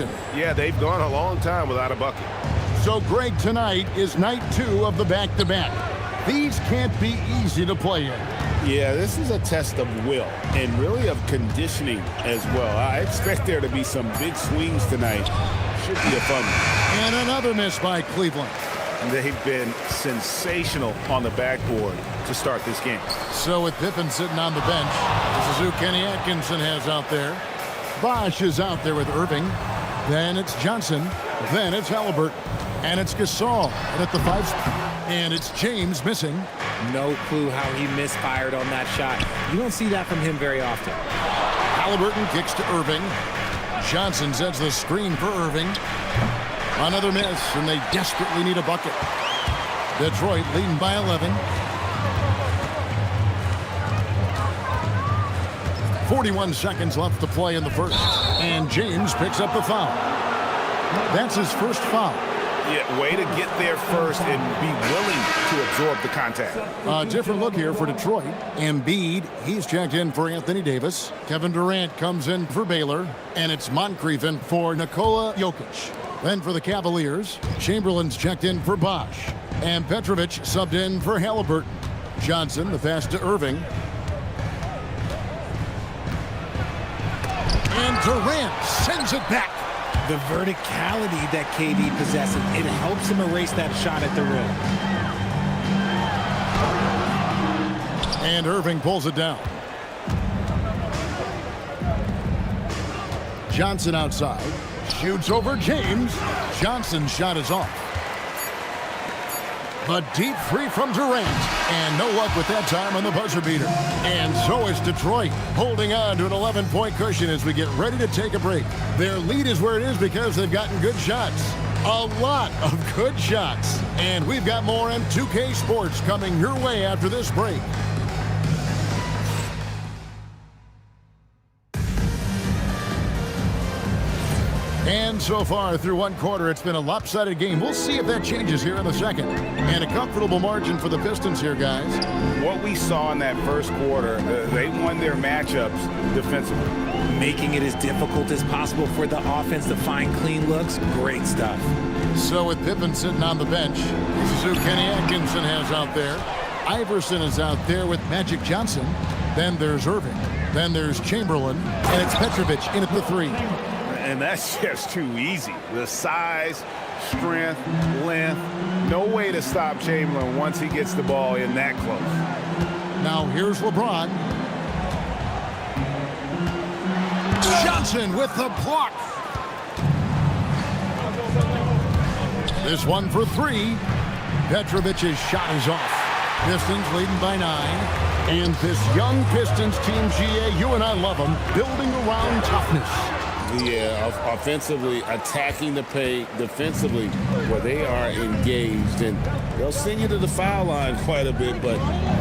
Yeah, they've gone a long time without a bucket. So, Greg, tonight is night 2 of the back-to-back. These can't be easy to play in. Yeah, this is a test of will and really of conditioning as well. I expect there to be some big swings tonight. Should be a fun one. And another miss by Cleveland. They've been sensational on the backboard to start this game. So with Pippen sitting on the bench, this is who Kenny Atkinson has out there. Bosch is out there with Irving. Then it's Johnson. Then it's Halliburton. And it's Gasol. And at the 5 spot. And it's James missing. No clue how he misfired on that shot. You don't see that from him very often. Halliburton kicks to Irving. Johnson sets the screen for Irving. Another miss, and they desperately need a bucket. Detroit leading by 11. 41 seconds left to play in the first. And James picks up the foul. That's his first foul. Yeah, way to get there first and be willing to absorb the contact. A different look here for Detroit. Embiid, he's checked in for Anthony Davis. Kevin Durant comes in for Baylor. And it's Moncrief in for Nikola Jokic. Then for the Cavaliers, Chamberlain's checked in for Bosch. And Petrovic subbed in for Halliburton. Johnson, the pass to Irving. And Durant sends it back. The verticality that KD possesses, it helps him erase that shot at the rim. And Irving pulls it down. Johnson outside. Shoots over James. Johnson's shot is off. But deep three from Durant. And no luck with that time on the buzzer beater. And so is Detroit, holding on to an 11-point cushion as we get ready to take a break. Their lead is where it is because they've gotten good shots. A lot of good shots. And we've got more M2K Sports coming your way after this break. And so far through one quarter, it's been a lopsided game. We'll see if that changes here in the second. And a comfortable margin for the Pistons here, guys. What we saw in that first quarter, they won their matchups defensively. Making it as difficult as possible for the offense to find clean looks. Great stuff. So with Pippen sitting on the bench, this is who Kenny Atkinson has out there. Iverson is out there with Magic Johnson. Then there's Irving. Then there's Chamberlain. And it's Petrovic in at the 3. And that's just too easy. The size, strength, length, no way to stop Chamberlain once he gets the ball in that close. Now here's LeBron. Johnson with the block. This one for 3. Petrovic's shot is off. Pistons leading by 9. And this young Pistons team, GA, you and I love them, building around toughness. Yeah, offensively, attacking the paint, defensively, where they are engaged. And they'll send you to the foul line quite a bit, but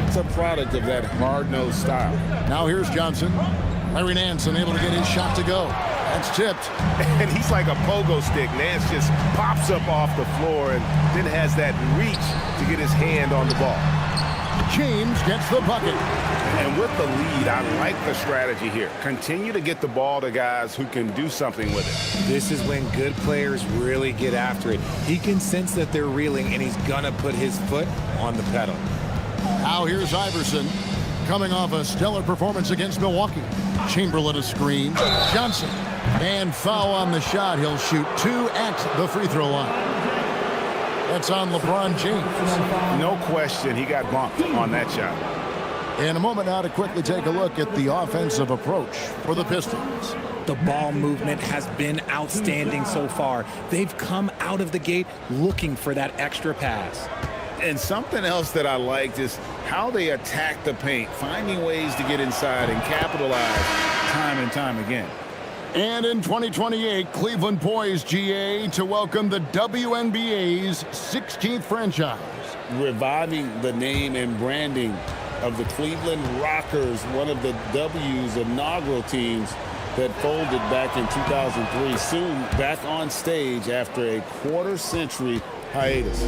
it's a product of that hard-nosed style. Now here's Johnson. Larry Nance unable to get his shot to go. That's tipped. And he's like a pogo stick. Nance just pops up off the floor and then has that reach to get his hand on the ball. James gets the bucket. And with the lead, I like the strategy here. Continue to get the ball to guys who can do something with it. This is when good players really get after it. He can sense that they're reeling, and he's going to put his foot on the pedal. Now here's Iverson coming off a stellar performance against Milwaukee. Chamberlain a screen. Johnson. And foul on the shot. He'll shoot 2 at the free throw line. That's on LeBron James. No question, he got bumped on that shot. In a moment now to quickly take a look at the offensive approach for the Pistons. The ball movement has been outstanding so far. They've come out of the gate looking for that extra pass. And something else that I liked is how they attack the paint, finding ways to get inside and capitalize time and time again. And in 2028, Cleveland poised, GA, to welcome the WNBA's 16th franchise. Reviving the name and branding of the Cleveland Rockers, one of the W's inaugural teams that folded back in 2003, soon back on stage after a quarter-century hiatus.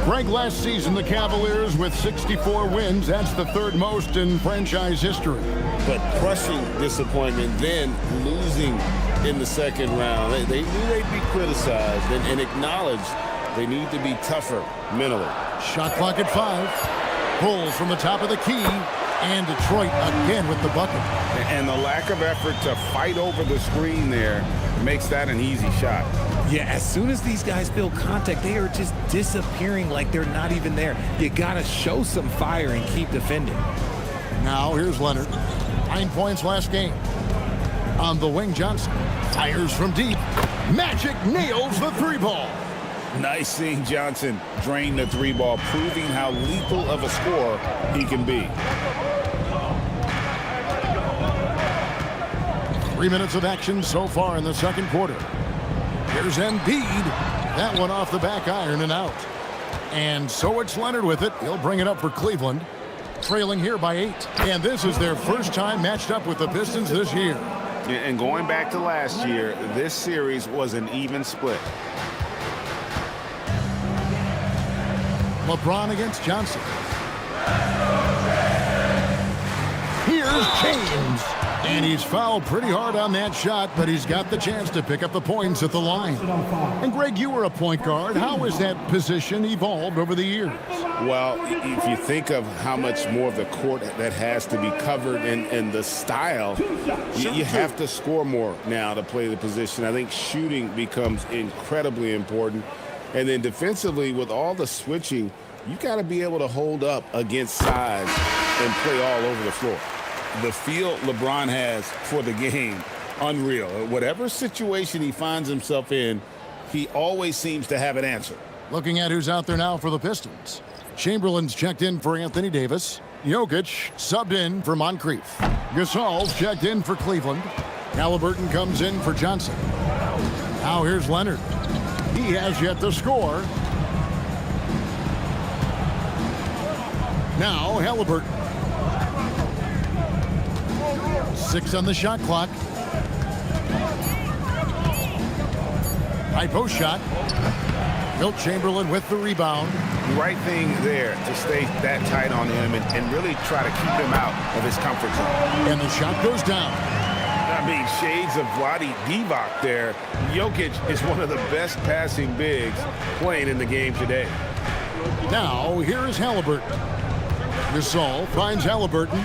Greg, last season, the Cavaliers with 64 wins. That's the 3rd most in franchise history. But crushing disappointment, then losing in the second round. They knew they'd be criticized and acknowledged they need to be tougher mentally. Shot clock at 5. Pulls from the top of the key. And Detroit again with the bucket. And the lack of effort to fight over the screen there makes that an easy shot. Yeah, as soon as these guys feel contact, they are just disappearing like they're not even there. You got to show some fire and keep defending. Now here's Leonard. 9 points last game. On the wing, Johnson fires from deep. Magic nails the 3-ball. Nice seeing Johnson drain the 3-ball, proving how lethal of a scorer he can be. 3 minutes of action so far in the second quarter. Here's Embiid. That one off the back iron and out. And so it's Leonard with it. He'll bring it up for Cleveland. Trailing here by 8. And this is their first time matched up with the Pistons this year. And going back to last year, this series was an even split. LeBron against Johnson. Here's James. And he's fouled pretty hard on that shot, but he's got the chance to pick up the points at the line. And Greg, you were a point guard. How has that position evolved over the years? Well, if you think of how much more of the court that has to be covered and the style, you have to score more now to play the position. I think shooting becomes incredibly important. And then defensively, with all the switching, you got to be able to hold up against size and play all over the floor. The feel LeBron has for the game, unreal. Whatever situation he finds himself in, he always seems to have an answer. Looking at who's out there now for the Pistons. Chamberlain's checked in for Anthony Davis. Jokic subbed in for Moncrief. Gasol's checked in for Cleveland. Halliburton comes in for Johnson. Now here's Leonard. He has yet to score. Now Halliburton. 6 on the shot clock. High post shot. Wilt Chamberlain with the rebound. Right thing there to stay that tight on him and really try to keep him out of his comfort zone. And the shot goes down. I mean, shades of Vlade Divac there. Jokic is one of the best passing bigs playing in the game today. Now, here is Halliburton. Gasol finds Halliburton.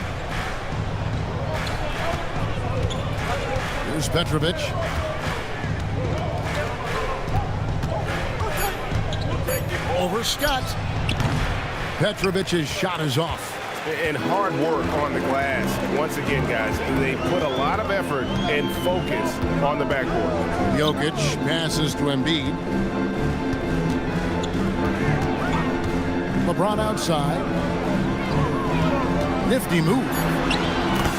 Here's Petrovic. Over Scott. Petrovic's shot is off. And hard work on the glass. Once again, guys, they put a lot of effort and focus on the backboard. Jokic passes to Embiid. LeBron outside. Nifty move.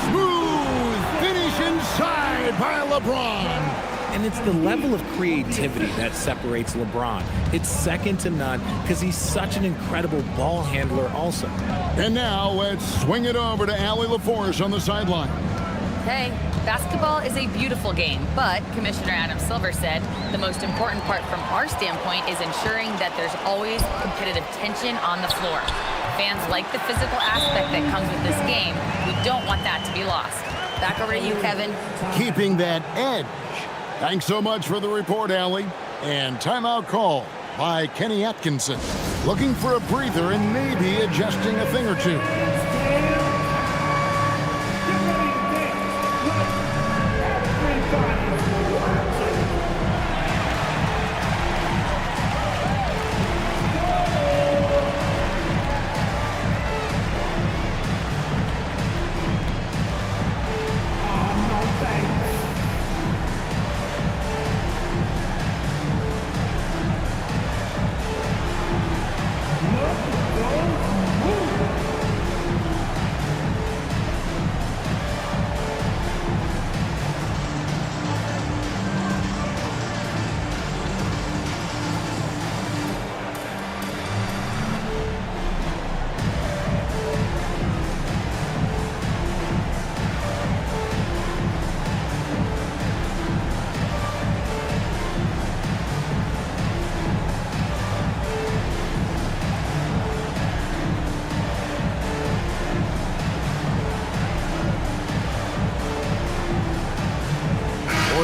Smooth finish inside by LeBron. And it's the level of creativity that separates LeBron. It's second to none because he's such an incredible ball handler also. And now let's swing it over to Allie LaForce on the sideline. Hey, basketball is a beautiful game, but Commissioner Adam Silver said the most important part from our standpoint is ensuring that there's always competitive tension on the floor. Fans like the physical aspect that comes with this game. We don't want that to be lost. Back over to you, Kevin. Keeping that edge. Thanks so much for the report, Allie. And timeout call by Kenny Atkinson. Looking for a breather and maybe adjusting a thing or two.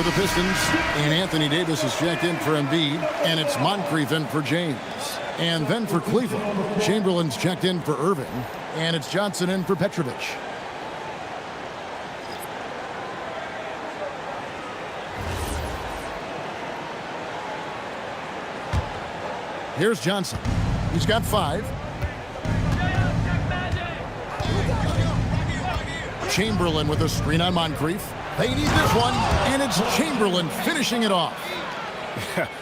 the Pistons. And Anthony Davis is checked in for Embiid. And it's Moncrief in for James. And then for Cleveland, Chamberlain's checked in for Irving. And it's Johnson in for Petrovic. Here's Johnson. He's got 5. Chamberlain with a screen on Moncrief. They need this one, and it's Chamberlain finishing it off.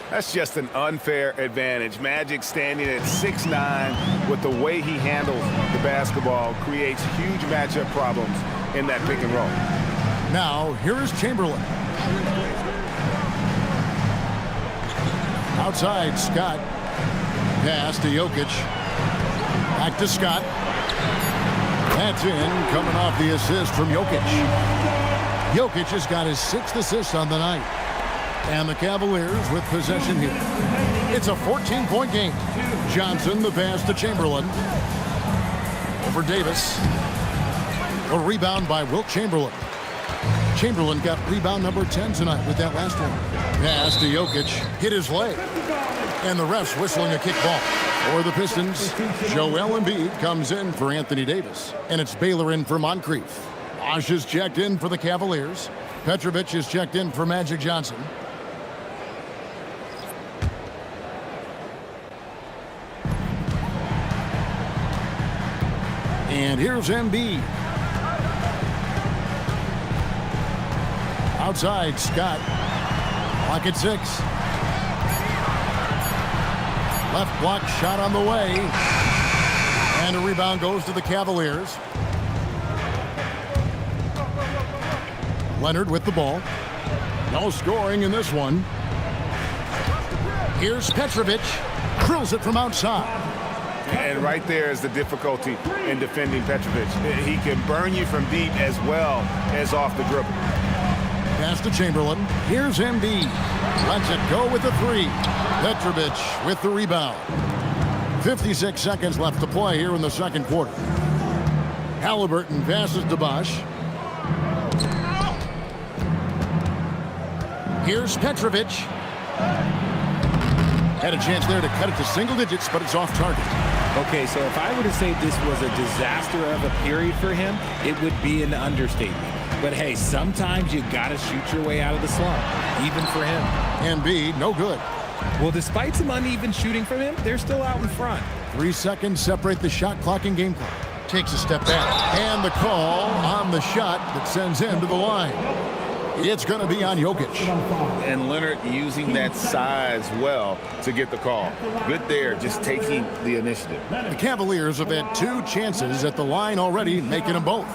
That's just an unfair advantage. Magic standing at 6'9", with the way he handles the basketball, creates huge matchup problems in that pick and roll. Now, here is Chamberlain. Outside, Scott. Pass to Jokic. Back to Scott. That's in, coming off the assist from Jokic. Jokic has got his 6th assist on the night. And the Cavaliers with possession here. It's a 14-point game. Johnson, the pass to Chamberlain. Over Davis. A rebound by Wilt Chamberlain. Chamberlain got rebound number 10 tonight with that last one. Pass to Jokic. Hit his leg. And the refs whistling a kickball. For the Pistons, Joel Embiid comes in for Anthony Davis. And it's Baylor in for Moncrief. Bosh is checked in for the Cavaliers. Petrovic is checked in for Magic Johnson. And here's Embiid. Outside, Scott. Clock at 6. Left block shot on the way. And a rebound goes to the Cavaliers. Leonard with the ball. No scoring in this one. Here's Petrovic. Drills it from outside. And right there is the difficulty in defending Petrovic. He can burn you from deep as well as off the dribble. Pass to Chamberlain. Here's Embiid. Lets it go with the 3. Petrovic with the rebound. 56 seconds left to play here in the second quarter. Halliburton passes to Bosh. Here's Petrovic. Had a chance there to cut it to single digits, but it's off target. Okay, so if I were to say this was a disaster of a period for him, it would be an understatement. But hey, sometimes you got to shoot your way out of the slump, even for him. Embiid, no good. Well, despite some uneven shooting from him, they're still out in front. 3 seconds separate the shot clock and game clock. Takes a step back. And the call on the shot that sends him to the line. It's going to be on Jokic. And Leonard using that size well to get the call. Good there, just taking the initiative. The Cavaliers have had 2 chances at the line already, making them both.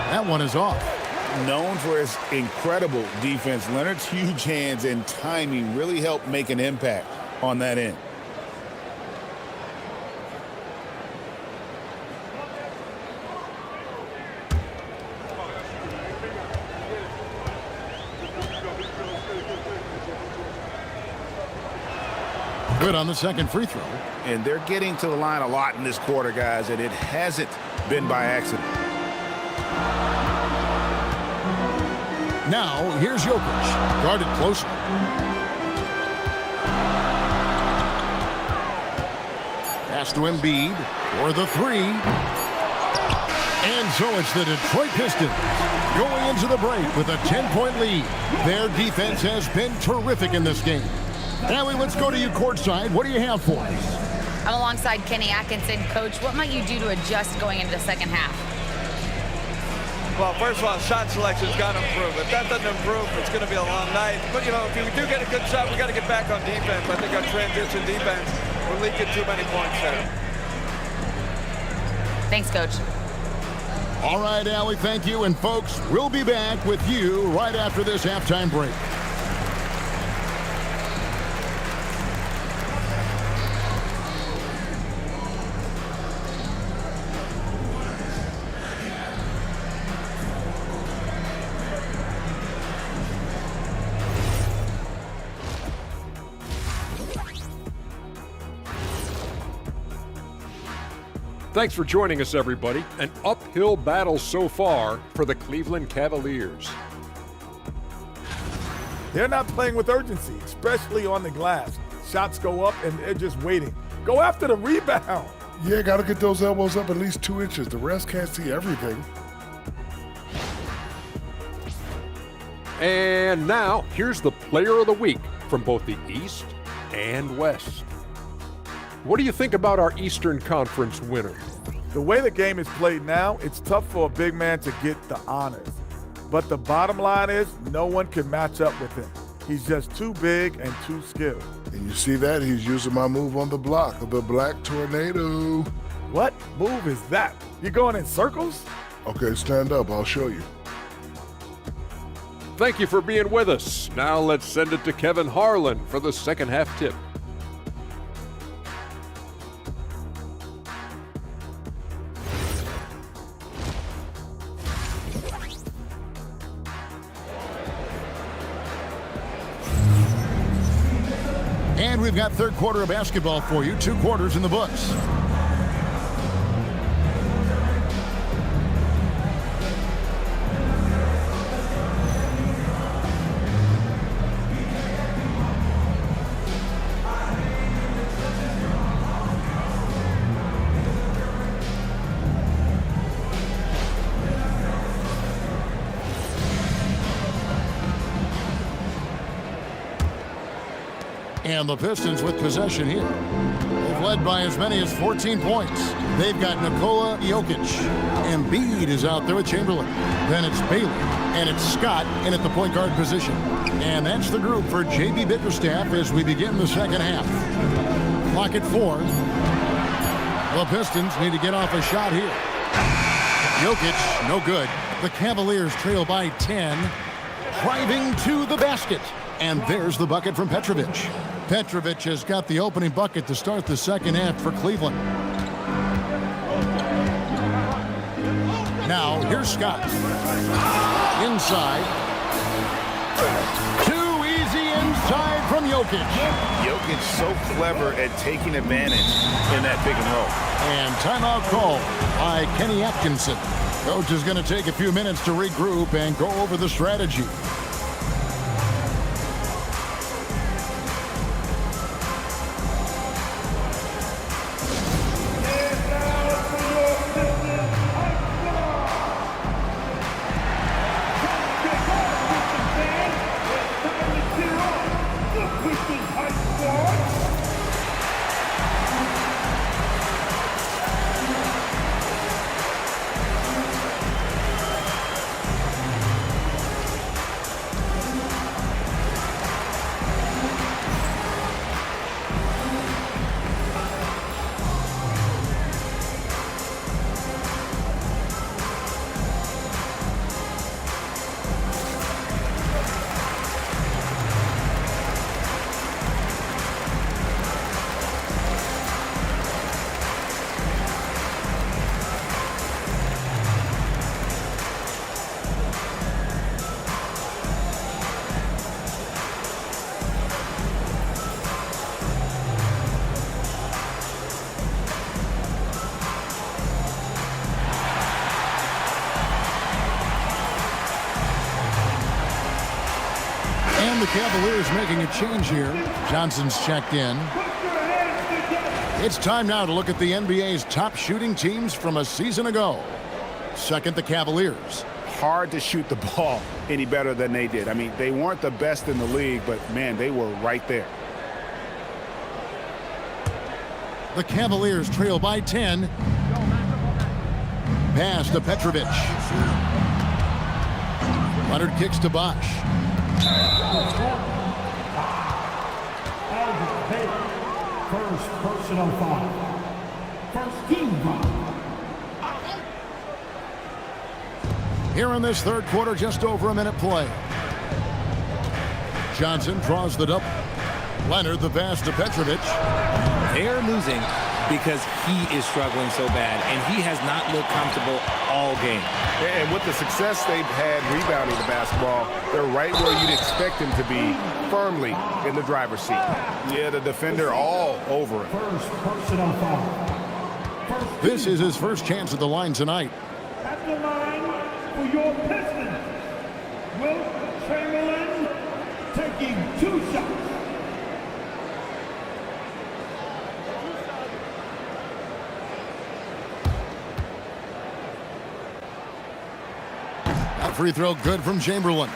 That one is off. Known for his incredible defense, Leonard's huge hands and timing really helped make an impact on that end. Good on the second free throw. And they're getting to the line a lot in this quarter, guys, and it hasn't been by accident. Now, here's Jokic. Guarded closely. Pass to Embiid for the 3. And so it's the Detroit Pistons going into the break with a 10-point lead. Their defense has been terrific in this game. Allie, let's go to you courtside. What do you have for us? I'm alongside Kenny Atkinson. Coach, what might you do to adjust going into the second half? Well, first of all, shot selection's got to improve. If that doesn't improve, it's going to be a long night. But, you know, if we do get a good shot, we got to get back on defense. I think our transition defense, we're leaking too many points there. Thanks, Coach. All right, Allie, thank you. And, folks, we'll be back with you right after this halftime break. Thanks for joining us, everybody. An uphill battle so far for the Cleveland Cavaliers. They're not playing with urgency, especially on the glass. Shots go up, and they're just waiting. Go after the rebound. Yeah, got to get those elbows up at least 2 inches. The rest can't see everything. And now, here's the player of the week from both the East and West. What do you think about our Eastern Conference winner? The way the game is played now, it's tough for a big man to get the honors. But the bottom line is no one can match up with him. He's just too big and too skilled. And you see that? He's using my move on the block, the Black Tornado. What move is that? You going in circles? Okay, stand up. I'll show you. Thank you for being with us. Now let's send it to Kevin Harlan for the second half tip. And we've got third quarter of basketball for you. 2 quarters in the books. And the Pistons with possession here. They've led by as many as 14 points. They've got Nikola Jokic. Embiid is out there with Chamberlain. Then it's Bailey. And it's Scott in at the point guard position. And that's the group for J.B. Bickerstaff as we begin the second half. Clock at 4. The Pistons need to get off a shot here. Jokic, no good. The Cavaliers trail by 10. Driving to the basket. And there's the bucket from Petrovic. Petrovic has got the opening bucket to start the second half for Cleveland. Now, here's Scott. Inside. Too easy inside from Jokic. Jokic so clever at taking advantage in that pick and roll. And timeout call by Kenny Atkinson. Coach is going to take a few minutes to regroup and go over the strategy. The Cavaliers making a change here. Johnson's checked in. It's time now to look at the NBA's top shooting teams from a season ago. Second, the Cavaliers. Hard to shoot the ball any better than they did. I mean, they weren't the best in the league, but, man, they were right there. The Cavaliers trail by 10. Pass to Petrovic. Leonard kicks to Bosch. First personal foul. First team foul. Here in this third quarter, just over a minute play. Johnson draws the double. Leonard the pass to Petrovic. They're losing because he is struggling so bad, and he has not looked comfortable all game. And with the success they've had rebounding the basketball, they're right where you'd expect them to be, firmly in the driver's seat. Yeah, the defender all over it. First personal foul. First This is his first chance at the line tonight. At the line for your Pistons, Wilt Chamberlain taking 2 shots. That free throw good from Chamberlain.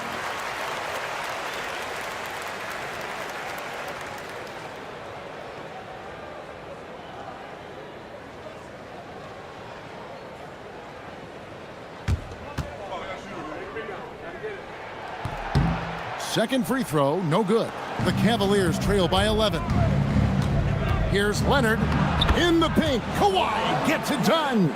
Second free throw, no good. The Cavaliers trail by 11. Here's Leonard in the paint. Kawhi gets it done.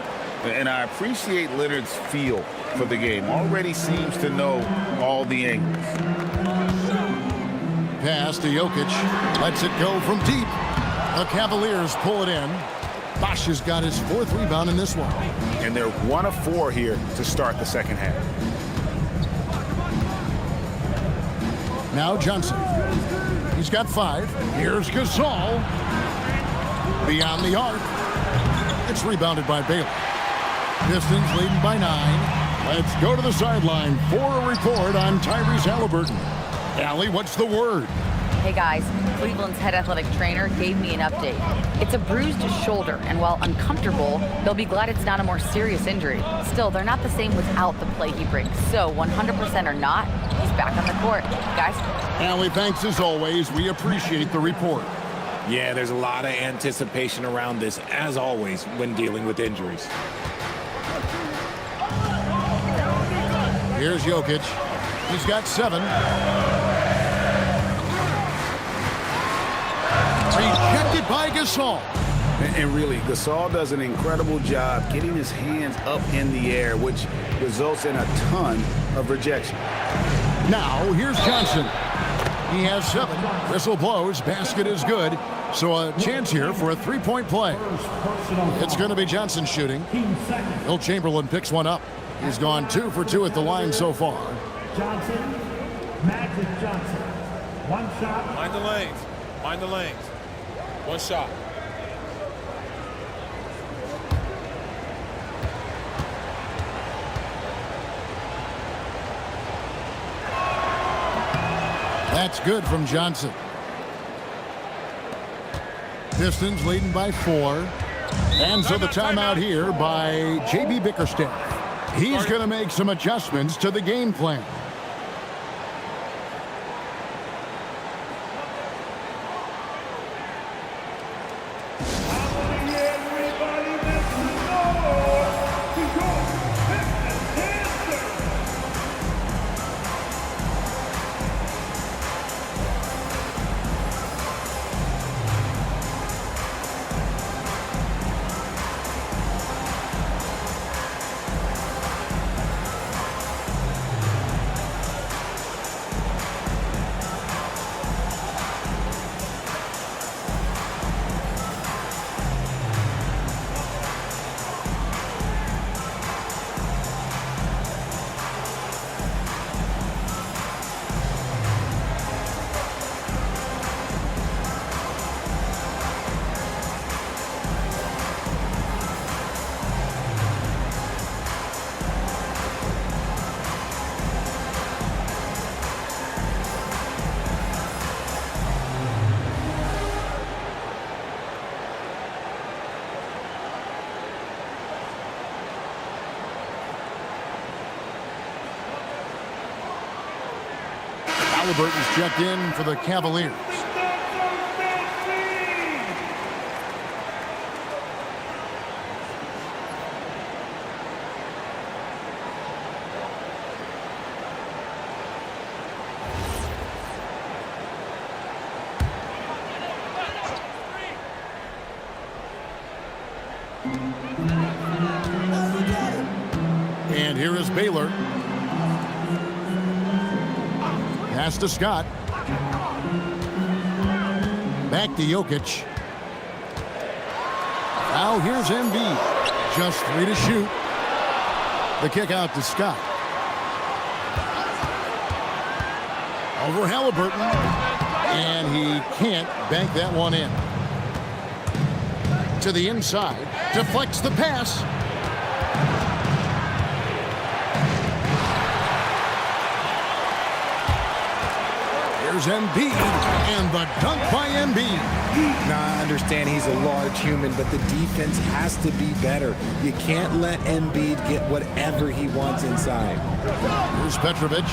And I appreciate Leonard's feel for the game. Already seems to know all the angles. Pass to Jokic. Lets it go from deep. The Cavaliers pull it in. Bosch has got his 4th rebound in this one. And they're 1 of 4 here to start the second half. Now Johnson. He's got 5. Here's Gasol. Beyond the arc. It's rebounded by Baylor. Pistons leading by 9. Let's go to the sideline for a report on Tyrese Halliburton. Allie, what's the word? Hey guys, Cleveland's head athletic trainer gave me an update. It's a bruised shoulder, and while uncomfortable, they'll be glad it's not a more serious injury. Still, they're not the same without the play he brings. So 100% or not, he's back on the court. Guys? Allie, thanks as always. We appreciate the report. Yeah, there's a lot of anticipation around this, as always, when dealing with injuries. Here's Jokic. He's got 7. Rejected by Gasol. And really, Gasol does an incredible job getting his hands up in the air, which results in a ton of rejection. Now, here's Johnson. He has 7. Whistle blows. Basket is good. So a chance here for a 3-point play. It's going to be Johnson shooting. Wilt Chamberlain picks one up. He's gone 2 for 2 at the line so far. Johnson, Magic Johnson. 1 shot. Mind the lanes. Mind the lanes. 1 shot. That's good from Johnson. Pistons leading by 4. And so the timeout here by J.B. Bickerstaff. He's going to make some adjustments to the game plan. Halliburton's checked in for the Cavaliers. And here is Baylor. Pass to Scott. Back to Jokic. Now here's Embiid. Just 3 to shoot. The kick out to Scott. Over Halliburton. And he can't bank that one in. To the inside. Deflects the pass. Here's Embiid, and the dunk by Embiid. Now, I understand he's a large human, but the defense has to be better. You can't let Embiid get whatever he wants inside. Here's Petrovic.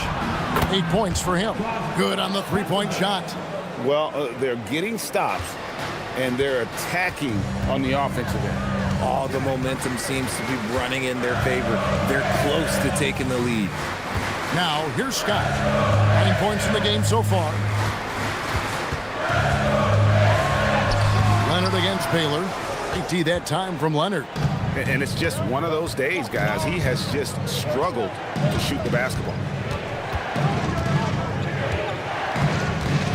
8 points for him. Good on the three-point shot. Well, they're getting stops, and they're attacking on the offensive end. All the momentum seems to be running in their favor. They're close to taking the lead. Now, here's Scott. 9 points in the game so far. Leonard against Baylor. 80 that time from Leonard. And it's just one of those days, guys. He has just struggled to shoot the basketball.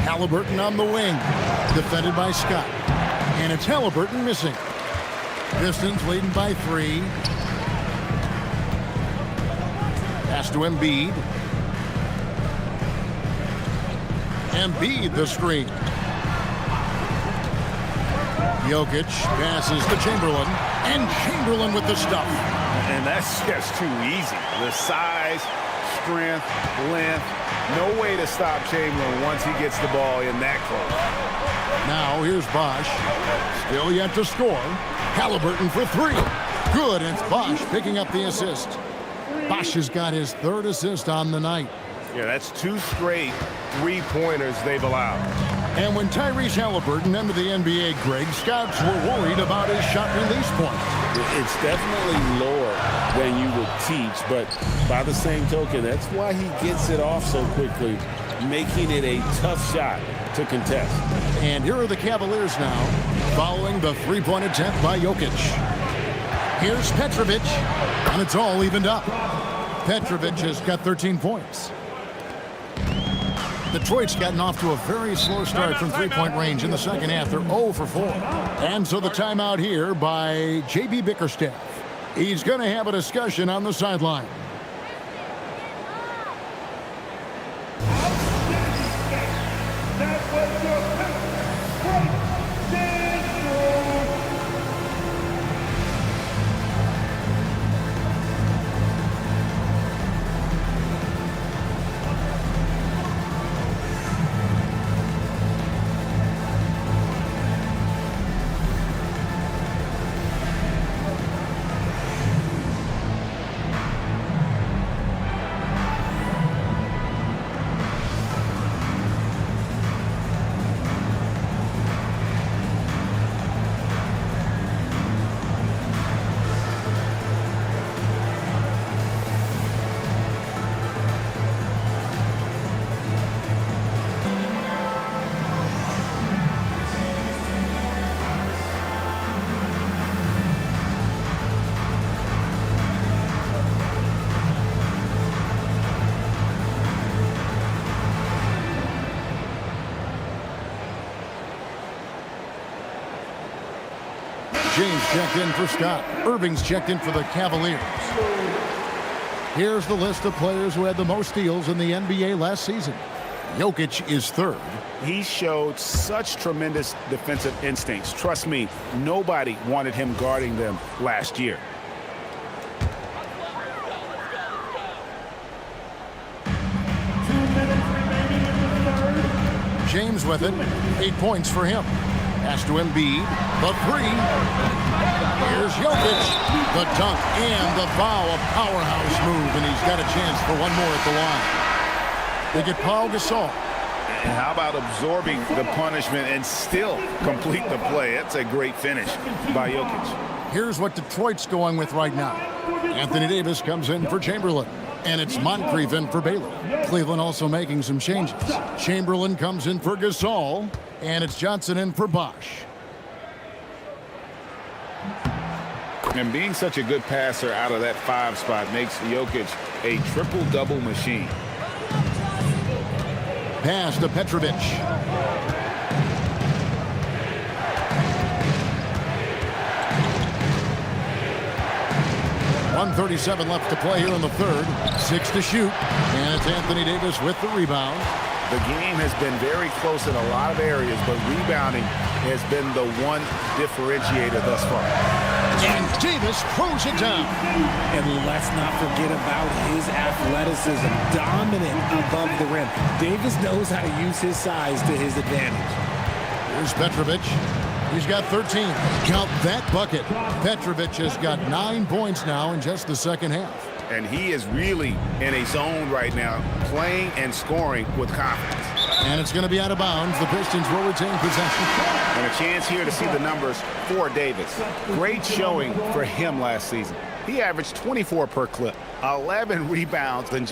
Halliburton on the wing. Defended by Scott. And it's Halliburton missing. Pistons leading by 3. Pass to Embiid. Embiid the screen. Jokic passes to Chamberlain. And Chamberlain with the stuff. And that's just too easy. The size, strength, length. No way to stop Chamberlain once he gets the ball in that close. Now here's Bosch. Still yet to score. Halliburton for 3. Good, and it's Bosch picking up the assist. Bosch has got his 3rd assist on the night. Yeah, that's 2 straight 3-pointers they've allowed. And when Tyrese Halliburton entered the NBA, Greg, scouts were worried about his shot release point. It's definitely lower than you would teach, but by the same token, that's why he gets it off so quickly, making it a tough shot to contest. And here are the Cavaliers now, following the 3-point attempt by Jokic. Here's Petrovic, and it's all evened up. Petrovic has got 13 points. Detroit's gotten off to a very slow start from 3-point range in the second half. They're 0 for 4. And so the timeout here by J.B. Bickerstaff. He's going to have a discussion on the sideline. That was your James checked in for Scott. Irving's checked in for the Cavaliers. Here's the list of players who had the most steals in the NBA last season. Jokic is 3rd. He showed such tremendous defensive instincts. Trust me, nobody wanted him guarding them last year. James with it. 8 points for him. Pass to Embiid. The 3. Here's Jokic. The dunk and the foul. A powerhouse move, and he's got a chance for one more at the line. They get Paul Gasol. And how about absorbing the punishment and still complete the play? That's a great finish by Jokic. Here's what Detroit's going with right now. Anthony Davis comes in for Chamberlain. And it's Moncrief in for Baylor. Cleveland also making some changes. Chamberlain comes in for Gasol. And it's Johnson in for Bosch. And being such a good passer out of that 5 spot makes Jokic a triple-double machine. Pass to Petrovic. .137 left to play here in the 3rd. 6 to shoot. And it's Anthony Davis with the rebound. The game has been very close in a lot of areas, but rebounding has been the one differentiator thus far. And Davis throws it down. And let's not forget about his athleticism. Dominant above the rim. Davis knows how to use his size to his advantage. Here's Petrovic. He's got 13. Count that bucket. Petrovic has got 9 points now in just the second half. And he is really in a zone right now, playing and scoring with confidence. And it's going to be out of bounds. The Pistons will retain possession. And a chance here to see the numbers for Davis. Great showing for him last season. He averaged 24 per clip, 11 rebounds, and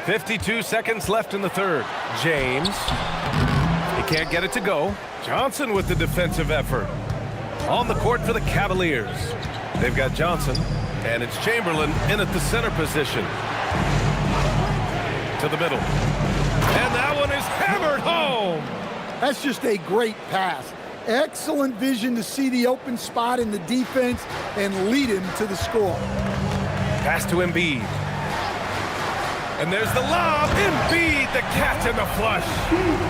.52 seconds left in the third. James. He can't get it to go. Johnson with the defensive effort. On the court for the Cavaliers. They've got Johnson, and it's Chamberlain in at the center position. To the middle. And that one is hammered home. That's just a great pass. Excellent vision to see the open spot in the defense and lead him to the score. Pass to Embiid. And there's the lob. Embiid, the catch and the flush.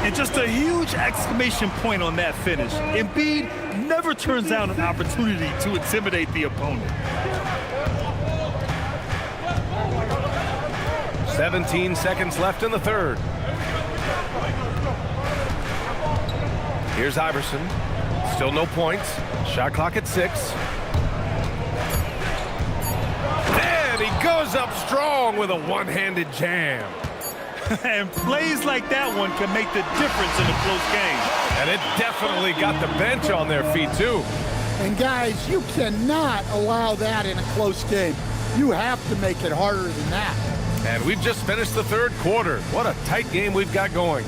And just a huge exclamation point on that finish. Embiid never turns down an opportunity to intimidate the opponent. 17 seconds left in the third. Here's Iverson. Still no points. Shot clock at 6. And he goes up strong with a one-handed jam. And plays like that one can make the difference in a close game. And it definitely got the bench on their feet, too. And, guys, you cannot allow that in a close game. You have to make it harder than that. And we've just finished the third quarter. What a tight game we've got going.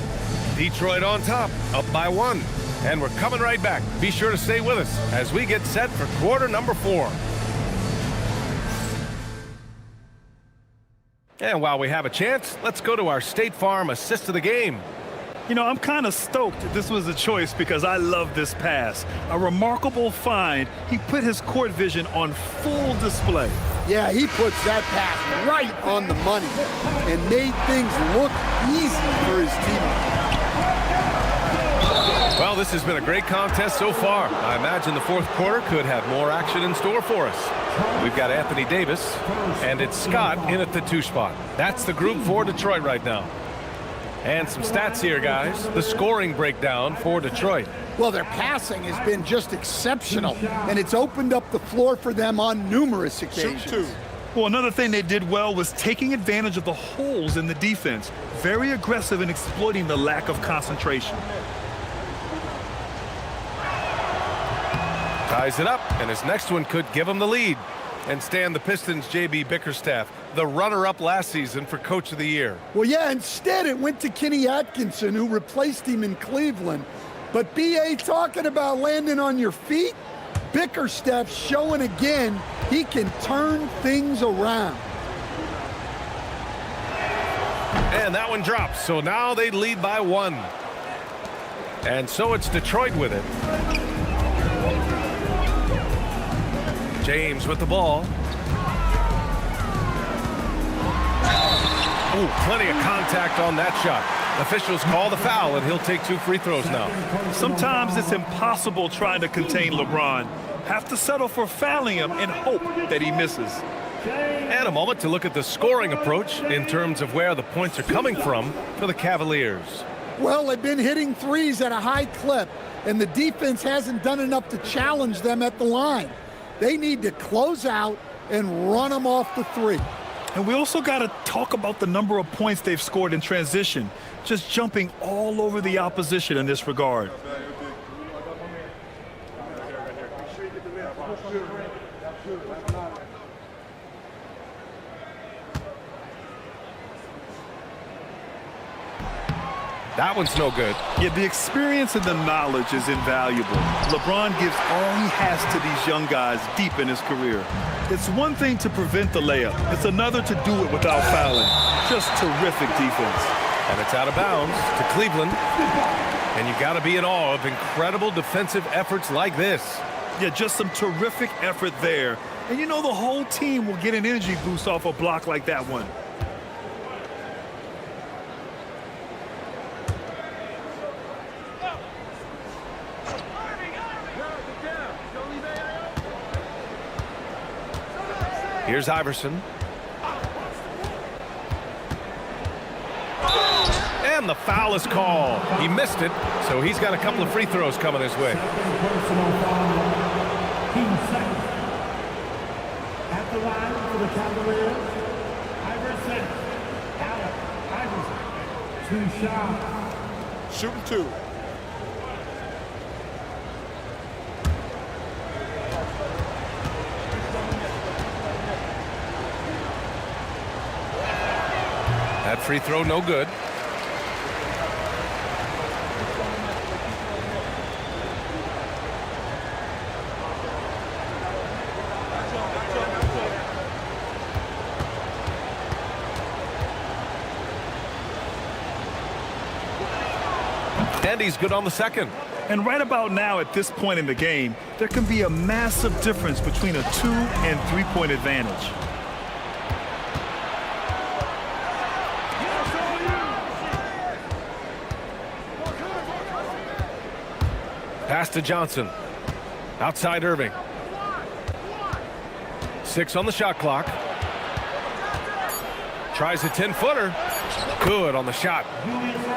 Detroit on top, up by 1. And we're coming right back. Be sure to stay with us as we get set for quarter number 4. And while we have a chance, let's go to our State Farm assist of the game. You know, I'm kind of stoked this was a choice because I love this pass. A remarkable find. He put his court vision on full display. Yeah, he puts that pass right on the money and made things look easy for his team. Well, this has been a great contest so far. I imagine the fourth quarter could have more action in store for us. We've got Anthony Davis, and it's Scott in at the 2 spot. That's the group for Detroit right now. And some stats here, guys. The scoring breakdown for Detroit. Well, their passing has been just exceptional, and it's opened up the floor for them on numerous occasions. Well, another thing they did well was taking advantage of the holes in the defense. Very aggressive in exploiting the lack of concentration. Ties it up, and his next one could give him the lead. And Stan, the Pistons' J.B. Bickerstaff, the runner-up last season for Coach of the Year. Well, yeah, instead it went to Kenny Atkinson, who replaced him in Cleveland. But B.A. talking about landing on your feet, Bickerstaff showing again he can turn things around. And that one drops, so now they lead by 1. And so it's Detroit with it. James with the ball. Ooh, plenty of contact on that shot. Officials call the foul, and he'll take 2 free throws now. Sometimes it's impossible trying to contain LeBron. Have to settle for fouling him and hope that he misses. And a moment to look at the scoring approach in terms of where the points are coming from for the Cavaliers. Well, they've been hitting threes at a high clip, and the defense hasn't done enough to challenge them at the line. They need to close out and run them off the 3. And we also got to talk about the number of points they've scored in transition, just jumping all over the opposition in this regard. That one's no good. Yeah, the experience and the knowledge is invaluable. LeBron gives all he has to these young guys deep in his career. It's one thing to prevent the layup. It's another to do it without fouling. Just terrific defense. And it's out of bounds to Cleveland. And you got to be in awe of incredible defensive efforts like this. Yeah, just some terrific effort there. And you know the whole team will get an energy boost off a block like that one. Here's Iverson. And the foul is called. He missed it, so he's got a couple of free throws coming his way. At the line for the Cavaliers, Iverson. 2 shots. Shooting 2. That free throw, no good. And he's good on the second. And right about now, at this point in the game, there can be a massive difference between a 2- and 3-point advantage. Pass to Johnson. Outside Irving. 6 on the shot clock. Tries a 10-footer. Good on the shot.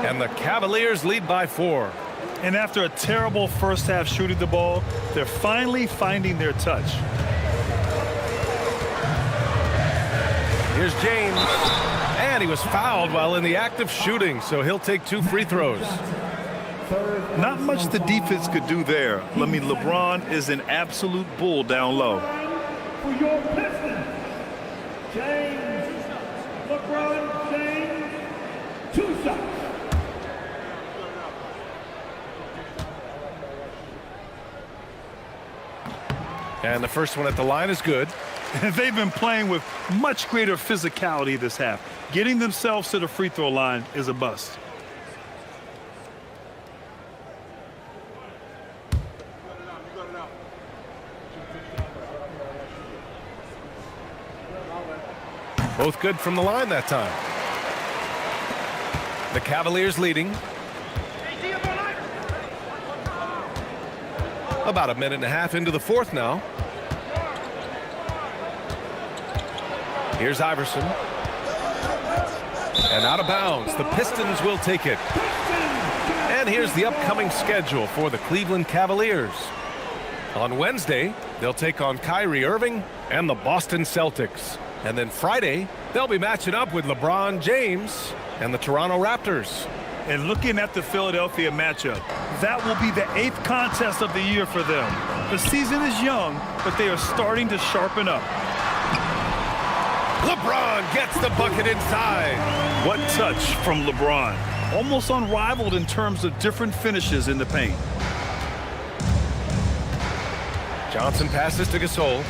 And the Cavaliers lead by 4. And after a terrible first half shooting the ball, they're finally finding their touch. Here's James. And he was fouled while in the act of shooting, so he'll take 2 free throws. Not much the defense could do there. I mean, LeBron is an absolute bull down low. For your Pistons, LeBron James, 2 shots. And the first one at the line is good. They've been playing with much greater physicality this half. Getting themselves to the free throw line is a bust. Both good from the line that time. The Cavaliers leading. About a minute and a half into the fourth now. Here's Iverson. And out of bounds. The Pistons will take it. And here's the upcoming schedule for the Cleveland Cavaliers. On Wednesday, they'll take on Kyrie Irving and the Boston Celtics. And then Friday, they'll be matching up with LeBron James and the Toronto Raptors. And looking at the Philadelphia matchup, that will be the 8th contest of the year for them. The season is young, but they are starting to sharpen up. LeBron gets the bucket inside. What touch from LeBron. Almost unrivaled in terms of different finishes in the paint. Johnson passes to Gasol.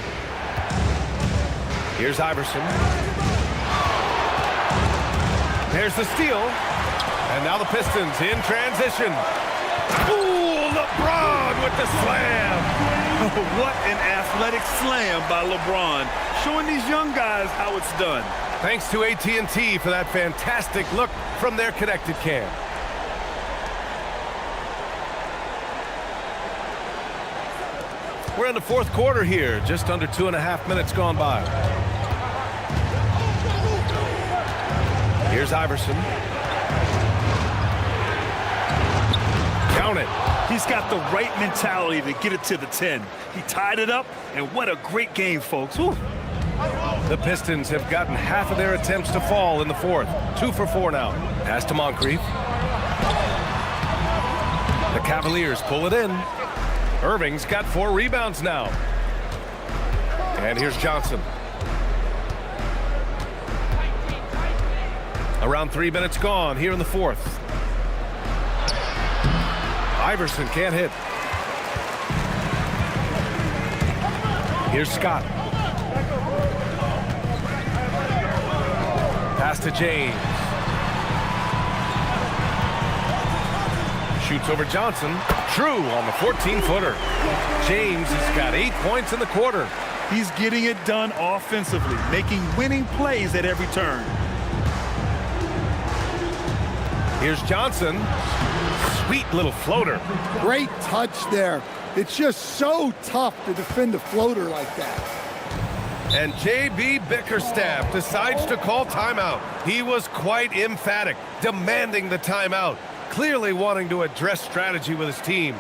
Here's Iverson. There's the steal. And now the Pistons in transition. Ooh, LeBron with the slam. What an athletic slam by LeBron, showing these young guys how it's done. Thanks to AT&T for that fantastic look from their connected cam. We're in the fourth quarter here, just under 2.5 minutes gone by. Here's Iverson. Count it. He's got the right mentality to get it to the 10. He tied it up, and what a great game, folks. Whew. The Pistons have gotten half of their attempts to fall in the fourth. 2 for 4 now. Pass to Moncrief. The Cavaliers pull it in. Irving's got 4 rebounds now. And here's Johnson. Around 3 minutes gone here in the fourth. Iverson can't hit. Here's Scott. Pass to James. Shoots over Johnson. True on the 14-footer. James has got 8 points in the quarter. He's getting it done offensively, making winning plays at every turn. Here's Johnson. Sweet little floater. Great touch there. It's just so tough to defend a floater like that. And J.B. Bickerstaff decides to call timeout. He was quite emphatic, demanding the timeout, clearly wanting to address strategy with his team.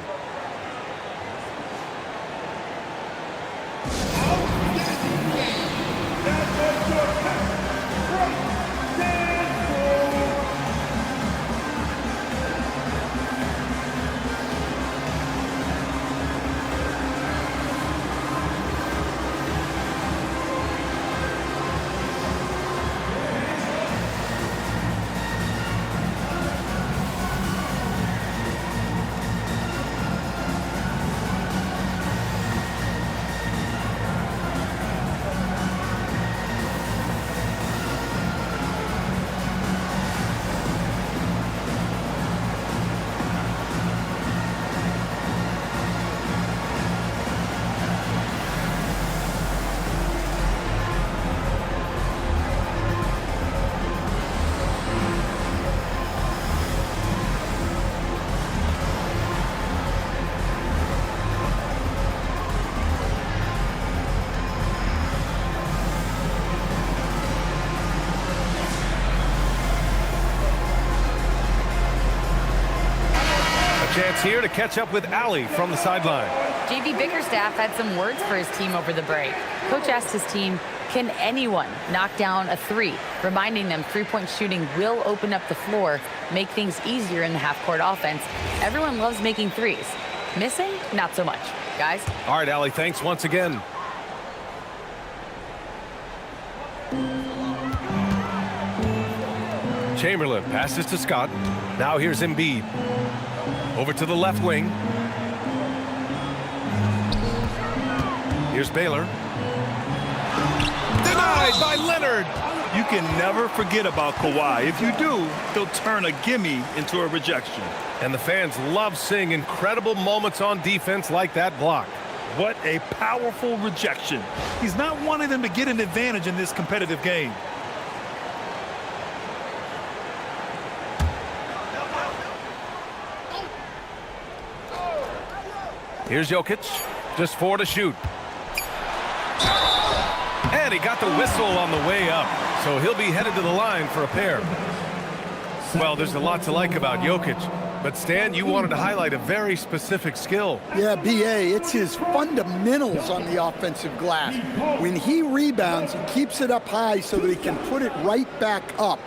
Chance here to catch up with Allie from the sideline. JV Bickerstaff had some words for his team over the break. Coach asked his team, can anyone knock down a three? Reminding them three-point shooting will open up the floor, make things easier in the half-court offense. Everyone loves making threes. Missing? Not so much. Guys? All right, Allie, thanks once again. Chamberlain passes to Scott. Now here's Embiid. Over to the left wing. Here's Baylor. Denied by Leonard. You can never forget about Kawhi. If you do, he'll turn a gimme into a rejection. And the fans love seeing incredible moments on defense like that block. What a powerful rejection. He's not wanting them to get an advantage in this competitive game. Here's Jokic, just 4 to shoot. And he got the whistle on the way up, so he'll be headed to the line for a pair. Well, there's a lot to like about Jokic, but Stan, you wanted to highlight a very specific skill. Yeah, B.A., it's his fundamentals on the offensive glass. When he rebounds, he keeps it up high so that he can put it right back up.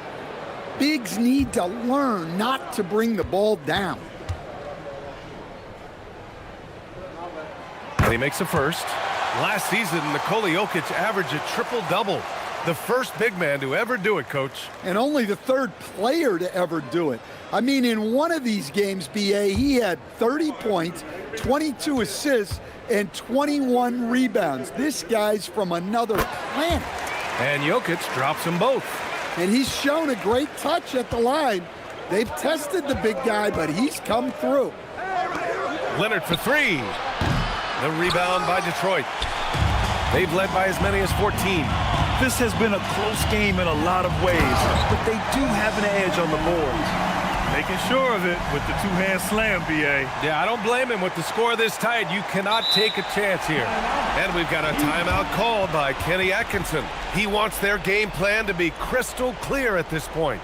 Bigs need to learn not to bring the ball down. And he makes the first. Last season, Nikola Jokic averaged a triple-double. The first big man to ever do it, Coach. And only the third player to ever do it. I mean, in one of these games, B.A., he had 30 points, 22 assists, and 21 rebounds. This guy's from another planet. And Jokic drops them both. And he's shown a great touch at the line. They've tested the big guy, but he's come through. Leonard for 3. The rebound by Detroit. They've led by as many as 14. This has been a close game in a lot of ways, but they do have an edge on the boards. Making sure of it with the two-hand slam, B.A. Yeah, I don't blame him. With the score this tight, you cannot take a chance here. And we've got a timeout called by Kenny Atkinson. He wants their game plan to be crystal clear at this point.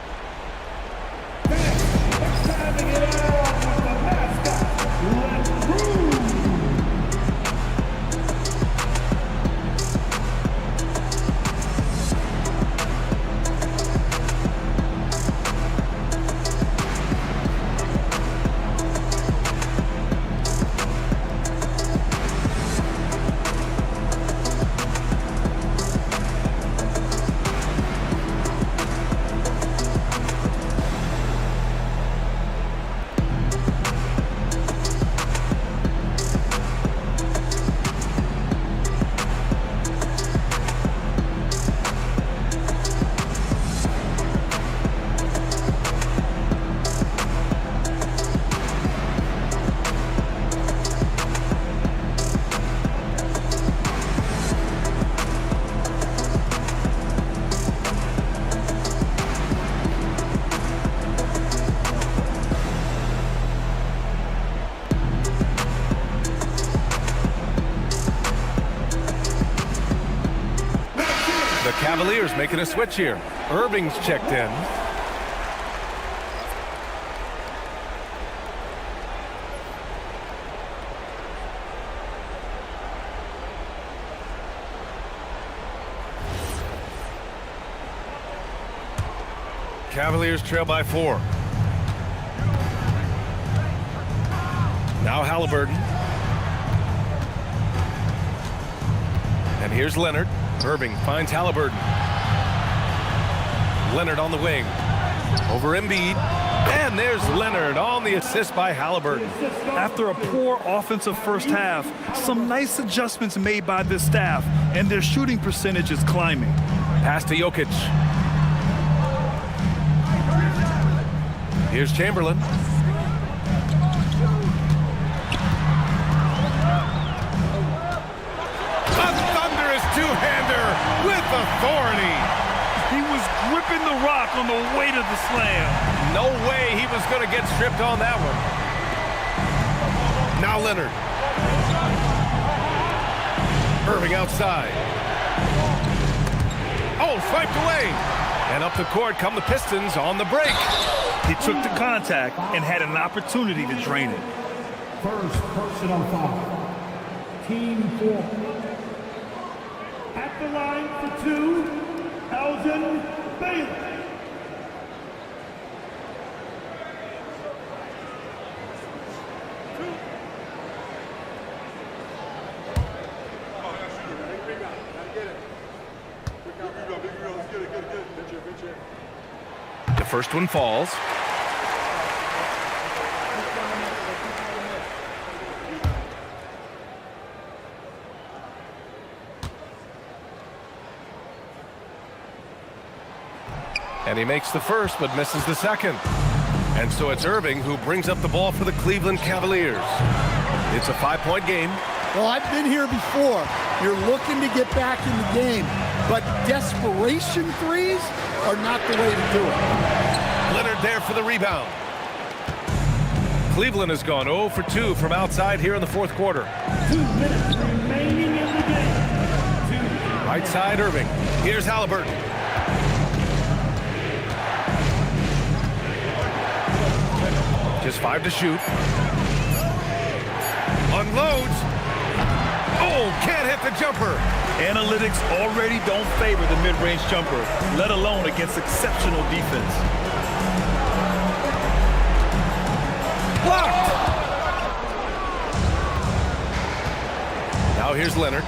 Cavaliers making a switch here. Irving's checked in. Cavaliers trail by 4. Now Halliburton. And here's Leonard. Irving finds Halliburton. Leonard on the wing. Over Embiid. And there's Leonard on the assist by Halliburton. After a poor offensive first half, some nice adjustments made by this staff, and their shooting percentage is climbing. Pass to Jokic. Here's Chamberlain. Two-hander with authority. He was gripping the rock on the weight of the slam. No way he was going to get stripped on that one. Now Leonard. Irving outside. Oh, swiped away. And up the court come the Pistons on the break. He took the contact and had an opportunity to drain it. First personal foul. Team 4. At the line for 2, Elgin Baylor. The first one falls. And he makes the first, but misses the second. And so it's Irving who brings up the ball for the Cleveland Cavaliers. It's a 5-point game. Well, I've been here before. You're looking to get back in the game, but desperation threes are not the way to do it. Leonard there for the rebound. Cleveland has gone 0 for 2 from outside here in the fourth quarter. 2 minutes remaining in the game. Right side, Irving. Here's Halliburton. Just 5 to shoot. Unloads. Oh, can't hit the jumper. Analytics already don't favor the mid-range jumper, let alone against exceptional defense. Blocked. Now here's Leonard.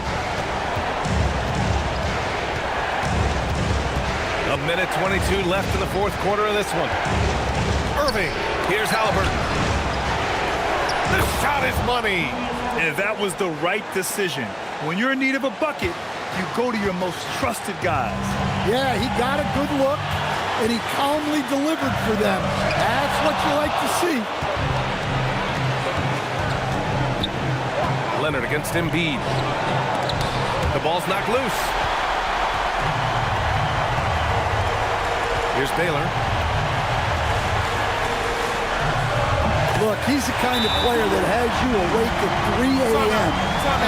A minute 22 left in the fourth quarter of this one. Irving. Here's Halliburton. The shot is money. And that was the right decision. When you're in need of a bucket, you go to your most trusted guys. Yeah, he got a good look, and he calmly delivered for them. That's what you like to see. Leonard against Embiid. The ball's knocked loose. Here's Baylor. Look, he's the kind of player that has you awake at 3 a.m.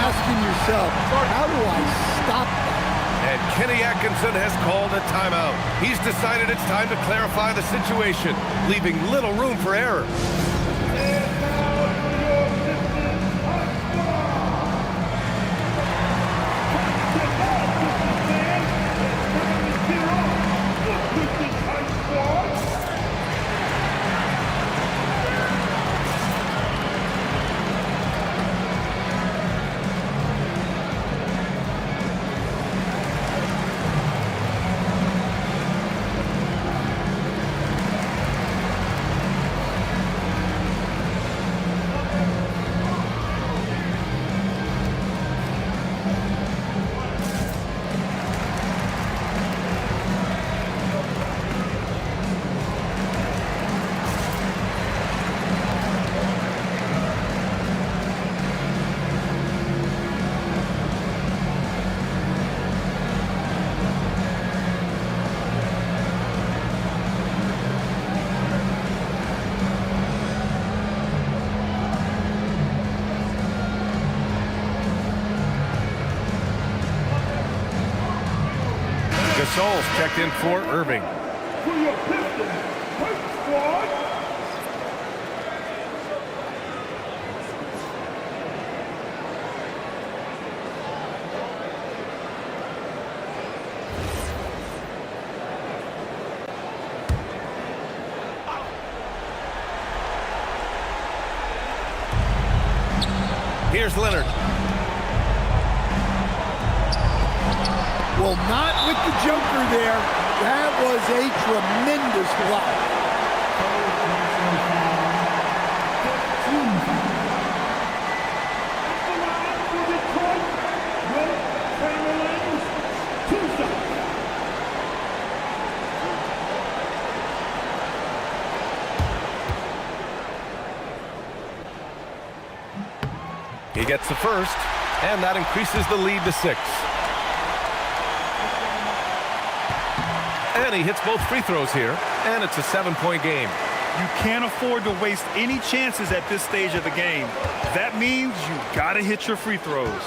asking yourself, how do I stop that? And Kenny Atkinson has called a timeout. He's decided it's time to clarify the situation, leaving little room for error. Gasol's checked in for Irving. For your Pistons, Hurt Squad. Here's Leonard. Well, not with the jumper there. That was a tremendous block. He gets the first, and that increases the lead to 6. And he hits both free throws here, and it's a 7-point game. You can't afford to waste any chances at this stage of the game. That means you gotta hit your free throws.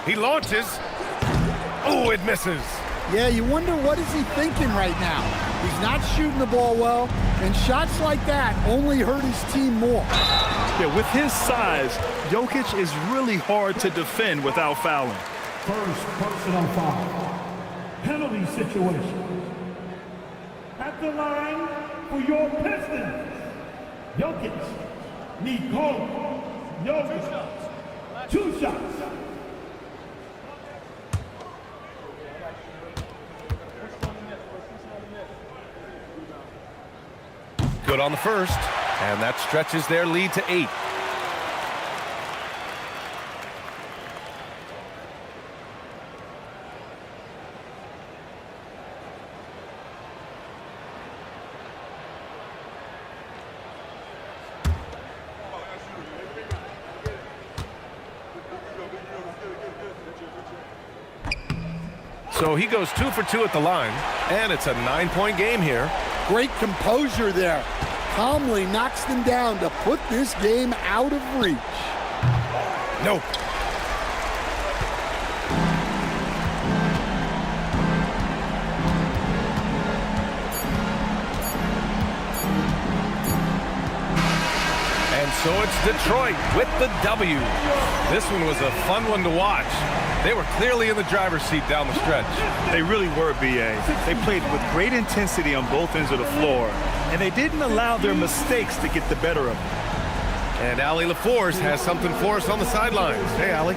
He launches. Oh, it misses. Yeah, you wonder what is he thinking right now. He's not shooting the ball well, and shots like that only hurt his team more. Yeah, with his size, Jokic is really hard to defend without fouling. First personal foul. Penalty situation. At the line for your Pistons, Jokic. Nikola Jokic. 2 shots. Good on the first, and that stretches their lead to 8. So he goes 2 for 2 at the line, and it's a 9-point game here. Great composure there. Calmly knocks them down to put this game out of reach. No. And so it's Detroit with the W. This one was a fun one to watch. They were clearly in the driver's seat down the stretch. They really were, B.A. They played with great intensity on both ends of the floor, and they didn't allow their mistakes to get the better of them. And Allie LaForce has something for us on the sidelines. Hey, Allie.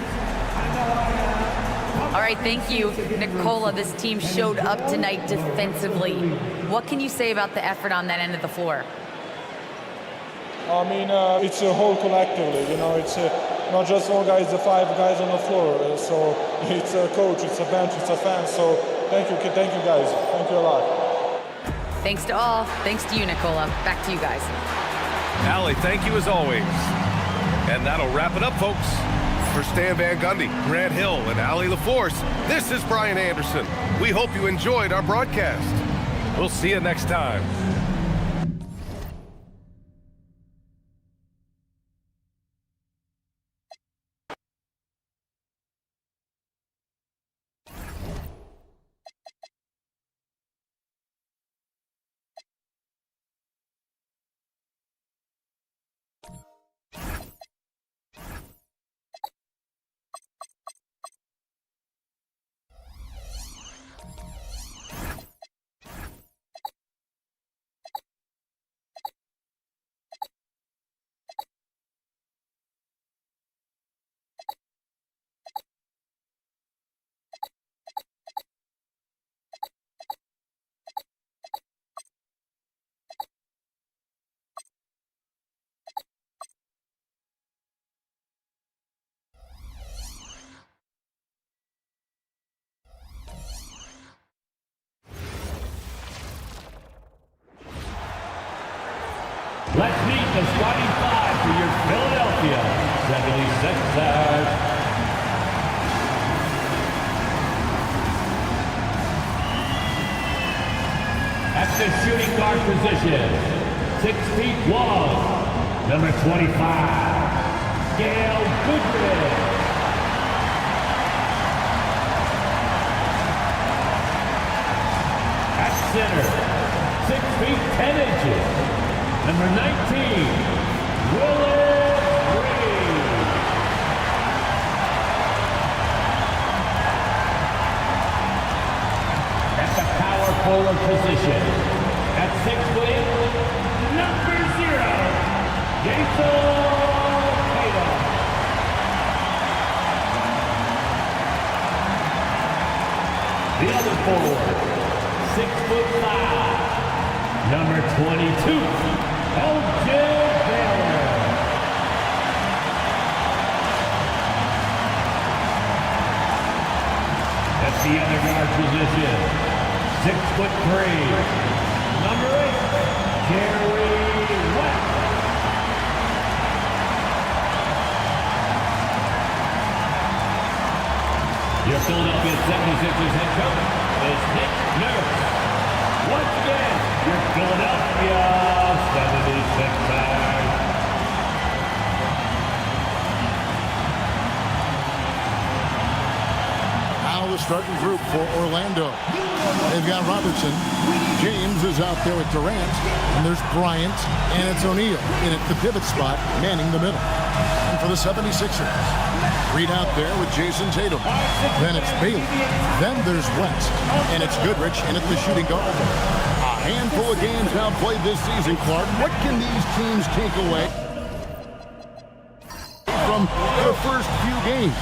All right, thank you, Nikola. This team showed up tonight defensively. What can you say about the effort on that end of the floor? I mean, it's a whole collectively, you know, it's not just one guy, it's the 5 guys on the floor. So it's a coach, it's a bench, it's a fan. So thank you guys. Thank you a lot. Thanks to all. Thanks to you, Nikola. Back to you guys. Allie, thank you as always. And that'll wrap it up, folks. For Stan Van Gundy, Grant Hill, and Allie LaForce, this is Brian Anderson. We hope you enjoyed our broadcast. We'll see you next time. Let's meet the starting 5 for your Philadelphia 76ers. At the shooting guard position, 6 feet long, number 25, Gail Goodrich. At center, 6 feet 10 inches, number 19, Willis Reed. At the power forward position, at 6'8", number 0, Jason Tatum. The other forward, 6'5", number 22, LJ Baylor. At the other guard position, 6'3", number 8, Jerry West. Your Philadelphia 76ers head coach is Nick Nurse. Once again, your Philadelphia 76ers. How the starting group for Orlando. They've got Robertson. James is out there with Durant. And there's Bryant. And it's O'Neal in at the pivot spot, manning the middle. And for the 76ers, Reed out there with Jason Tatum. Then it's Bailey. Then there's West. And it's Goodrich in at the shooting guard. A handful of games now played this season, Clark. What can these teams take away from their first few games?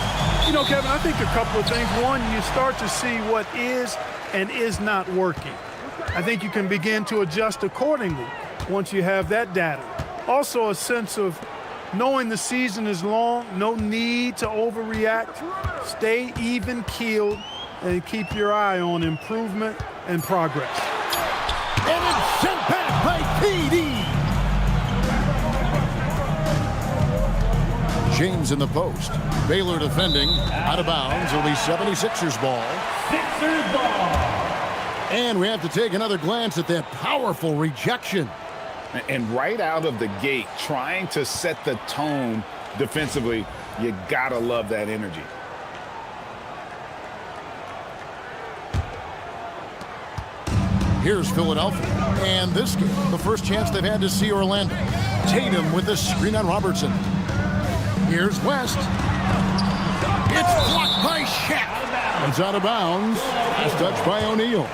You know, Kevin, I think a couple of things. One, you start to see what is and is not working. I think you can begin to adjust accordingly once you have that data. Also, a sense of knowing the season is long, no need to overreact. Stay even-keeled and keep your eye on improvement and progress. And it's sent back by KD. James in the post. Baylor defending. Out of bounds. It'll be 76ers ball. Sixers ball. And we have to take another glance at that powerful rejection. And right out of the gate, trying to set the tone defensively, you gotta love that energy. Here's Philadelphia. And this game, the first chance they've had to see Orlando. Tatum with the screen on Robertson. Here's West. It's blocked by Shaq. It's out of bounds. It's touched by O'Neal.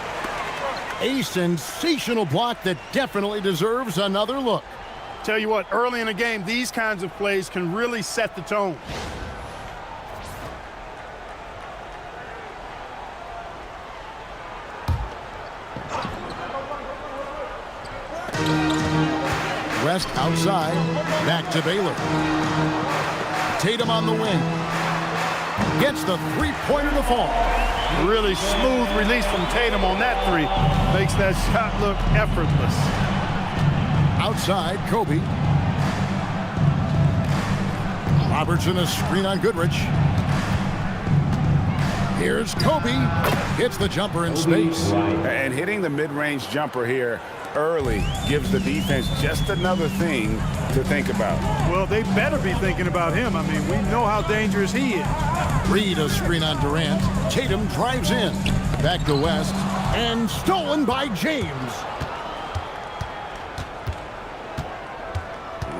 A sensational block that definitely deserves another look. Tell you what, early in the game, these kinds of plays can really set the tone. West outside. Back to Baylor. Tatum on the wing. Gets the three-pointer to fall. Really smooth release from Tatum on that three. Makes that shot look effortless. Outside, Kobe. Robertson, a screen on Goodrich. Here's Kobe. Hits the jumper in space. And hitting the mid-range jumper here early gives the defense just another thing to think about. Well, they better be thinking about him. I mean, we know how dangerous he is. Reed, a screen on Durant. Tatum drives in. Back to West. And stolen by James.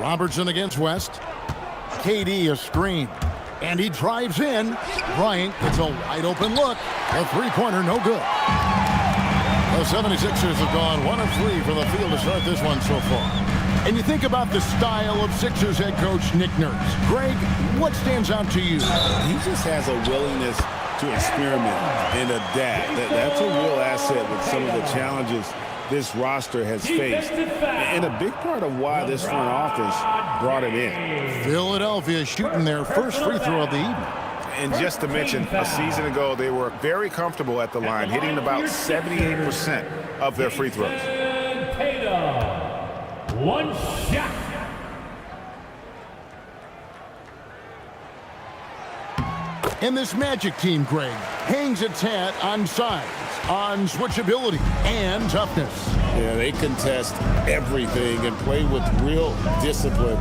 Robertson against West. KD a screen. And he drives in. Bryant gets a wide open look. A three-pointer, no good. The 76ers have gone 1 of 3 from the field to start this one so far. And you think about the style of Sixers head coach Nick Nurse. Greg, what stands out to you? He just has a willingness to experiment and adapt. That's a real asset with some of the challenges this roster has faced. And a big part of why this front office brought him in. Philadelphia shooting their first free throw of the evening. And just to mention, a season ago, they were very comfortable at the line, hitting about 78% of their free throws. One shot. And this Magic team, Greg, hangs its hat on size, on switchability, and toughness. Yeah, they contest everything and play with real discipline.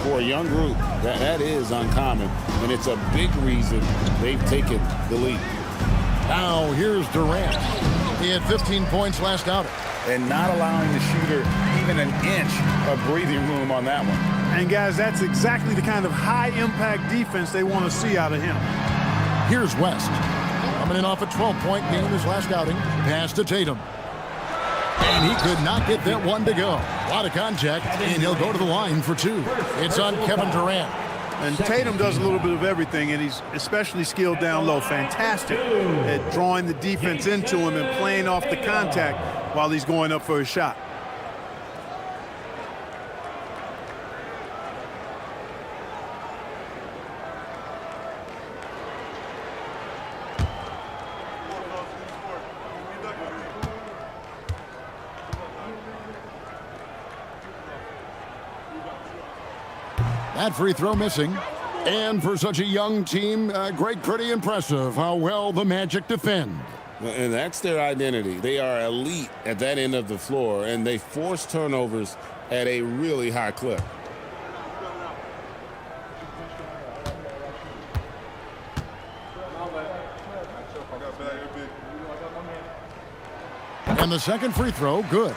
For a young group, that is uncommon, and it's a big reason they've taken the lead. Now here's Durant. He had 15 points last outing. And not allowing the shooter even an inch of breathing room on that one. And guys, that's exactly the kind of high-impact defense they want to see out of him. Here's West. Coming in off a 12-point game his last outing. Pass to Tatum. And he could not get that one to go. A lot of contact, and he'll go to the line for 2. It's on Kevin Durant. And Tatum does a little bit of everything, and he's especially skilled down low. Fantastic at drawing the defense into him and playing off the contact while he's going up for a shot. That free throw missing. And for such a young team, Greg, pretty impressive how well the Magic defend. And that's their identity. They are elite at that end of the floor, and they force turnovers at a really high clip. And the second free throw, good.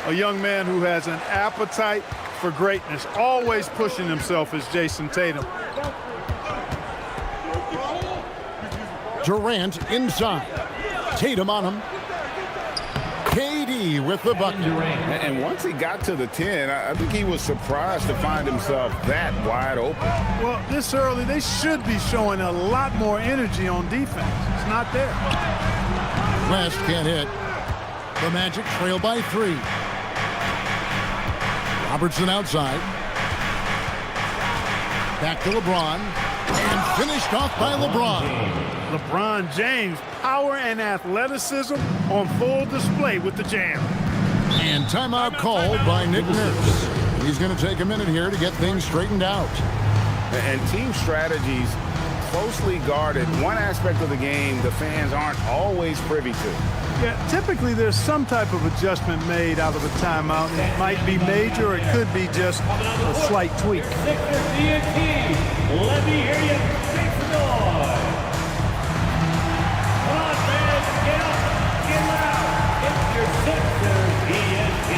A young man who has an appetite for greatness, always pushing himself, is Jason Tatum. Durant inside. Tatum on him. KD with the bucket. And once he got to the 10, I think he was surprised to find himself that wide open. Well, this early, they should be showing a lot more energy on defense. It's not there. West can't hit. The Magic trail by 3. Robertson outside. Back to LeBron. And finished off by LeBron. LeBron James, power and athleticism on full display with the jam. And timeout called by Nick Nurse. He's going to take a minute here to get things straightened out. And team strategies closely guarded. One aspect of the game the fans aren't always privy to. Yeah, typically there's some type of adjustment made out of a timeout. It might be major, or it could be just a slight tweak. Let me hear you make some noise. Come on, fans, get up, get loud. It's your Sixers ENT.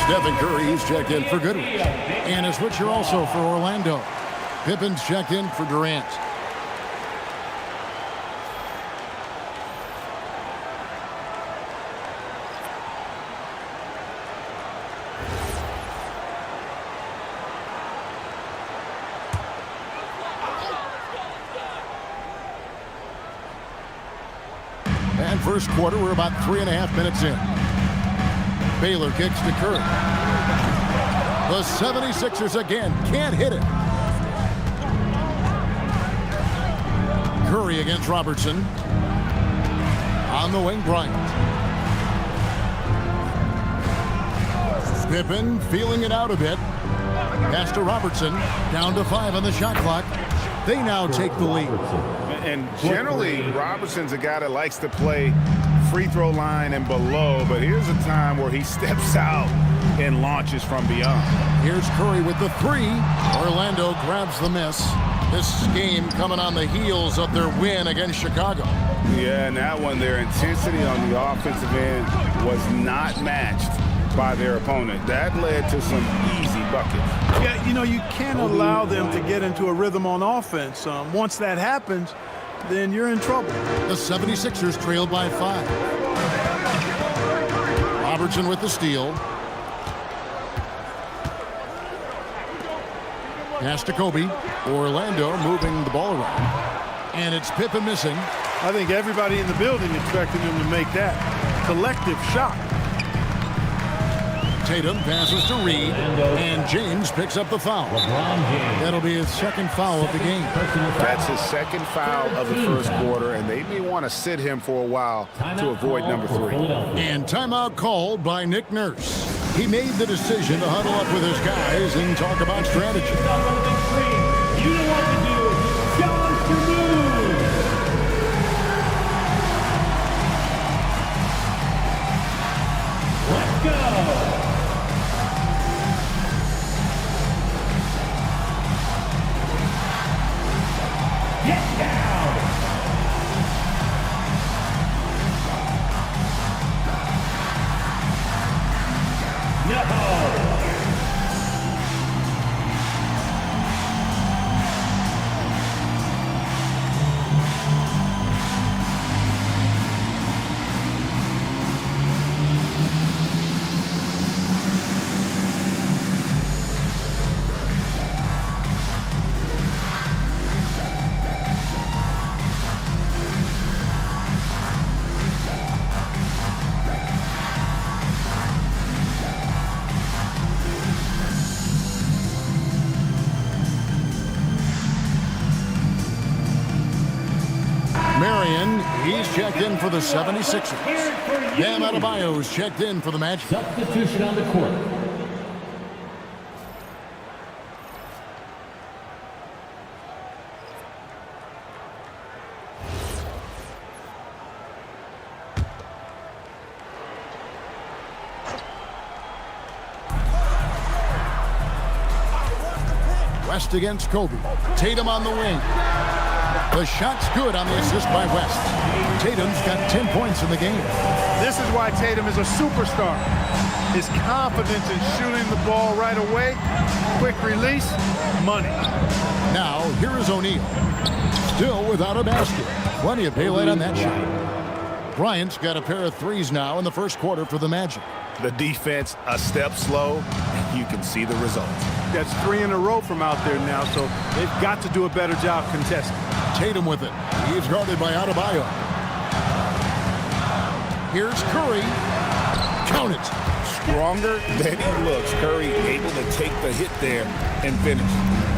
Stephen Curry's checked in for Goodrich. And a switcher also for Orlando. Pippen's checked in for Durant. And first quarter, we're about 3.5 minutes in. Baylor kicks to Curry. The 76ers again can't hit it. Curry against Robertson. On the wing, Bryant. Pippen feeling it out a bit. Pass to Robertson. Down to 5 on the shot clock. They now take the lead. And generally, Robertson's a guy that likes to play free throw line and below, but here's a time where he steps out and launches from beyond. Here's Curry with the 3. Orlando grabs the miss. This game coming on the heels of their win against Chicago. Yeah, and that one, their intensity on the offensive end was not matched by their opponent. That led to some easy buckets. Yeah, you know, you can't allow them to get into a rhythm on offense. Once that happens, then you're in trouble. The 76ers trailed by 5. Robertson with the steal. Pass to Kobe. Orlando moving the ball around. And it's Pippen missing. I think everybody in the building expected him to make that collective shot. Tatum passes to Reed, and James picks up the foul. That'll be his second foul of the game. That's his second foul of the first quarter, and they may want to sit him for a while to avoid number 3. And timeout called by Nick Nurse. He made the decision to huddle up with his guys and talk about strategy. You know what to do. Challenge your move. Let's go. Get down! No! checked in for the 76ers. Bam Adebayo's checked in for the Magic. Substitution on the court. West against Kobe. Tatum on the wing. The shot's good on the assist by West. Tatum's got 10 points in the game. This is why Tatum is a superstar. His confidence in shooting the ball right away, quick release, money. Now, here is O'Neal. Still without a basket. Plenty of daylight on that shot. Bryant's got a pair of threes now in the first quarter for the Magic. The defense a step slow, you can see the result. That's 3 in a row from out there now, so they've got to do a better job contesting. Tatum with it. He's guarded by Adebayo. Here's Curry. Count it. Stronger than he looks. Curry able to take the hit there and finish.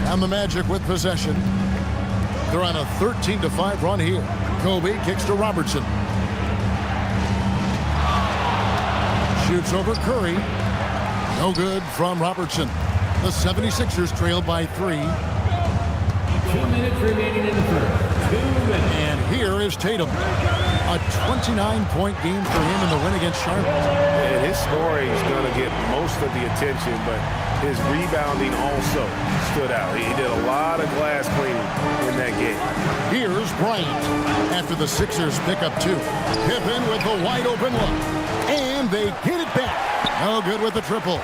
And the Magic with possession. They're on a 13-5 run here. Kobe kicks to Robertson. Shoots over Curry. No good from Robertson. The 76ers trail by 3. 2 minutes remaining in the first. 2 minutes. And here is Tatum. A 29-point game for him in the win against Charlotte. And his scoring is going to get most of the attention, but his rebounding also stood out. He did a lot of glass cleaning in that game. Here's Bryant after the Sixers pick up 2. Pippen with the wide open look. And they get it back. No good with the triple.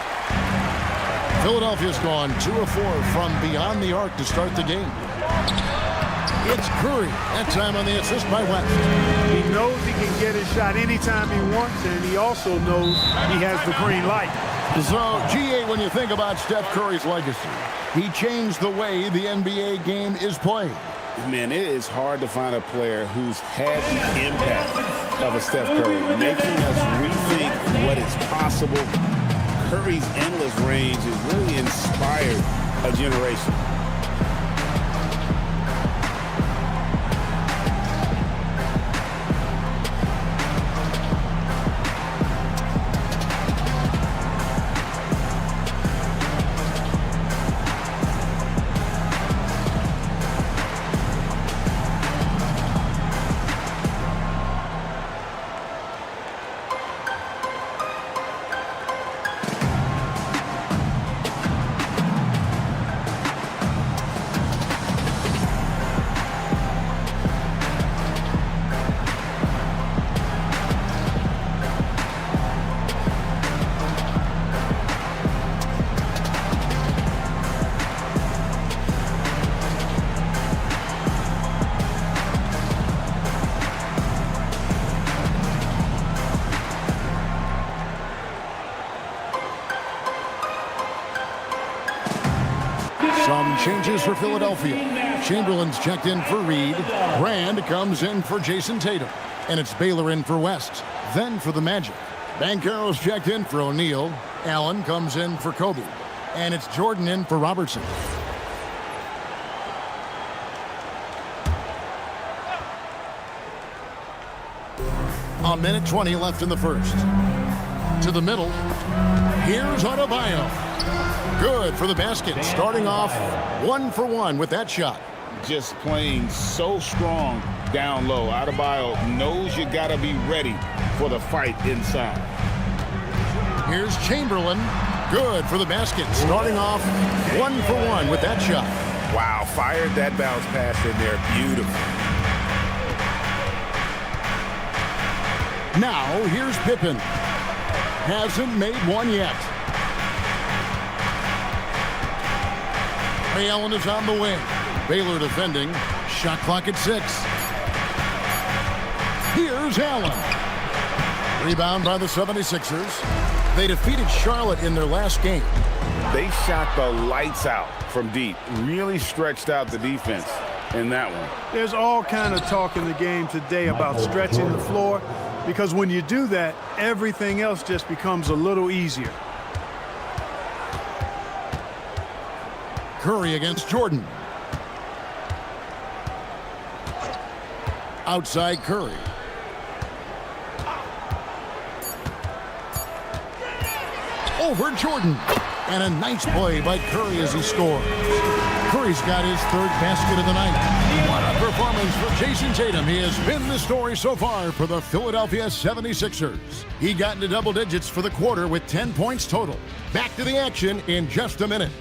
Philadelphia's gone 2 of 4 from beyond the arc to start the game. It's Curry, that time on the assist by West. He knows he can get his shot anytime he wants, and he also knows he has the green light. So, GA, when you think about Steph Curry's legacy, he changed the way the NBA game is played. Man, it is hard to find a player who's had the impact of a Steph Curry, making us rethink what is possible. Curry's endless range has really inspired a generation. Some changes for Philadelphia. Chamberlain's checked in for Reed. Brand comes in for Jason Tatum. And it's Baylor in for West. Then for the Magic. Banchero's checked in for O'Neal. Allen comes in for Kobe. And it's Jordan in for Robertson. A minute 20 left in the first. To the middle. Here's Adebayo. Good for the basket. Starting off 1 for 1 with that shot. Just playing so strong down low. Adebayo knows you got to be ready for the fight inside. Here's Chamberlain. Good for the basket. Starting off 1 for 1 with that shot. Wow, fired that bounce pass in there. Beautiful. Now, here's Pippen. Hasn't made one yet. Ray Allen is on the wing. Baylor defending. Shot clock at 6. Here's Allen. Rebound by the 76ers. They defeated Charlotte in their last game. They shot the lights out from deep. Really stretched out the defense in that one. There's all kind of talk in the game today about stretching the floor, because when you do that, everything else just becomes a little easier. Curry against Jordan. Outside Curry. over Jordan. And a nice play by Curry as he scores. Curry's got his third basket of the night. What a performance for Jason Tatum. He has been the story so far for the Philadelphia 76ers. He got into double digits for the quarter with 10 points total. Back to the action in just a minute.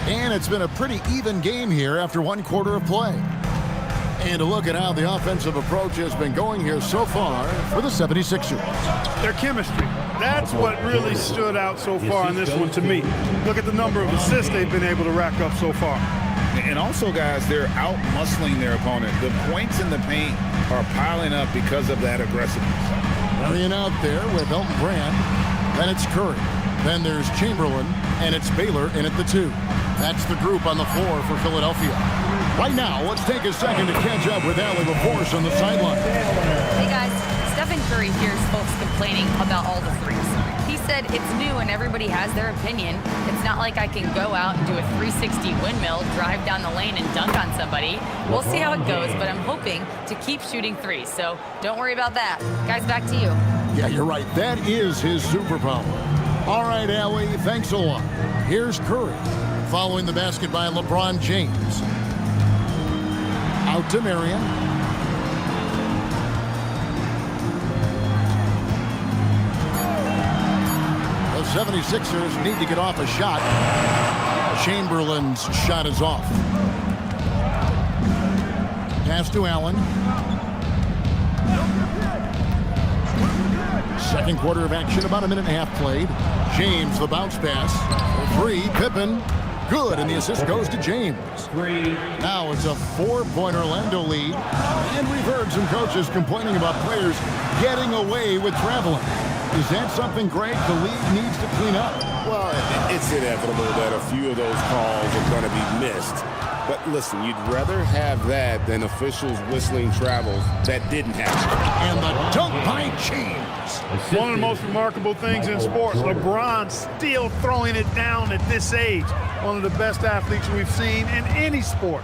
And it's been a pretty even game here after one quarter of play. And to look at how the offensive approach has been going here so far for the 76ers. Their chemistry. That's what really stood out so far in this one to me. Look at the number of assists they've been able to rack up so far. And also, guys, they're out-muscling their opponent. The points in the paint are piling up because of that aggressiveness. Marion out there with Elton Brand. Then it's Curry. Then there's Chamberlain, and it's Baylor in at the 2. That's the group on the floor for Philadelphia. Right now, let's take a second to catch up with Allie LaForce on the sideline. Hey guys, Stephen Curry hears folks complaining about all the threes. He said it's new and everybody has their opinion. It's not like I can go out and do a 360 windmill, drive down the lane and dunk on somebody. We'll see how it goes, but I'm hoping to keep shooting threes, so don't worry about that. Guys, back to you. Yeah, you're right. That is his superpower. All right, Allie, thanks a lot. Here's Curry, following the basket by LeBron James. Out to Marion. The 76ers need to get off a shot. Chamberlain's shot is off. Pass to Allen. Second quarter of action, about a minute and a half played. James, the bounce pass. For 3, Pippen. Good, and the assist goes to James. Now it's a 4-point Orlando lead. And we've heard some coaches complaining about players getting away with traveling. Is that something, Greg, the league needs to clean up? Well, it's inevitable that a few of those calls are going to be missed. But listen, you'd rather have that than officials whistling travels that didn't happen. And the dunk by James. One of the most remarkable things in sports, LeBron still throwing it down at this age. One of the best athletes we've seen in any sport.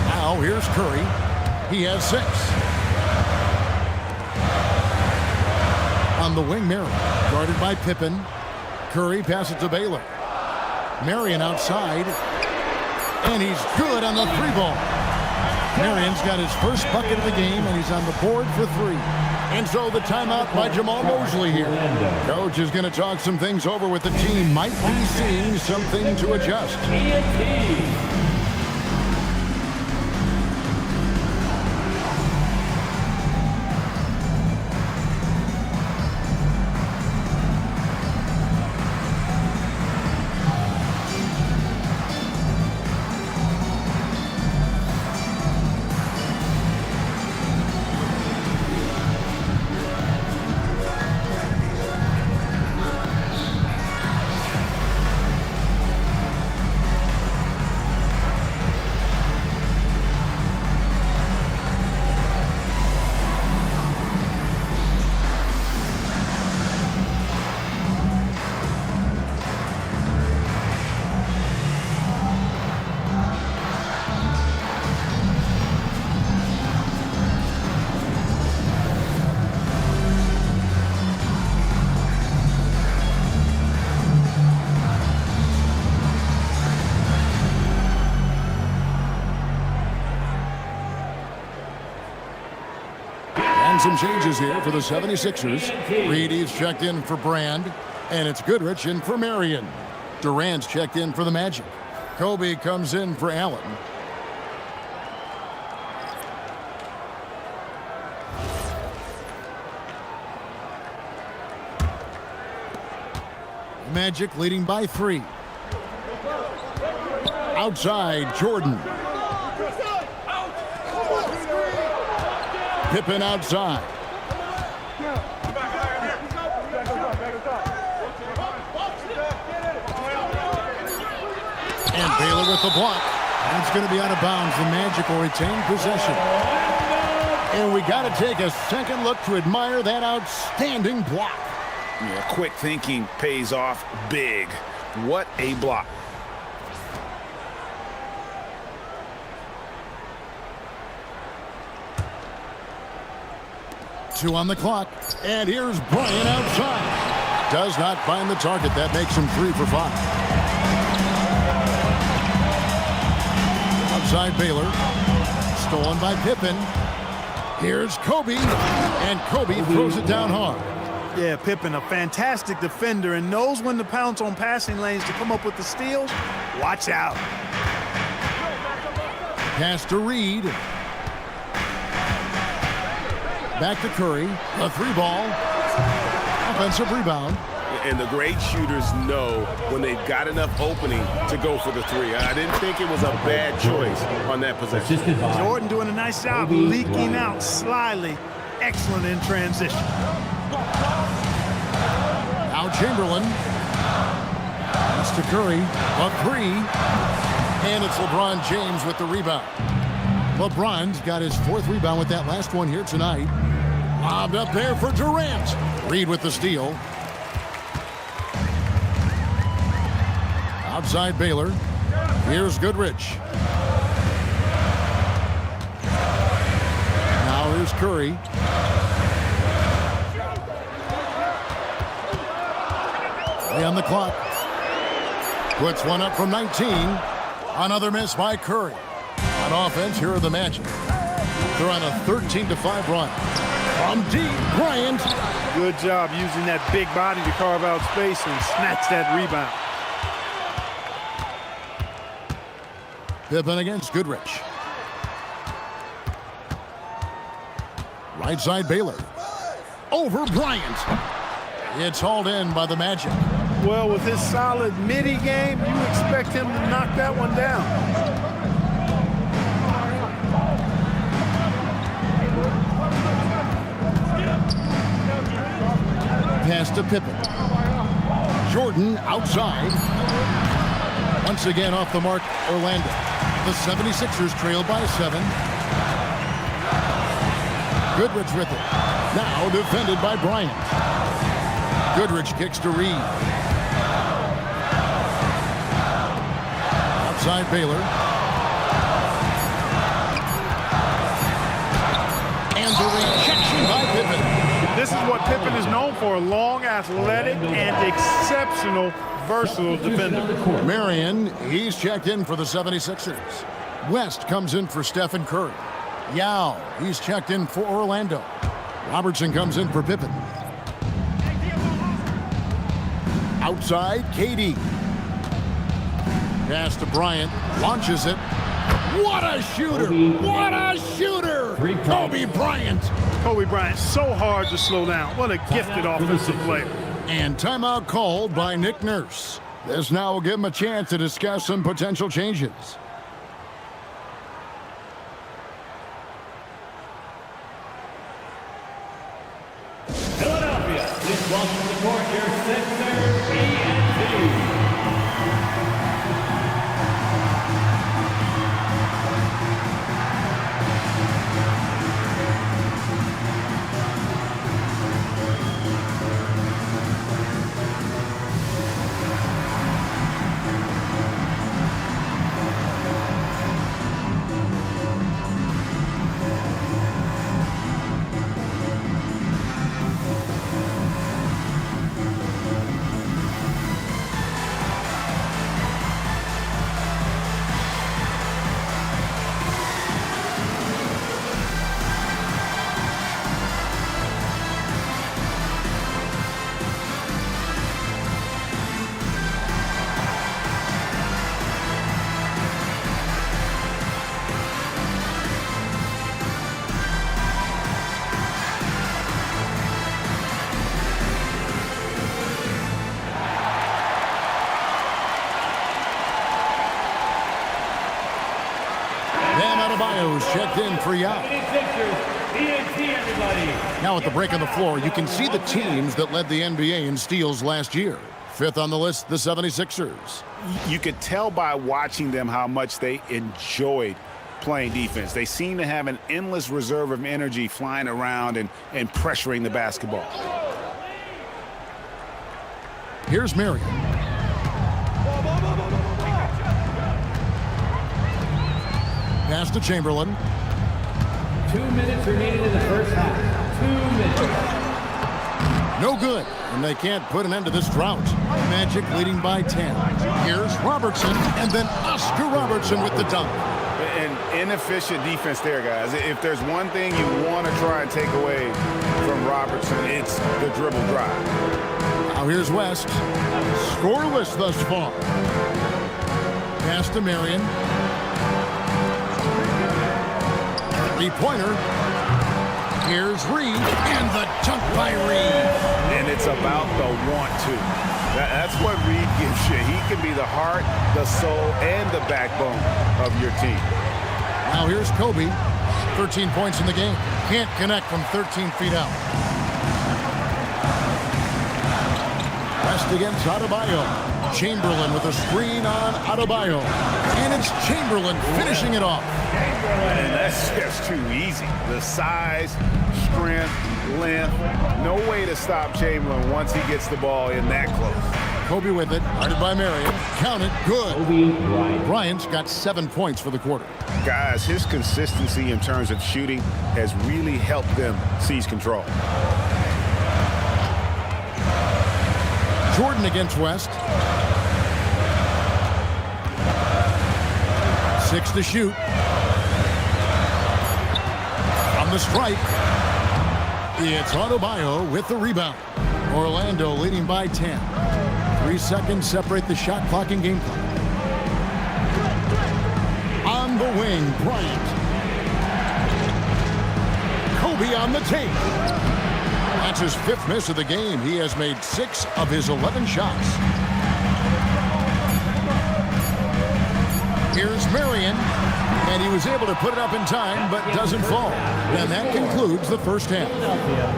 Now here's Curry. He has 6. On the wing, Marion, guarded by Pippen. Curry passes to Baylor. Marion outside. And he's good on the 3-ball. Marion's got his first bucket of the game, and he's on the board for 3. And so the timeout by Jamal Mosley here. Coach is going to talk some things over with the team. Might be seeing something to adjust. Some changes here for the 76ers. Reedy's checked in for Brand, and it's Goodrich in for Marion. Durant's checked in for the Magic. Kobe comes in for Allen. Magic leading by 3. Outside, Jordan. Pippen outside. And Baylor with the block. And it's going to be out of bounds. The Magic will retain possession. And we got to take a second look to admire that outstanding block. Yeah, quick thinking pays off big. What a block. Two on the clock, and here's Bryant outside. Does not find the target. That makes him 3 for 5. Outside Baylor, stolen by Pippen. Here's Kobe, and Kobe throws it down hard. Yeah, Pippen, a fantastic defender, and knows when to pounce on passing lanes to come up with the steal. Watch out. Pass to Reed. Back to Curry. A 3-ball. Offensive rebound. And the great shooters know when they've got enough opening to go for the 3. I didn't think it was a bad choice on that possession. Jordan doing a nice job leaking out slyly. Excellent in transition. Now Chamberlain. Pass to Curry. A 3. And it's LeBron James with the rebound. LeBron's got his 4th rebound with that last one here tonight. Lobbed up there for Durant. Reed with the steal. Outside Baylor. Here's Goodrich. Now here's Curry. Play on the clock. Puts one up from 19. Another miss by Curry. On offense, here are the Magic. They're on a 13-5 run. From deep, Bryant. Good job using that big body to carve out space and snatch that rebound. Pippen against Goodrich. Right side Baylor. Over Bryant. It's hauled in by the Magic. Well, with his solid midi game, you expect him to knock that one down. Pass to Pippen. Jordan outside. Once again off the mark, Orlando. The 76ers trail by 7. Goodrich with it. Now defended by Bryant. Goodrich kicks to Reed. Outside Baylor. And the rejection by Pippen. This is what Pippen is known for, long, athletic, and exceptional, versatile defender. Marion, he's checked in for the 76ers. West comes in for Stephen Curry. Yao, he's checked in for Orlando. Robertson comes in for Pippen. Outside, KD. Pass to Bryant, launches it. What a shooter! What a shooter! Kobe Bryant. Kobe Bryant, so hard to slow down. What a gifted offensive player. And timeout called by Nick Nurse. This now will give him a chance to discuss some potential changes. Philadelphia, please welcome to the court your Sixers, B&T. Checked in for Yao. Now at the break on the floor, you can see the teams that led the NBA in steals last year. 5th on the list, the 76ers. You could tell by watching them how much they enjoyed playing defense. They seem to have an endless reserve of energy flying around and pressuring the basketball. Here's Marion. Pass to Chamberlain. 2 minutes remaining in the first half. 2 minutes. No good, and they can't put an end to this drought. Magic leading by 10. Here's Robertson, and then Oscar Robertson with the dunk. An inefficient defense there, guys. If there's one thing you want to try and take away from Robertson, it's the dribble drive. Now here's West. Scoreless thus far. Pass to Marion. Three-pointer. Here's Reed, and the dunk by Reed. And it's about the want to. That's what Reed gives you. He can be the heart, the soul, and the backbone of your team. Now here's Kobe. 13 points in the game. Can't connect from 13 feet out. West against Adebayo. Chamberlain with a screen on Adebayo. And it's Chamberlain finishing it off. And that's just too easy. The size, strength, length, no way to stop Chamberlain once he gets the ball in that close. Kobe with it, guarded by Marion. Count it, good. Bryant's got 7 points for the quarter. Guys, his consistency in terms of shooting has really helped them seize control. Jordan against West. 6 to shoot. From the stripe, it's Adebayo with the rebound. Orlando leading by 10. 3 seconds separate the shot clock and game clock. On the wing, Bryant. Kobe on the tape. That's his 5th miss of the game. He has made 6 of his 11 shots. Here's Marion, and he was able to put it up in time, but doesn't fall. And that concludes the first half.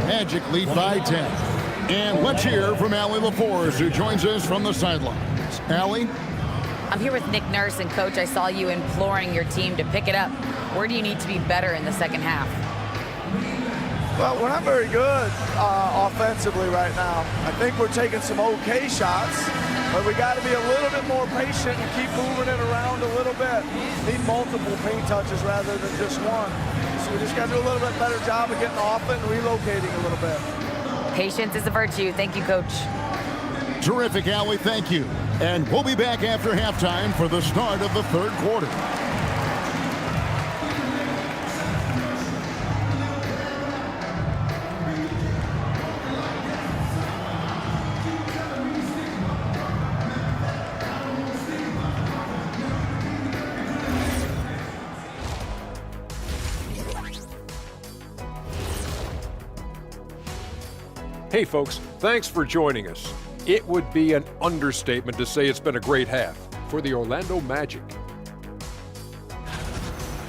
Magic lead by 10. And let's hear from Allie LaForce, who joins us from the sidelines. Allie? I'm here with Nick Nurse, and Coach, I saw you imploring your team to pick it up. Where do you need to be better in the second half? Well, we're not very good offensively right now. I think we're taking some okay shots, but we got to be a little bit more patient and keep moving it around a little bit. Need multiple paint touches rather than just one. So we just got to do a little bit better job of getting off it and relocating a little bit. Patience is a virtue. Thank you, Coach. Terrific, Allie. Thank you. And we'll be back after halftime for the start of the third quarter. Hey folks, thanks for joining us. It would be an understatement to say it's been a great half for the Orlando Magic.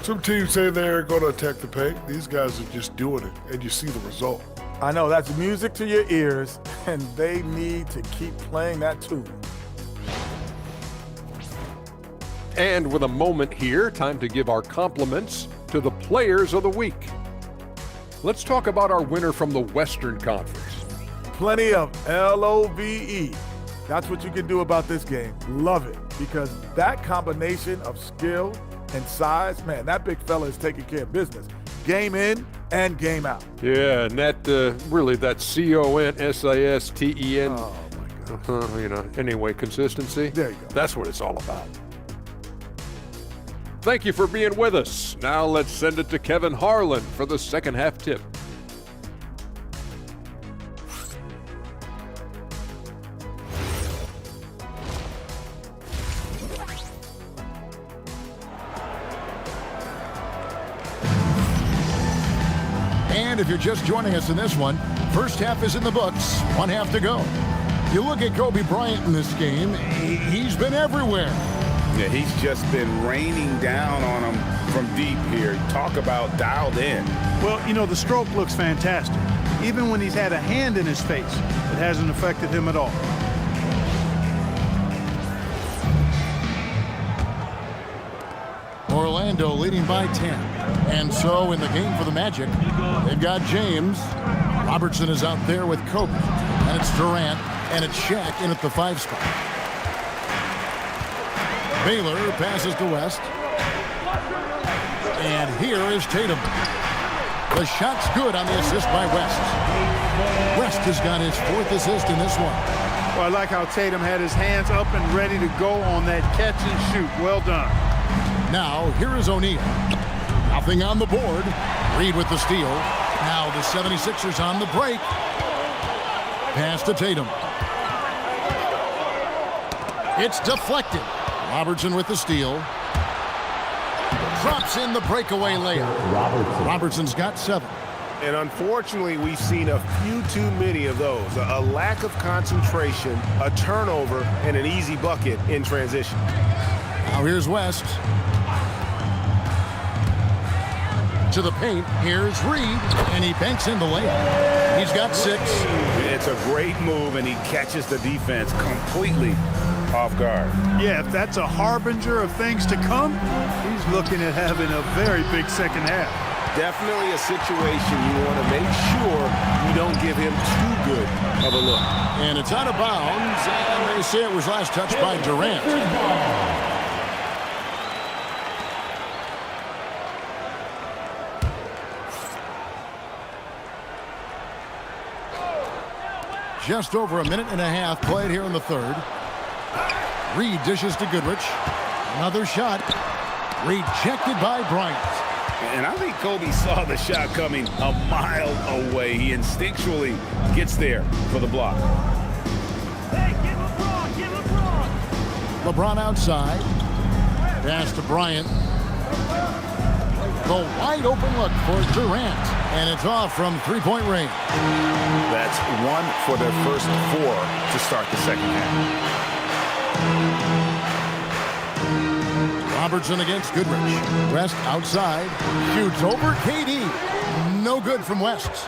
Some teams say they're going to attack the paint. These guys are just doing it, and you see the result. I know, that's music to your ears, and they need to keep playing that tune. And with a moment here, time to give our compliments to the players of the week. Let's talk about our winner from the Western Conference. Plenty of LOVE. That's what you can do about this game. Love it, because that combination of skill and size, man, that big fella is taking care of business. Game in and game out. Yeah, and that really that CONSISTEN. Oh my God. Anyway, consistency. There you go. That's what it's all about. Thank you for being with us. Now let's send it to Kevin Harlan for the second half tip. And if you're just joining us in this one, first half is in the books, 1 half to go. You look at Kobe Bryant in this game, he's been everywhere. Yeah, he's just been raining down on him from deep here. Talk about dialed in. Well, you know, the stroke looks fantastic. Even when he's had a hand in his face, it hasn't affected him at all. Orlando leading by 10. And so in the game for the Magic, they've got James. Robertson is out there with Kobe. And it's Durant. And it's Shaq in at the 5 spot. Baylor passes to West. And here is Tatum. The shot's good on the assist by West. West has got his 4th assist in this one. Well, I like how Tatum had his hands up and ready to go on that catch and shoot. Well done. Now, here is O'Neal. Nothing on the board. Reed with the steal. Now the 76ers on the break. Pass to Tatum. It's deflected. Robertson with the steal. Drops in the breakaway layup. Robertson's got 7. And unfortunately, we've seen a few too many of those. A lack of concentration, a turnover, and an easy bucket in transition. Now here's West. To the paint. Here's Reed. And he banks in the layup. He's got 6. It's a great move, and he catches the defense completely off guard. Yeah, if that's a harbinger of things to come, he's looking at having a very big second half. Definitely a situation you want to make sure you don't give him too good of a look. And it's out of bounds, and they say it was last touched by Durant. Just over a minute and a half played here in the 3rd. Reed dishes to Goodrich. Another shot. Rejected by Bryant. And I think Kobe saw the shot coming a mile away. He instinctually gets there for the block. Hey, get LeBron, get LeBron. LeBron outside. Pass to Bryant. The wide open look for Durant. And it's off from 3-point range. That's 1 for their first 4 to start the second half. Robertson against Goodrich. West outside. Shoots over KD. No good from West.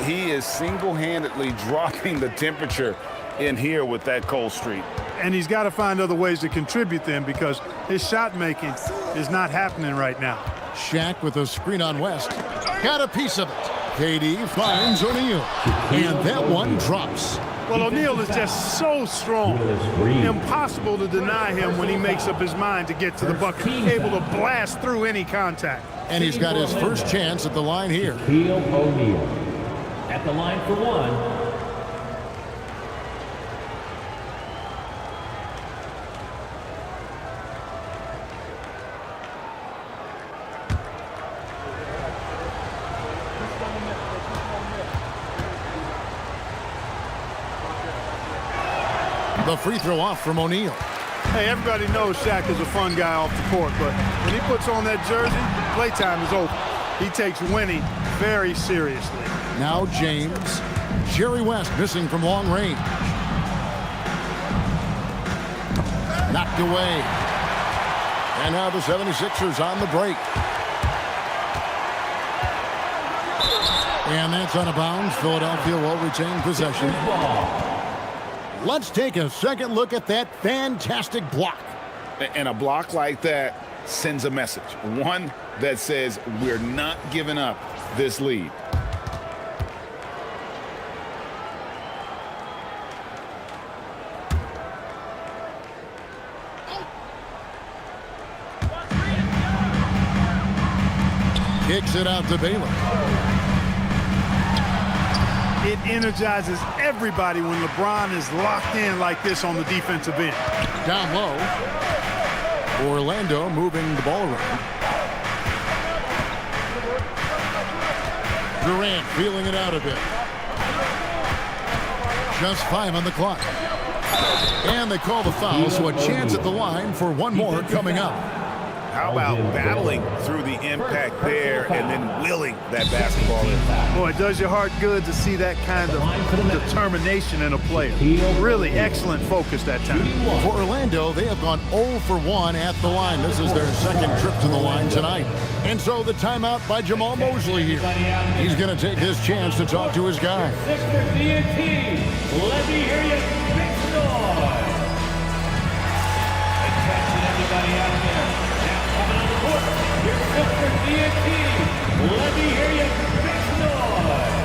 He is single-handedly dropping the temperature in here with that cold streak. And he's got to find other ways to contribute them because his shot making is not happening right now. Shaq with a screen on West. Got a piece of it. KD finds O'Neal. And that one drops. Well, O'Neal is just so strong. Impossible to deny him when he makes up his mind to get to the bucket. Able to blast through any contact. And he's got his first chance at the line here. O'Neal at the line for 1. The free throw off from O'Neal. Hey, everybody knows Shaq is a fun guy off the court, but when he puts on that jersey, playtime is over. He takes winning very seriously. Now James. Jerry West missing from long range. Knocked away. And now the 76ers on the break. And that's out of bounds. Philadelphia will retain possession. Let's take a second look at that fantastic block. And a block like that sends a message. One that says we're not giving up this lead. Kicks it out to Baylor. It energizes everybody when LeBron is locked in like this on the defensive end. Down low. Orlando moving the ball around. Durant feeling it out a bit. Just 5 on the clock. And they call the foul, so a chance at the line for one more coming up. How about battling through the impact there and then willing that basketball in? Boy, it does your heart good to see that kind of determination in a player. Really excellent focus that time. For Orlando, they have gone 0 for 1 at the line. This is their second trip to the line tonight. And so the timeout by Jamal Mosley here. He's going to take his chance to talk to his guy. Let me hear you make noise. Attention everybody out there. Coming on the court, your Pittsburgh DNT. Let me hear you make noise.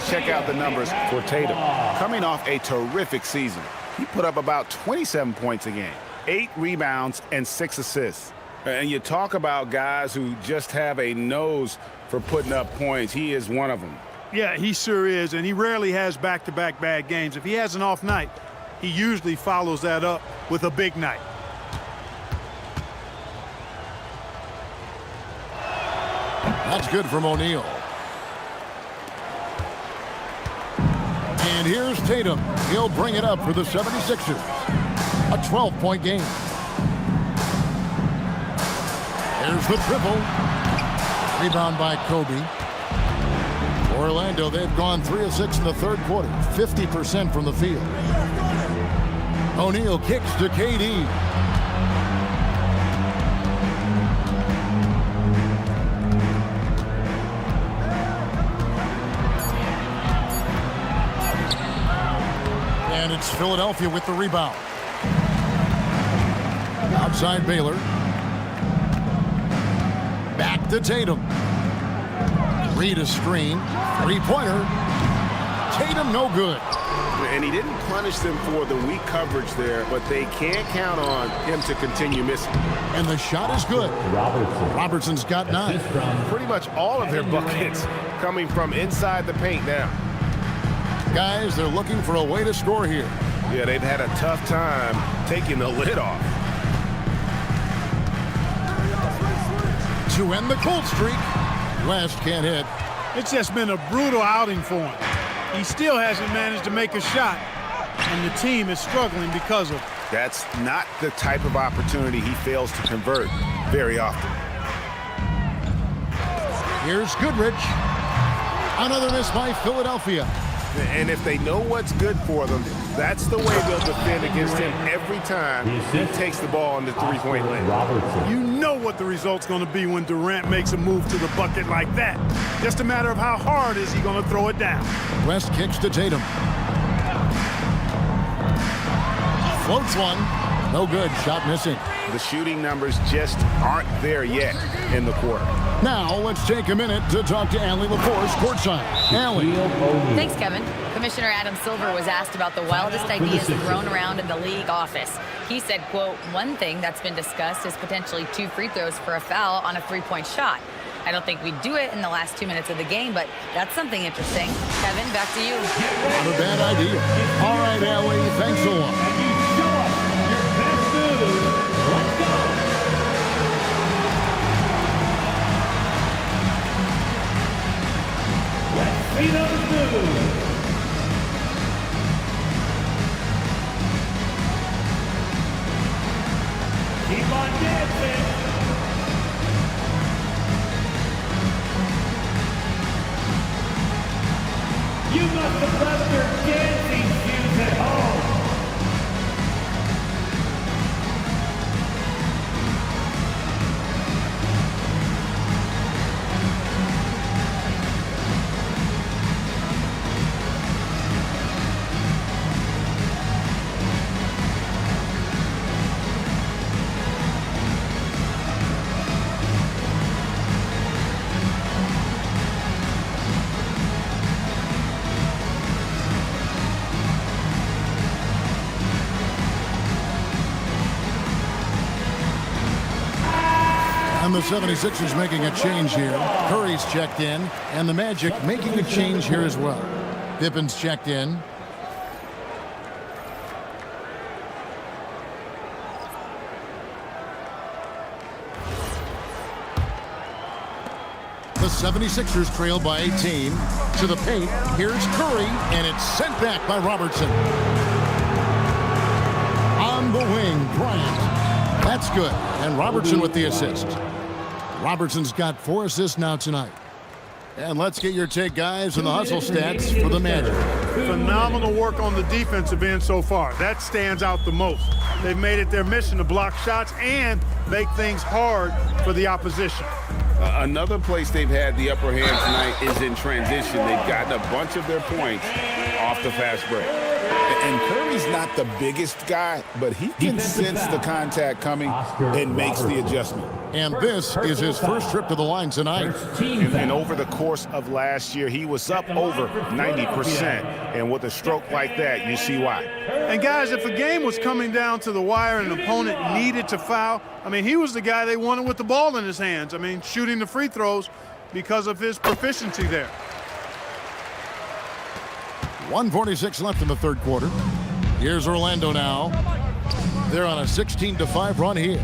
to check out the numbers for Tatum. Coming off a terrific season, he put up about 27 points a game, 8 rebounds, and 6 assists. And you talk about guys who just have a nose for putting up points. He is one of them. Yeah, he sure is, and he rarely has back-to-back bad games. If he has an off night, he usually follows that up with a big night. That's good from O'Neal. And here's Tatum. He'll bring it up for the 76ers. A 12-point game. There's the triple. Rebound by Kobe. Orlando, they've gone 3 of 6 in the third quarter. 50% from the field. O'Neal kicks to KD. And it's Philadelphia with the rebound. Outside Baylor. Back to Tatum. Read a screen. Three-pointer. Tatum no good. And he didn't punish them for the weak coverage there, but they can't count on him to continue missing. And the shot is good. Robertson's got 9. Pretty much all of their buckets coming from inside the paint now. Guys, they're looking for a way to score here. Yeah, they've had a tough time taking the lid off. To end the cold streak. West can't hit. It's just been a brutal outing for him. He still hasn't managed to make a shot, and the team is struggling because of it. That's not the type of opportunity he fails to convert very often. Here's Goodrich. Another miss by Philadelphia. And if they know what's good for them, that's the way they'll defend against him every time he takes the ball in the three-point lane. You know what the result's going to be when Durant makes a move to the bucket like that. Just a matter of how hard is he going to throw it down. West kicks to Tatum. Floats one. No good. Shot missing. The shooting numbers just aren't there yet in the quarter. Now let's take a minute to talk to Allie LaForce courtside. Allie. Thanks, Kevin. Commissioner Adam Silver was asked about the wildest ideas thrown around in the league office. He said, quote, one thing that's been discussed is potentially 2 free throws for a foul on a 3-point shot. I don't think we'd do it in the last 2 minutes of the game, but that's something interesting. Kevin, back to you. Not a bad idea. All right, Allie, thanks a lot. Let's go. Let's see those moves. Keep on dancing. You must have left your dancing shoes at home. And the 76ers making a change here. Curry's checked in, and the Magic making a change here as well. Pippen's checked in. The 76ers trail by 18. To the paint, here's Curry, and it's sent back by Robertson. On the wing, Bryant. That's good. And Robertson with the assist. Robertson's got 4 assists now tonight. And let's get your take, guys, on the hustle stats for the Magic. Phenomenal work on the defensive end so far. That stands out the most. They've made it their mission to block shots and make things hard for the opposition. Another place they've had the upper hand tonight is in transition. They've gotten a bunch of their points off the fast break. And Curry's not the biggest guy, but he can sense the contact coming and makes the adjustment. And this is his first trip to the line tonight. And over the course of last year, he was up over 90%. And with a stroke like that, you see why. And guys, if a game was coming down to the wire and an opponent needed to foul, I mean, he was the guy they wanted with the ball in his hands. I mean, shooting the free throws because of his proficiency there. 1:46 left in the third quarter. Here's Orlando now. They're on a 16-5 run here.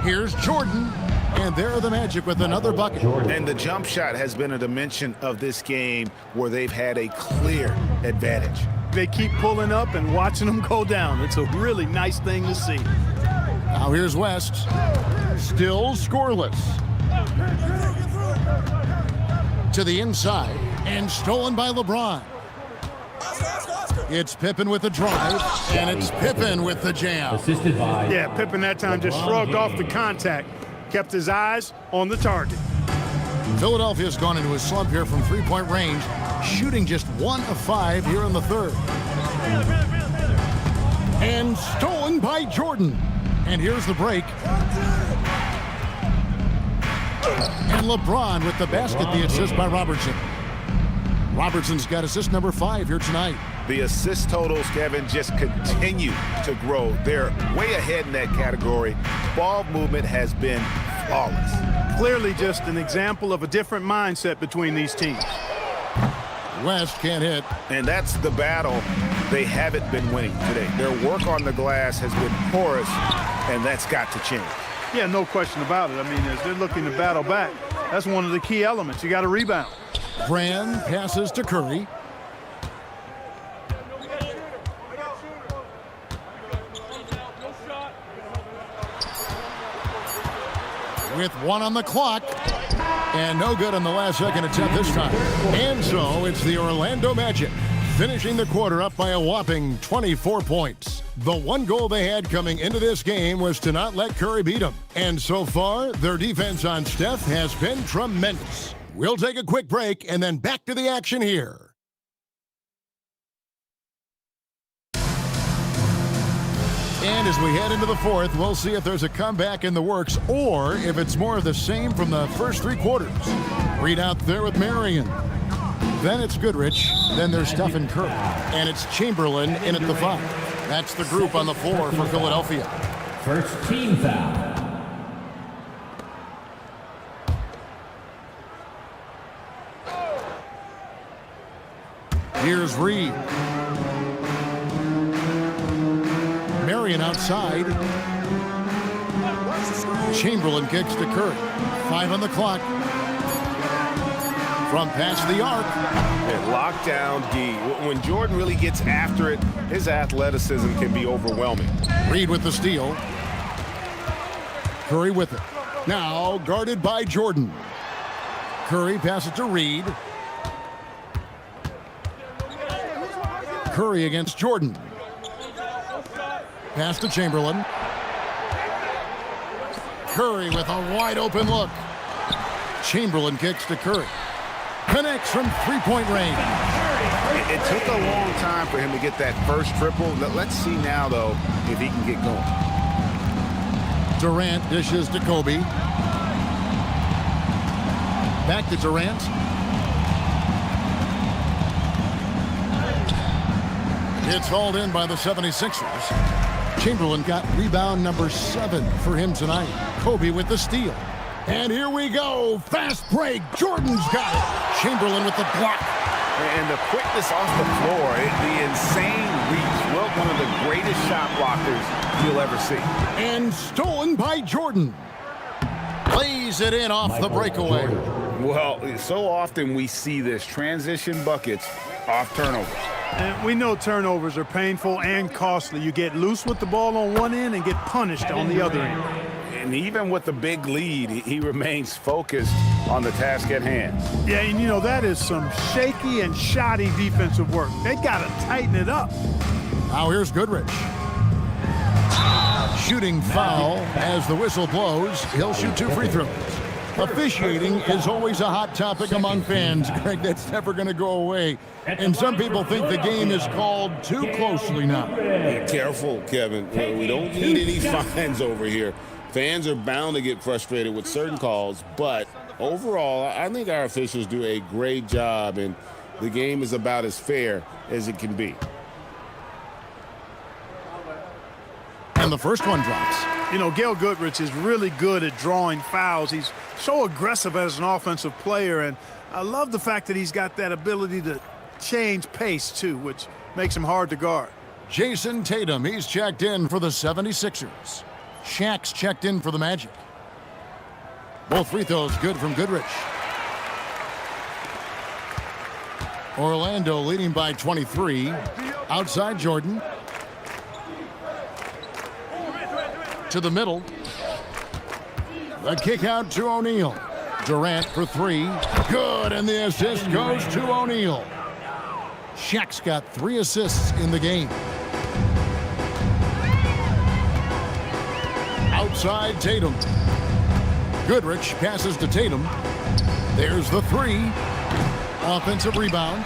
Here's Jordan, and there are the Magic with another bucket. And the jump shot has been a dimension of this game where they've had a clear advantage. They keep pulling up and watching them go down. It's a really nice thing to see. Now here's West. Still scoreless. To the inside, and stolen by LeBron. It's Pippen with the drive, and it's Pippen with the jam. Yeah, Pippen that time just shrugged off the contact, kept his eyes on the target. Philadelphia's gone into a slump here from three-point range, shooting just 1 of 5 here in the third. And stolen by Jordan. And here's the break. And LeBron with the basket, the assist by Robertson. Robertson's got assist number 5 here tonight. The assist totals, Kevin, just continue to grow. They're way ahead in that category. Ball movement has been flawless. Clearly just an example of a different mindset between these teams. West can't hit. And that's the battle they haven't been winning today. Their work on the glass has been porous, and that's got to change. Yeah, no question about it. I mean, as they're looking to battle back, that's one of the key elements. You got to rebound. Brand passes to Curry. With 1 on the clock. And no good on the last second attempt this time. And so it's the Orlando Magic finishing the quarter up by a whopping 24 points. The one goal they had coming into this game was to not let Curry beat them. And so far, their defense on Steph has been tremendous. We'll take a quick break and then back to the action here. And as we head into the fourth, we'll see if there's a comeback in the works or if it's more of the same from the first 3 quarters. Reed out there with Marion. Then it's Goodrich. Then there's Stephen Curry. And it's Chamberlain in at the 5. That's the group on the floor for Philadelphia. First team foul. Here's Reed. Marion outside. Chamberlain kicks to Curry. 5 on the clock. From past the arc. And lockdown D. When Jordan really gets after it, his athleticism can be overwhelming. Reed with the steal. Curry with it. Now guarded by Jordan. Curry passes to Reed. Curry against Jordan. Pass to Chamberlain. Curry with a wide open look. Chamberlain kicks to Curry. Connects from three-point range. It took a long time for him to get that first triple. Let's see now, though, if he can get going. Durant dishes to Kobe. Back to Durant. It's hauled in by the 76ers. Chamberlain got rebound number 7 for him tonight. Kobe with the steal. And here we go. Fast break. Jordan's got it. Chamberlain with the block. And the quickness off the floor, the insane reach. Well, one of the greatest shot blockers you'll ever see. And stolen by Jordan. Lays it in off the breakaway. Well, so often we see this. Transition buckets off turnovers. And we know turnovers are painful and costly. You get loose with the ball on one end and get punished on the other end. And even with the big lead, he remains focused on the task at hand. Yeah, and you know, that is some shaky and shoddy defensive work. They got to tighten it up. Now here's Goodrich. Shooting foul as the whistle blows. He'll shoot 2 free throws. Officiating is always a hot topic among fans, Greg. That's never going to go away. And some people think the game is called too closely now. Be careful, Kevin. We don't need any fines over here. Fans are bound to get frustrated with certain calls, but overall, I think our officials do a great job, and the game is about as fair as it can be. And the first one drops. You know, Gail Goodrich is really good at drawing fouls. He's so aggressive as an offensive player, and I love the fact that he's got that ability to change pace, too, which makes him hard to guard. Jason Tatum, he's checked in for the 76ers. Shaq's checked in for the Magic. Both free throws good from Goodrich. Orlando leading by 23. Outside Jordan. To the middle. The kick out to O'Neal. Durant for three. Good, and the assist goes to O'Neal. Shaq's got 3 assists in the game. Outside Tatum. Goodrich passes to Tatum. There's the 3. Offensive rebound.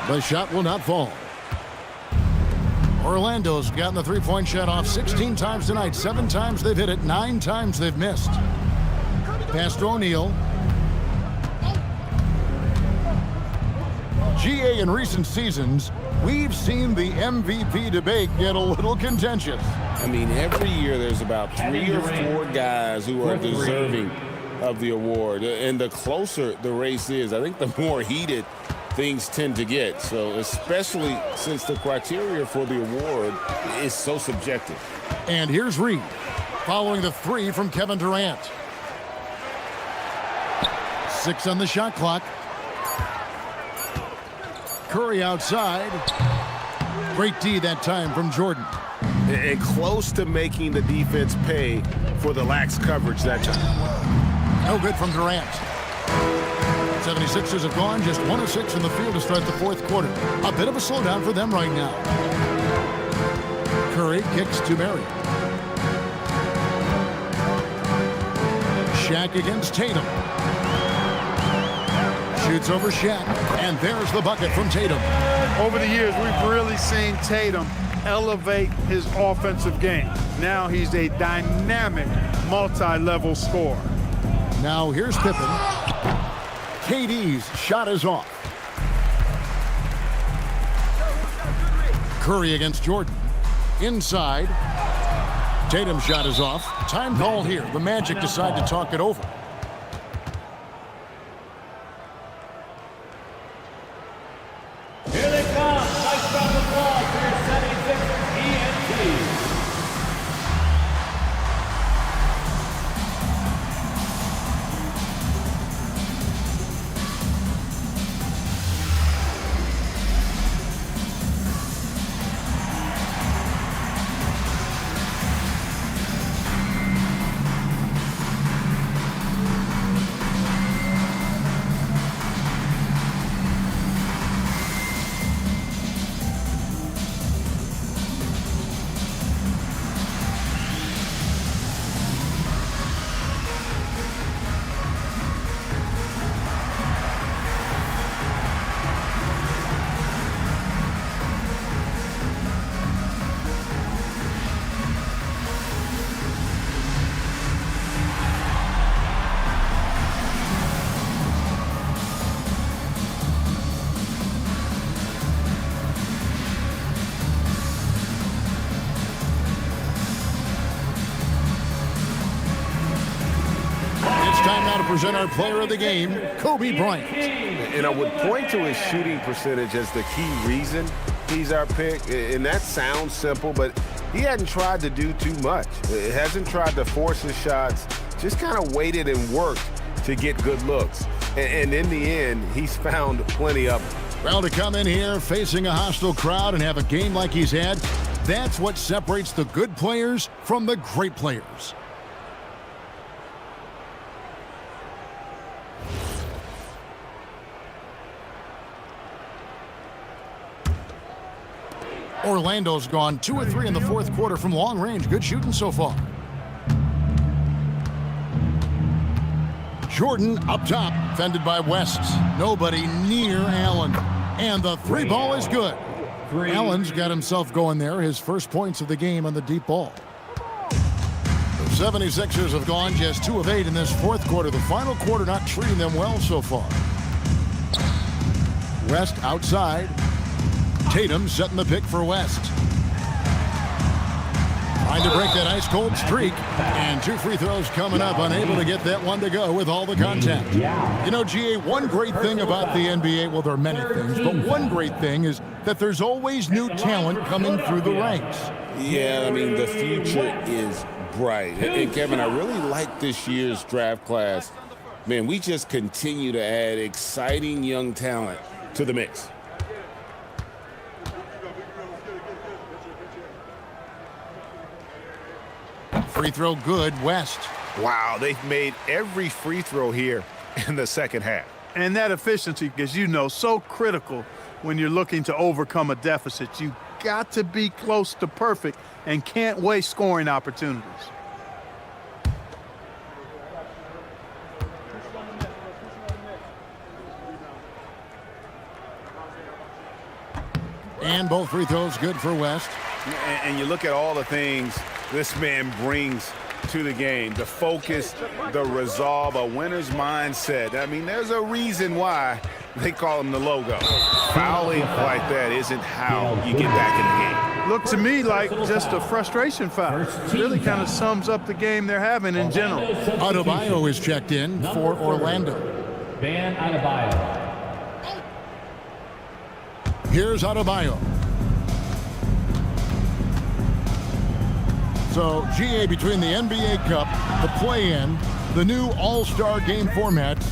The shot will not fall. Orlando's gotten the three-point shot off 16 times tonight. 7 times they've hit it. 9 times they've missed. Pass to O'Neal. GA in recent seasons, we've seen the MVP debate get a little contentious. I mean, every year there's about 3 or 4 guys who are deserving of the award. And the closer the race is, I think the more heated things tend to get. So especially since the criteria for the award is so subjective. And here's Reed following the 3 from Kevin Durant. 6 on the shot clock. Curry outside. Great D that time from Jordan. And close to making the defense pay for the lax coverage that time. No good from Durant. 76ers have gone just 1 of 6 in the field to start the fourth quarter. A bit of a slowdown for them right now. Curry kicks to Murray. Shaq against Tatum. Shoots over Shaq, and there's the bucket from Tatum. Over the years, we've really seen Tatum elevate his offensive game. Now he's a dynamic, multi-level scorer. Now here's Pippen. KD's shot is off. Curry against Jordan. Inside. Tatum's shot is off. Time call here. The Magic decide to talk it over. Here they come. Nice round of applause for your 76ers ENT. Present our player of the game, Kobe Bryant. And I would point to his shooting percentage as the key reason he's our pick. And that sounds simple, but he hadn't tried to do too much. He hasn't tried to force his shots, just kind of waited and worked to get good looks. And in the end, he's found plenty of them. Well, to come in here facing a hostile crowd and have a game like he's had, that's what separates the good players from the great players. Orlando's gone 2 of 3 in the fourth quarter from long range. Good shooting so far. Jordan up top, fended by West. Nobody near Allen. And the three ball is good. Allen's got himself going there. His first points of the game on the deep ball. The 76ers have gone just 2 of 8 in this fourth quarter. The final quarter not treating them well so far. West outside. Tatum setting the pick for West. Trying to break that ice-cold streak. And 2 free throws coming up. Unable to get that one to go with all the contact. You know, GA, one great thing about the NBA, well, there are many things, but one great thing is that there's always new talent coming through the ranks. Yeah, I mean, the future is bright. And Kevin, I really like this year's draft class. Man, we just continue to add exciting young talent to the mix. Free throw good, West. Wow, they've made every free throw here in the second half. And that efficiency, as you know, so critical when you're looking to overcome a deficit. You got to be close to perfect and can't waste scoring opportunities. And both free throws good for West. And you look at all the things this man brings to the game. The focus, the resolve, a winner's mindset. I mean, there's a reason why they call him the logo. Fouling like that isn't how you get back in the game. Looked to me like just a frustration foul. Really kind of sums up the game they're having in general. Adebayo is checked in for Orlando. Van Adebayo. Here's Adebayo. So, GA, between the NBA Cup, the play-in, the new All-Star game formats,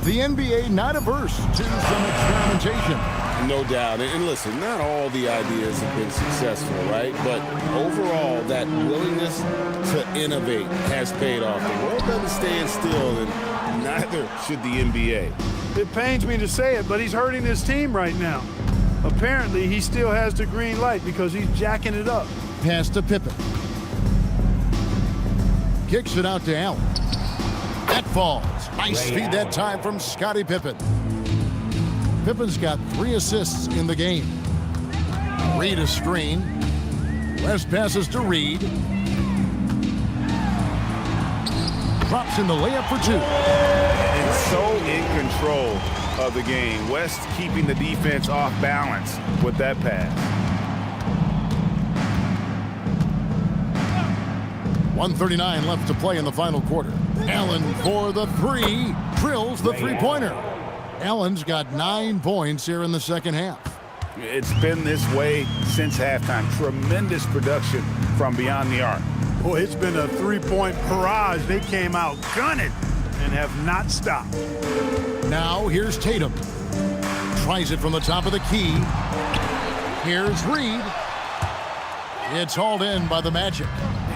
the NBA not averse to some experimentation. No doubt. And listen, not all the ideas have been successful, right? But overall, that willingness to innovate has paid off. The world doesn't stand still, and neither should the NBA. It pains me to say it, but he's hurting his team right now. Apparently, he still has the green light because he's jacking it up. Pass to Pippen. Kicks it out to Allen. That falls. Nice feed that time from Scottie Pippen. Pippen's got 3 assists in the game. Reed a screen. West passes to Reed. Drops in the layup for 2. And so in control of the game. West keeping the defense off balance with that pass. 1:39 left to play in the final quarter. Allen for the 3. Drills the three-pointer. Allen's got 9 points here in the second half. It's been this way since halftime. Tremendous production from beyond the arc. Boy, it's been a three-point barrage. They came out gunning and have not stopped. Now here's Tatum. Tries it from the top of the key. Here's Reed. It's hauled in by the Magic.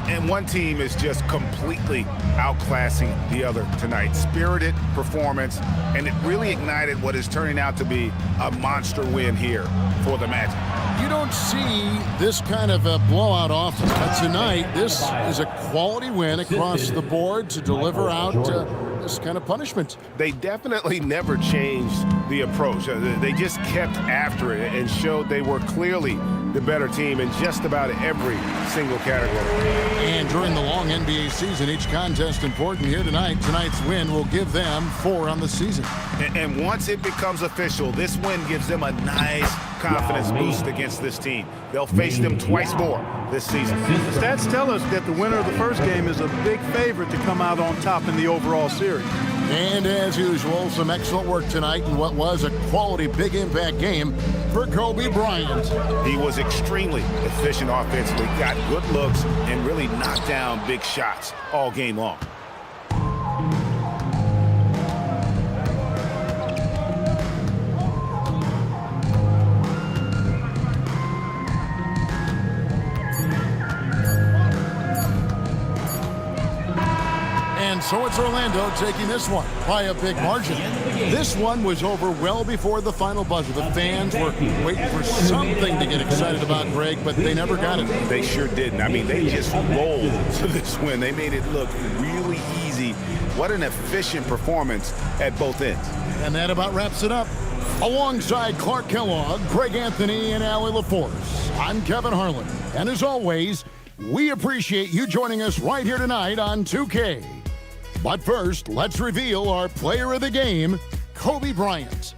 And one team is just completely outclassing the other tonight. Spirited performance, and it really ignited what is turning out to be a monster win here for the Magic. You don't see this kind of a blowout often, but tonight this is a quality win across the board to deliver out this kind of punishment. They definitely never changed the approach. They just kept after it and showed they were clearly the better team in just about every single category. And during the long NBA season, each contest important here tonight. Tonight's win will give them 4 on the season. And once it becomes official, this win gives them a nice confidence boost against this team. They'll face them twice more this season. Stats tell us that the winner of the first game is a big favorite to come out on top in the overall series. And as usual, some excellent work tonight in what was a quality big impact game for Kobe Bryant. He was extremely efficient offensively, got good looks, and really knocked down big shots all game long. And so it's Orlando taking this one by a big margin. This one was over well before the final buzzer. The fans were waiting for something to get excited about, Greg, but they never got it. They sure didn't. I mean, they just rolled to this win. They made it look really easy What an efficient performance at both ends. And that about wraps it up. Alongside Clark Kellogg, Greg Anthony, and Allie LaForce, I'm Kevin Harlan. And as always, we appreciate you joining us right here tonight on 2K. But first, let's reveal our player of the game, Kobe Bryant.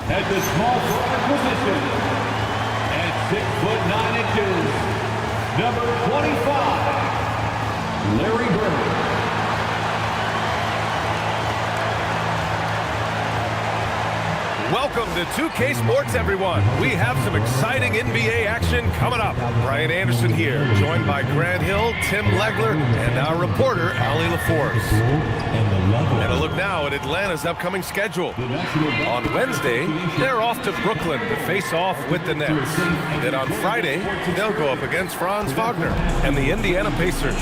At the small forward position, at 6'9" number 25, Larry Bird. Welcome to 2K Sports, everyone. We have some exciting NBA action coming up. Brian Anderson here, joined by Grant Hill, Tim Legler, and our reporter, Allie LaForce. And a look now at Atlanta's upcoming schedule. On Wednesday, they're off to Brooklyn to face off with the Nets. Then on Friday, they'll go up against Franz Wagner and the Indiana Pacers.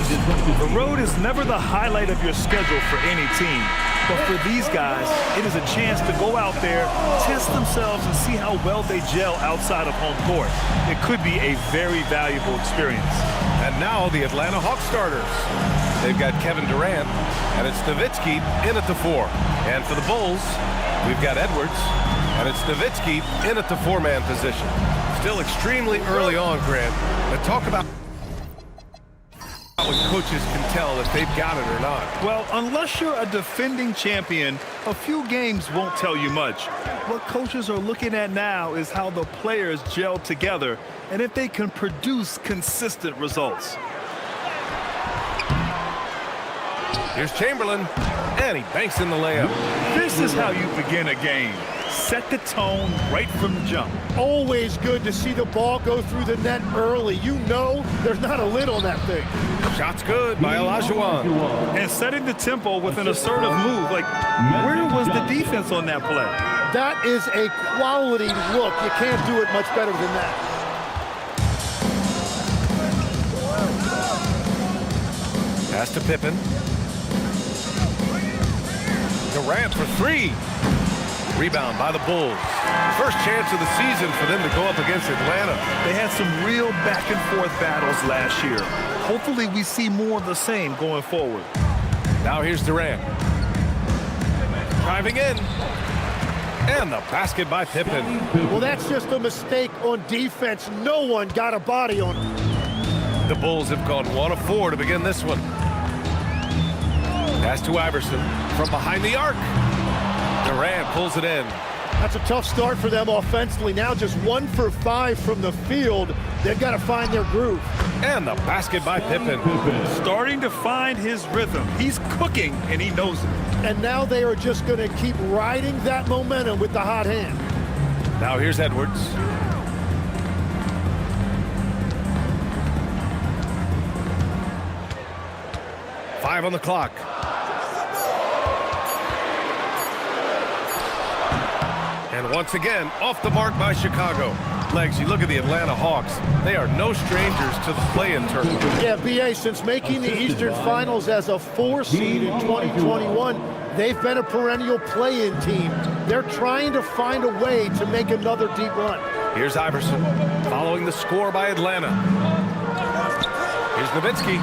The road is never the highlight of your schedule for any team. But for these guys, it is a chance to go out there, test themselves, and see how well they gel outside of home court. It could be a very valuable experience. And now the Atlanta Hawks starters. They've got Kevin Durant, and it's Nowitzki in at the 4. And for the Bulls, we've got Edwards, and it's Nowitzki in at the 4-man position. Still extremely early on, Grant. But talk about when coaches can tell if they've got it or not. Well, unless you're a defending champion, a few games won't tell you much. What coaches are looking at now is how the players gel together and if they can produce consistent results. Here's Chamberlain, and he banks in the layup. This is how you begin a game. Set the tone right from the jump. Always good to see the ball go through the net early. You know there's not a lid on that thing. Shot's good by Olajuwon. And setting the tempo with an assertive move. Like, where was the defense on that play? That is a quality look. You can't do it much better than that. Pass to Pippen. Durant for 3. Rebound by the Bulls. First chance of the season for them to go up against Atlanta. They had some real back-and-forth battles last year. Hopefully we see more of the same going forward. Now here's Durant. Driving in. And the basket by Pippen. Well, that's just a mistake on defense. No one got a body on him. The Bulls have gone 1 of 4 to begin this one. Pass to Iverson from behind the arc. Durant pulls it in. That's a tough start for them offensively. Now just 1 for 5 from the field. They've got to find their groove. And the basket by Pippen. Starting to find his rhythm. He's cooking, and he knows it. And now they are just going to keep riding that momentum with the hot hand. Now here's Edwards. Five on the clock. And once again, off the mark by Chicago. Legs, you look at the Atlanta Hawks. They are no strangers to the play-in tournament. Yeah, B.A., since making the Eastern Finals as a 4 seed in 2021, they've been a perennial play-in team. They're trying to find a way to make another deep run. Here's Iverson, following the score by Atlanta. Here's Nowitzki.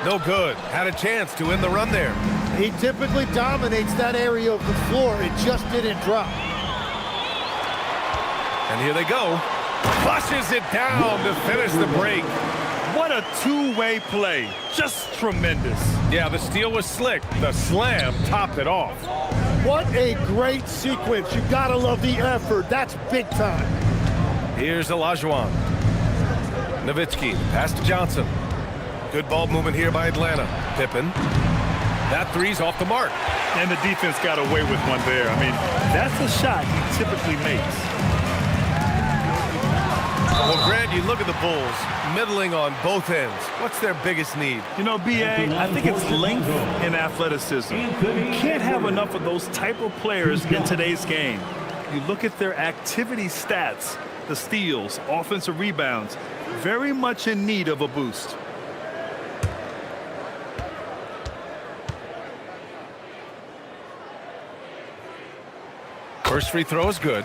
No good. Had a chance to end the run there. He typically dominates that area of the floor. It just didn't drop. And here they go. Flushes it down to finish the break. What a two-way play. Just tremendous. Yeah, the steal was slick. The slam topped it off. What a great sequence. You gotta love the effort. That's big time. Here's Olajuwon. Nowitzki, pass to Johnson. Good ball movement here by Atlanta. Pippen. That three's off the mark. And the defense got away with one there. I mean, that's a shot he typically makes. Well, Grant, you look at the Bulls, middling on both ends. What's their biggest need? You know, B.A., I think it's length and athleticism. You can't have enough of those type of players in today's game. You look at their activity stats, the steals, offensive rebounds, very much in need of a boost. First free throw is good.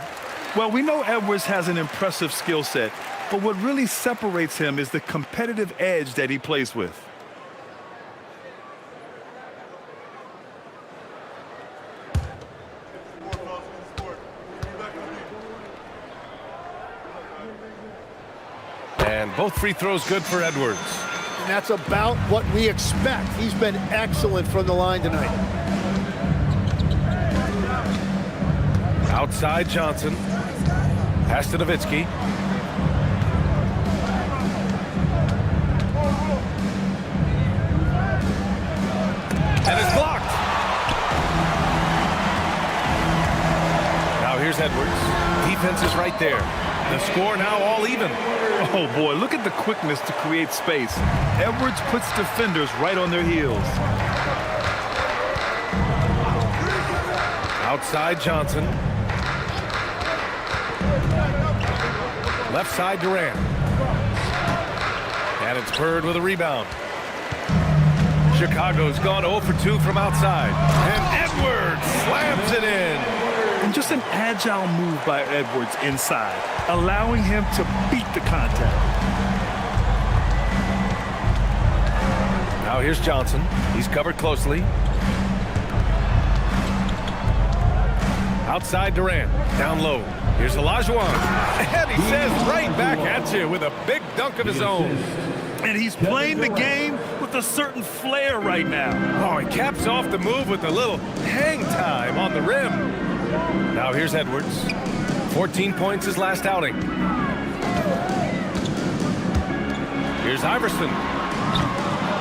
Well, we know Edwards has an impressive skill set, but what really separates him is the competitive edge that he plays with. And both free throws good for Edwards. And that's about what we expect. He's been excellent from the line tonight. Outside Johnson. Pass to Nowitzki. And it's blocked. Now here's Edwards. Defense is right there. The score now all even. Oh, boy, look at the quickness to create space. Edwards puts defenders right on their heels. Outside Johnson. Left side Durant. And it's Bird with a rebound. Chicago's gone 0 for 2 from outside. And Edwards slams it in. And just an agile move by Edwards inside, allowing him to beat the contact. Now here's Johnson. He's covered closely. Outside Durant. Down low. Here's Olajuwon. And he says right back at you with a big dunk of his own. And he's playing the game with a certain flair right now. Oh, he caps off the move with a little hang time on the rim. Now here's Edwards. 14 points his last outing. Here's Iverson.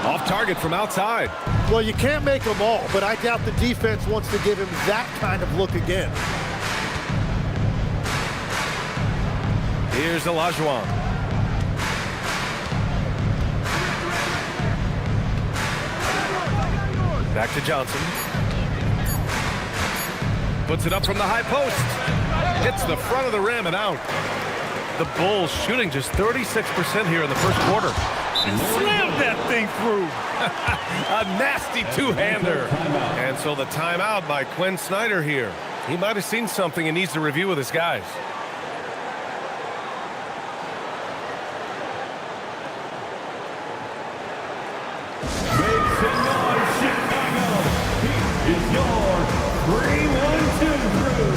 Off target from outside. Well, you can't make them all, but I doubt the defense wants to give him that kind of look again. Here's Olajuwon. Back to Johnson. Puts it up from the high post. Hits the front of the rim and out. The Bulls shooting just 36% here in the first quarter. Slammed that thing through. A nasty two-hander. And so the timeout by Quinn Snyder here. He might have seen something and needs to review with his guys. Is your 3-1-2 crew.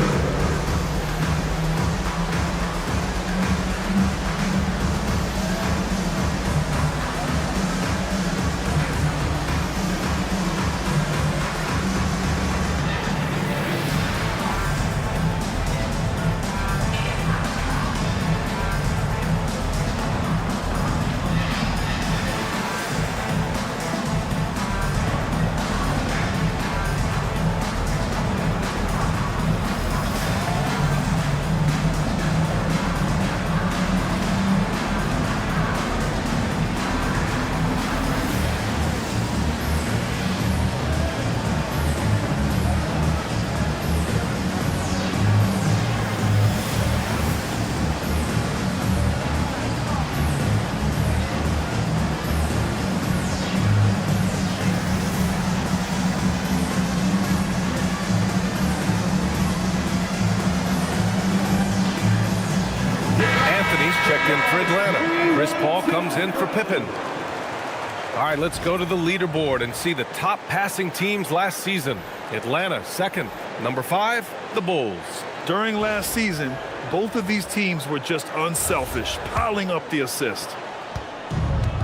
ball comes in for Pippen. All right, let's go to the leaderboard and see the top passing teams last season. Atlanta, second. Number 5, the Bulls. During last season, both of these teams were just unselfish, piling up the assist.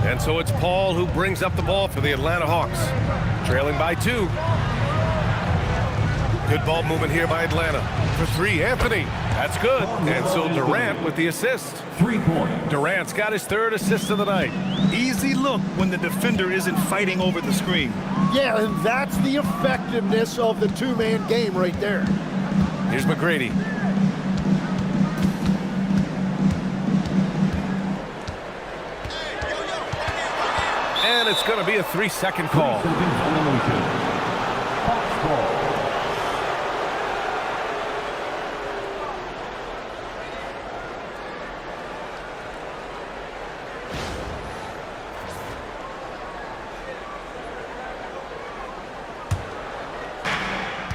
And so it's Paul who brings up the ball for the Atlanta Hawks. Trailing by 2. Good ball movement here by Atlanta. For 3, Anthony. That's good. And so Durant with the assist. 3-point. Durant's got his 3rd assist of the night. Easy look when the defender isn't fighting over the screen. Yeah, and that's the effectiveness of the two-man game right there. Here's McGrady. And it's going to be a 3-second call.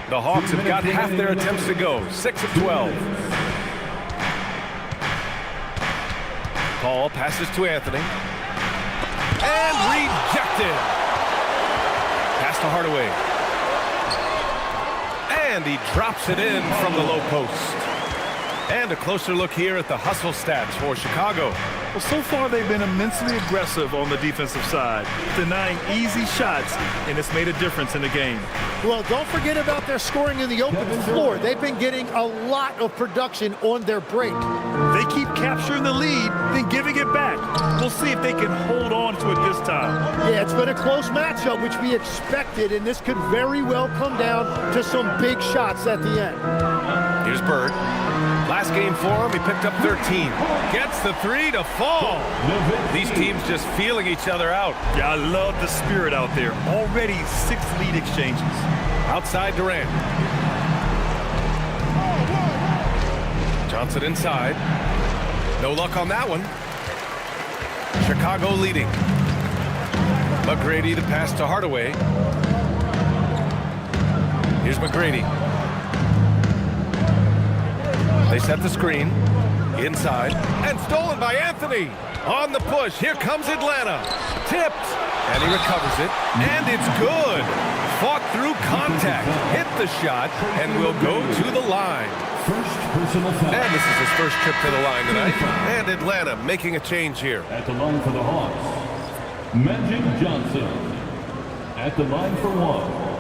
The Hawks have got half their attempts to go, 6 of 12. Paul passes to Anthony. And rejected. Pass to Hardaway. And he drops it in from the low post. And a closer look here at the hustle stats for Chicago. Well, so far they've been immensely aggressive on the defensive side, denying easy shots, and it's made a difference in the game. Well, don't forget about their scoring in the open floor. They've been getting a lot of production on their break. They keep capturing the lead, then giving it back. We'll see if they can hold on to it this time. Yeah, it's been a close matchup, which we expected, and this could very well come down to some big shots at the end. Here's Bird. Last game for him, he picked up 13. Gets the 3 to fall. These teams just feeling each other out. Yeah, I love the spirit out there. Already 6 lead exchanges. Outside Durant. Johnson inside. No luck on that one. Chicago leading. McGrady the pass to Hardaway. Here's McGrady. They set the screen. Inside. And stolen by Anthony. On the push. Here comes Atlanta. Tipped. And he recovers it. And it's good. Fought through contact. Hit the shot. And will go to the line. First personal foul. And this is his first trip to the line tonight. And Atlanta making a change here. At the line for the Hawks, Magic Johnson. At the line for 1.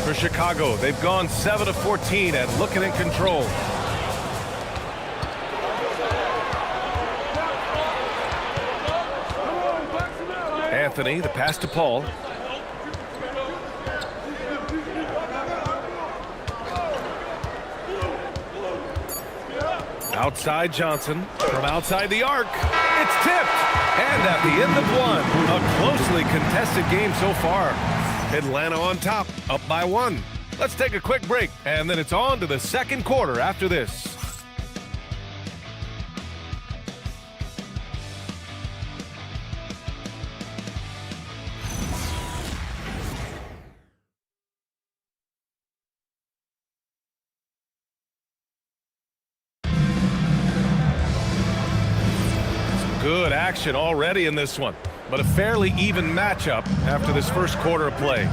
For Chicago, they've gone 7 of 14 and looking in control. Anthony, the pass to Paul. Outside Johnson, from outside the arc. It's tipped. And at the end of 1, a closely contested game so far. Atlanta on top, up by 1. Let's take a quick break, and then it's on to the second quarter after this. Good action already in this one, but a fairly even matchup after this first quarter of play.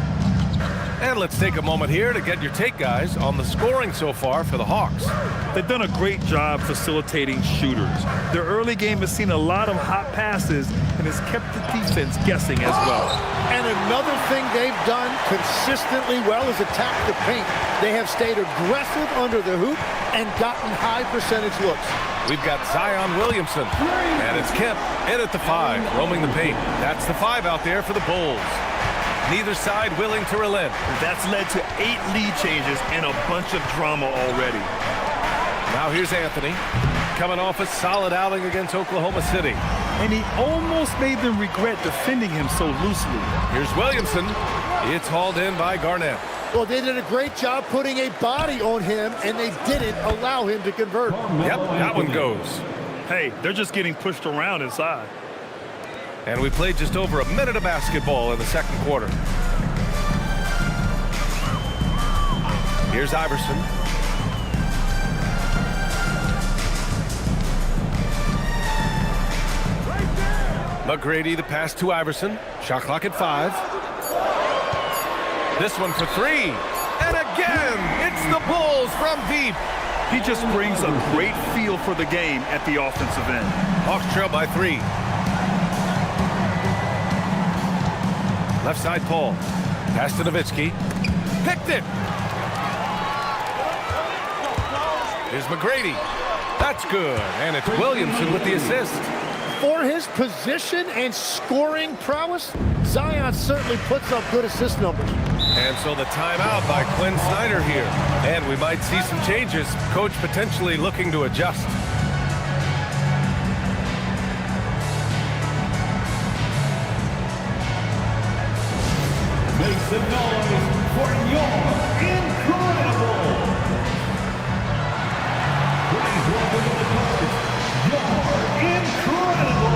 And let's take a moment here to get your take, guys, on the scoring so far for the Hawks. They've done a great job facilitating shooters. Their early game has seen a lot of hot passes and has kept the defense guessing as well. And another thing they've done consistently well is attack the paint. They have stayed aggressive under the hoop and gotten high percentage looks. We've got Zion Williamson, and it's Kemp in at the 5, roaming the paint. That's the 5 out there for the Bulls. Neither side willing to relent. That's led to 8 lead changes and a bunch of drama already. Now here's Anthony, coming off a solid outing against Oklahoma City. And he almost made them regret defending him so loosely. Here's Williamson. It's hauled in by Garnett. Well, they did a great job putting a body on him, and they didn't allow him to convert. Yep, that one goes. Hey, they're just getting pushed around inside. And we played just over a minute of basketball in the second quarter. Here's Iverson. McGrady, the pass to Iverson. Shot clock at 5. This one for 3. And again, it's the Bulls from deep. He just brings a great feel for the game at the offensive end. Hawks trail by 3. Left side, Paul. Pass to Nowitzki. Picked it. Here's McGrady. That's good. And it's Williamson with the assist. For his position and scoring prowess, Zion certainly puts up good assist numbers. And so the timeout by Quinn Snyder here. And we might see some changes. Coach potentially looking to adjust. Make some noise for your incredible. Please welcome to the court, your incredible.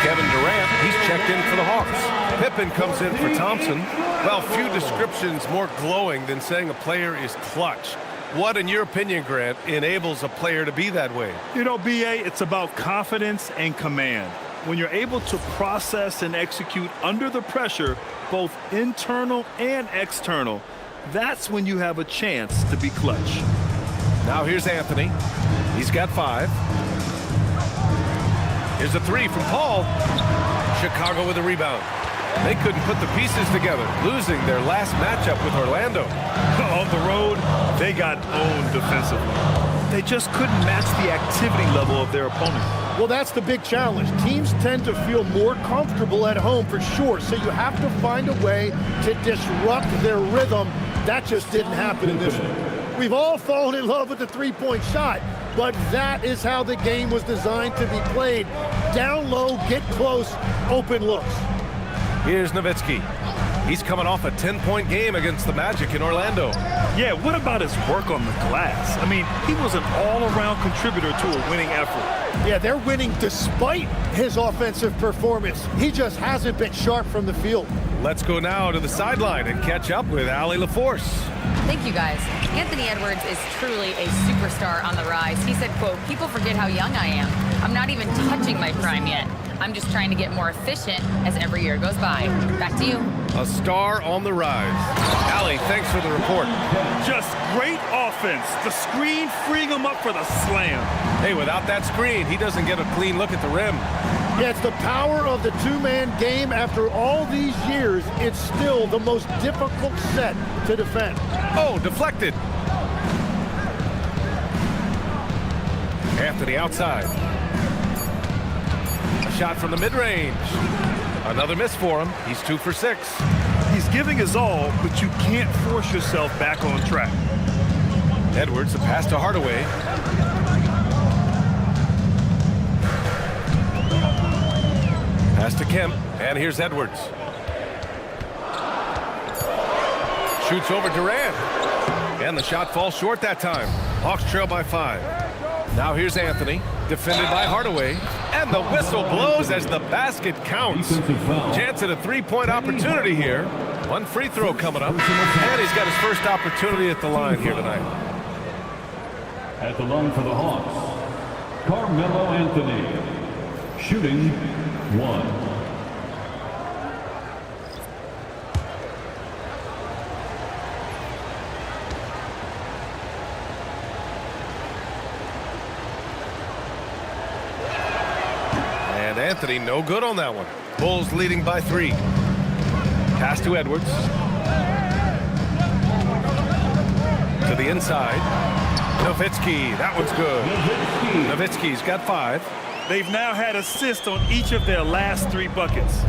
Kevin Durant, he's checked in for the Hawks. Pippen comes in for Thompson. Well, few descriptions more glowing than saying a player is clutch. What, in your opinion, Grant, enables a player to be that way? You know, B.A., it's about confidence and command. When you're able to process and execute under the pressure, both internal and external, that's when you have a chance to be clutch. Now here's Anthony. He's got 5. Here's a 3 from Paul. Chicago with a rebound. They couldn't put the pieces together, losing their last matchup with Orlando. On the road, they got owned defensively. They just couldn't match the activity level of their opponent. Well, that's the big challenge. Teams tend to feel more comfortable at home for sure, so you have to find a way to disrupt their rhythm. That just didn't happen in this one. We've all fallen in love with the three-point shot, but that is how the game was designed to be played. Down low, get close, open looks. Here's Nowitzki. He's coming off a 10-point game against the Magic in Orlando. Yeah, what about his work on the glass? I mean, he was an all-around contributor to a winning effort. Yeah, they're winning despite his offensive performance. He just hasn't been sharp from the field. Let's go now to the sideline and catch up with Allie LaForce. Thank you, guys. Anthony Edwards is truly a superstar on the rise. He said, quote, "People forget how young I am. I'm not even touching my prime yet. I'm just trying to get more efficient as every year goes by." Back to you. A star on the rise. Allie, thanks for the report. Just great offense. The screen freeing him up for the slam. Hey, without that screen, he doesn't get a clean look at the rim. Yeah, it's the power of the two-man game. After all these years, it's still the most difficult set to defend. Oh, deflected. Anthony outside. A shot from the mid-range. Another miss for him. He's 2 for 6. He's giving his all, but you can't force yourself back on track. Edwards, a pass to Hardaway. Pass to Kemp, and here's Edwards. Shoots over Durant. And the shot falls short that time. Hawks trail by 5. Now here's Anthony, defended by Hardaway. And the whistle blows as the basket counts. Chance at a three-point opportunity here. One free throw coming up. And he's got his first opportunity at the line here tonight. At the line for the Hawks, Carmelo Anthony. Shooting 1. And Anthony no good on that one. Bulls leading by 3. Pass to Edwards. To the inside. Nowitzki, that one's good. Nowitzki's got 5. They've now had assists on each of their last 3 buckets.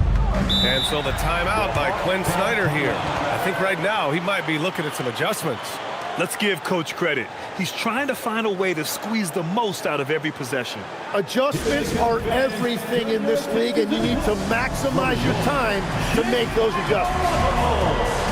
And so the timeout by Quinn Snyder here. I think right now he might be looking at some adjustments. Let's give Coach credit. He's trying to find a way to squeeze the most out of every possession. Adjustments are everything in this league, and you need to maximize your time to make those adjustments.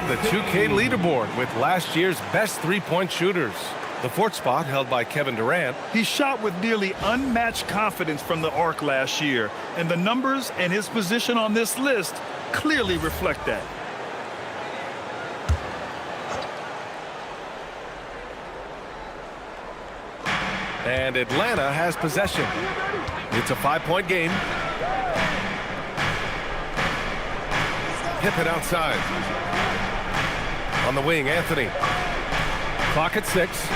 The 2K leaderboard with last year's best three-point shooters. The 4th spot held by Kevin Durant. He shot with nearly unmatched confidence from the arc last year, and the numbers and his position on this list clearly reflect that. And Atlanta has possession. It's a 5-point game. Hip it outside. On the wing, Anthony. Clock at 6.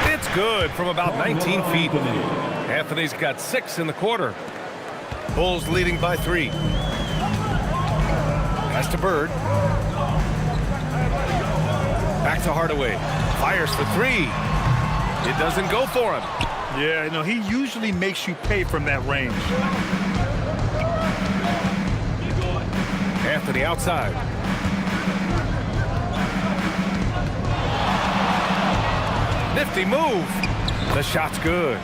It's good from about 19 feet. Anthony's got 6 in the quarter. Bulls leading by 3. Pass to Bird. Back to Hardaway. Fires for 3. It doesn't go for him. Yeah, no, he usually makes you pay from that range. Anthony outside. Nifty move. The shot's good.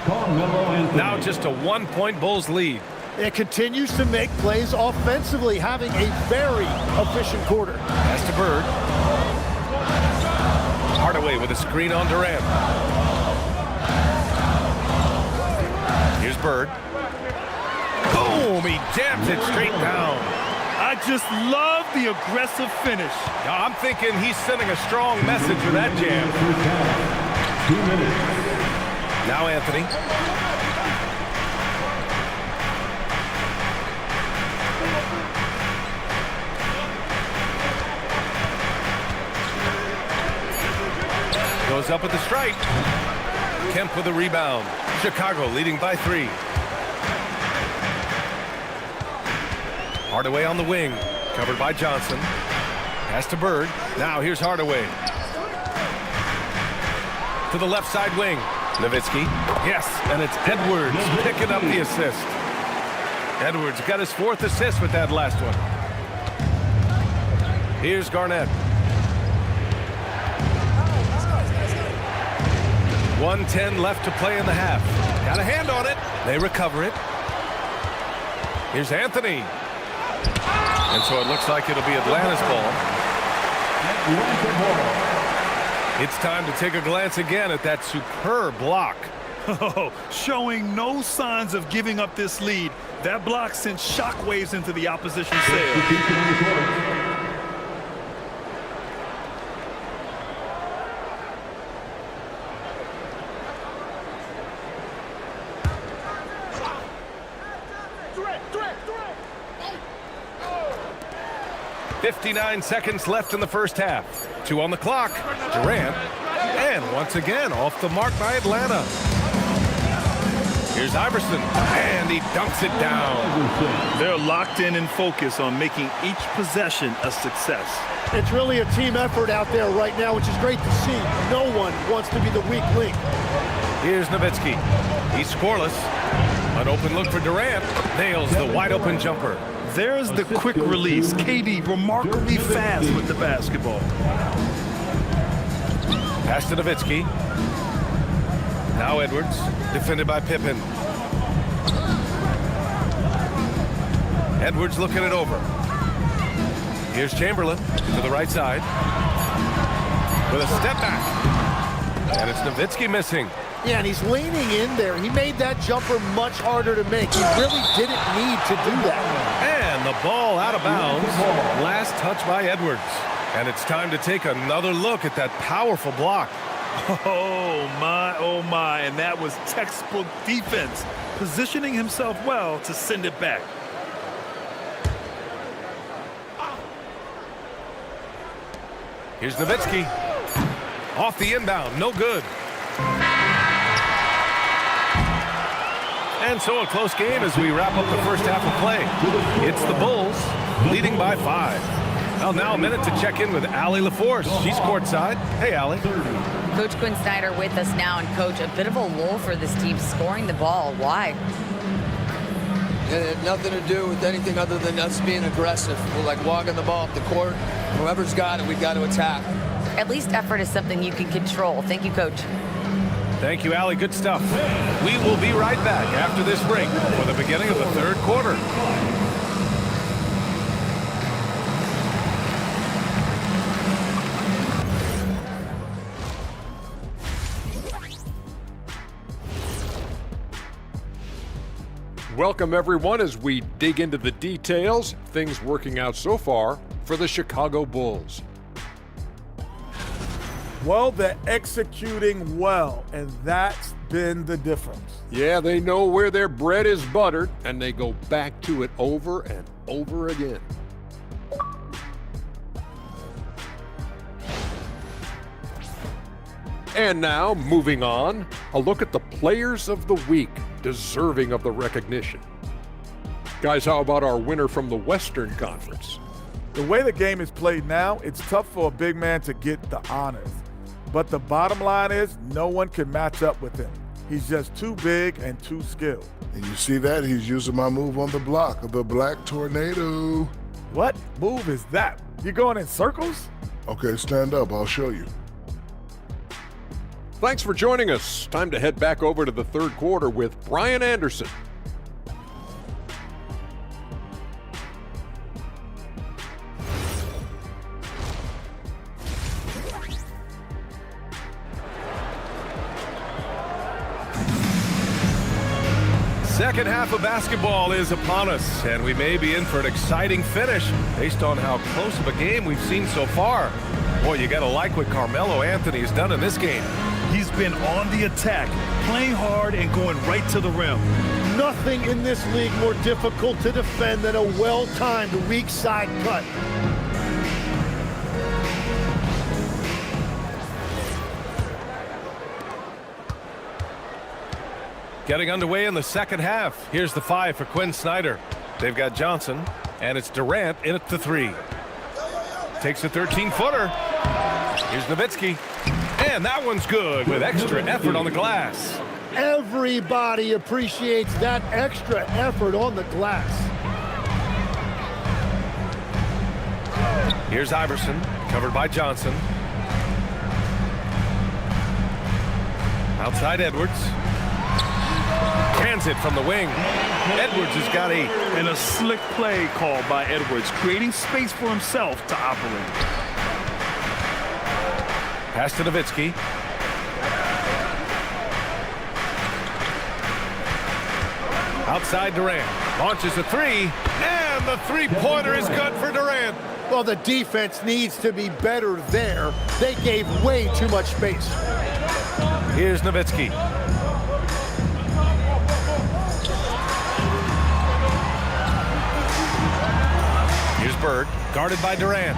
Now just a 1-point Bulls lead. It continues to make plays offensively, having a very efficient quarter. Pass to Bird. Hardaway with a screen on Durant. Here's Bird. Boom! He jams it straight down. I just love the aggressive finish. I'm thinking he's sending a strong message with that jam. 2 minutes. Now Anthony. Goes up with the strike. Kemp with a rebound. Chicago leading by 3. Hardaway on the wing. Covered by Johnson. Pass to Bird. Now here's Hardaway. To the left side wing. Nowitzki. Yes, and it's Edwards picking up the assist. Edwards got his 4th assist with that last one. Here's Garnett. 1:10 left to play in the half. Got a hand on it. They recover it. Here's Anthony. And so it looks like it'll be Atlanta's ball. It's time to take a glance again at that superb block. Oh, showing no signs of giving up this lead. That block sent shockwaves into the opposition's sail. 59 seconds left in the first half. 2 on the clock. Durant. And once again, off the mark by Atlanta. Here's Iverson, and he dunks it down. They're locked in and focused on making each possession a success. It's really a team effort out there right now, which is great to see. No one wants to be the weak link. Here's Nowitzki. He's scoreless. An open look for Durant. Nails the wide-open jumper. There's the quick release. KD remarkably fast with the basketball. Pass to Nowitzki. Now Edwards, defended by Pippen. Edwards looking it over. Here's Chamberlain to the right side. With a step back. And it's Nowitzki missing. Yeah, and he's leaning in there. He made that jumper much harder to make. He really didn't need to do that. And the ball out of bounds. Last touch by Edwards. And it's time to take another look at that powerful block. Oh my, and that was textbook defense, positioning himself well to send it back. Here's Nowitzki. Off the inbound, no good. And so a close game as we wrap up the first half of play. It's the Bulls leading by 5. Well, now a minute to check in with Allie LaForce. She's courtside. Hey, Allie. Coach Quinn Snyder with us now. And, Coach, a bit of a lull for this team scoring the ball. Why? It had nothing to do with anything other than us being aggressive. We're like walking the ball up the court. Whoever's got it, we've got to attack. At least effort is something you can control. Thank you, Coach. Thank you, Allie. Good stuff. We will be right back after this break for the beginning of the third quarter. Welcome, everyone, as we dig into the details. Things working out so far for the Chicago Bulls. Well, they're executing well, and that's been the difference. Yeah, they know where their bread is buttered, and they go back to it over and over again. And now, moving on, a look at the players of the week, deserving of the recognition. Guys, how about our winner from the Western Conference? The way the game is played now, it's tough for a big man to get the honors. But the bottom line is, no one can match up with him. He's just too big and too skilled. And you see that? He's using my move on the block of the Black Tornado. What move is that? You going in circles? Okay, stand up. I'll show you. Thanks for joining us. Time to head back over to the third quarter with Brian Anderson. Second half of basketball is upon us, and we may be in for an exciting finish based on how close of a game we've seen so far. Boy, you got to like what Carmelo Anthony has done in this game. He's been on the attack, playing hard and going right to the rim. Nothing in this league more difficult to defend than a well-timed weak side cut. Getting underway in the second half. Here's the 5 for Quinn Snyder. They've got Johnson, and it's Durant in at the 3. Takes a 13-footer. Here's Nowitzki. And that one's good with extra effort on the glass. Everybody appreciates that extra effort on the glass. Here's Iverson, covered by Johnson. Outside Edwards. Hands it from the wing. Edwards has got 8. And a slick play called by Edwards, creating space for himself to operate. Pass to Nowitzki. Outside Durant. Launches a 3. And the three-pointer is good for Durant. Well, the defense needs to be better there. They gave way too much space. Here's Nowitzki. Here's Bird. Guarded by Durant.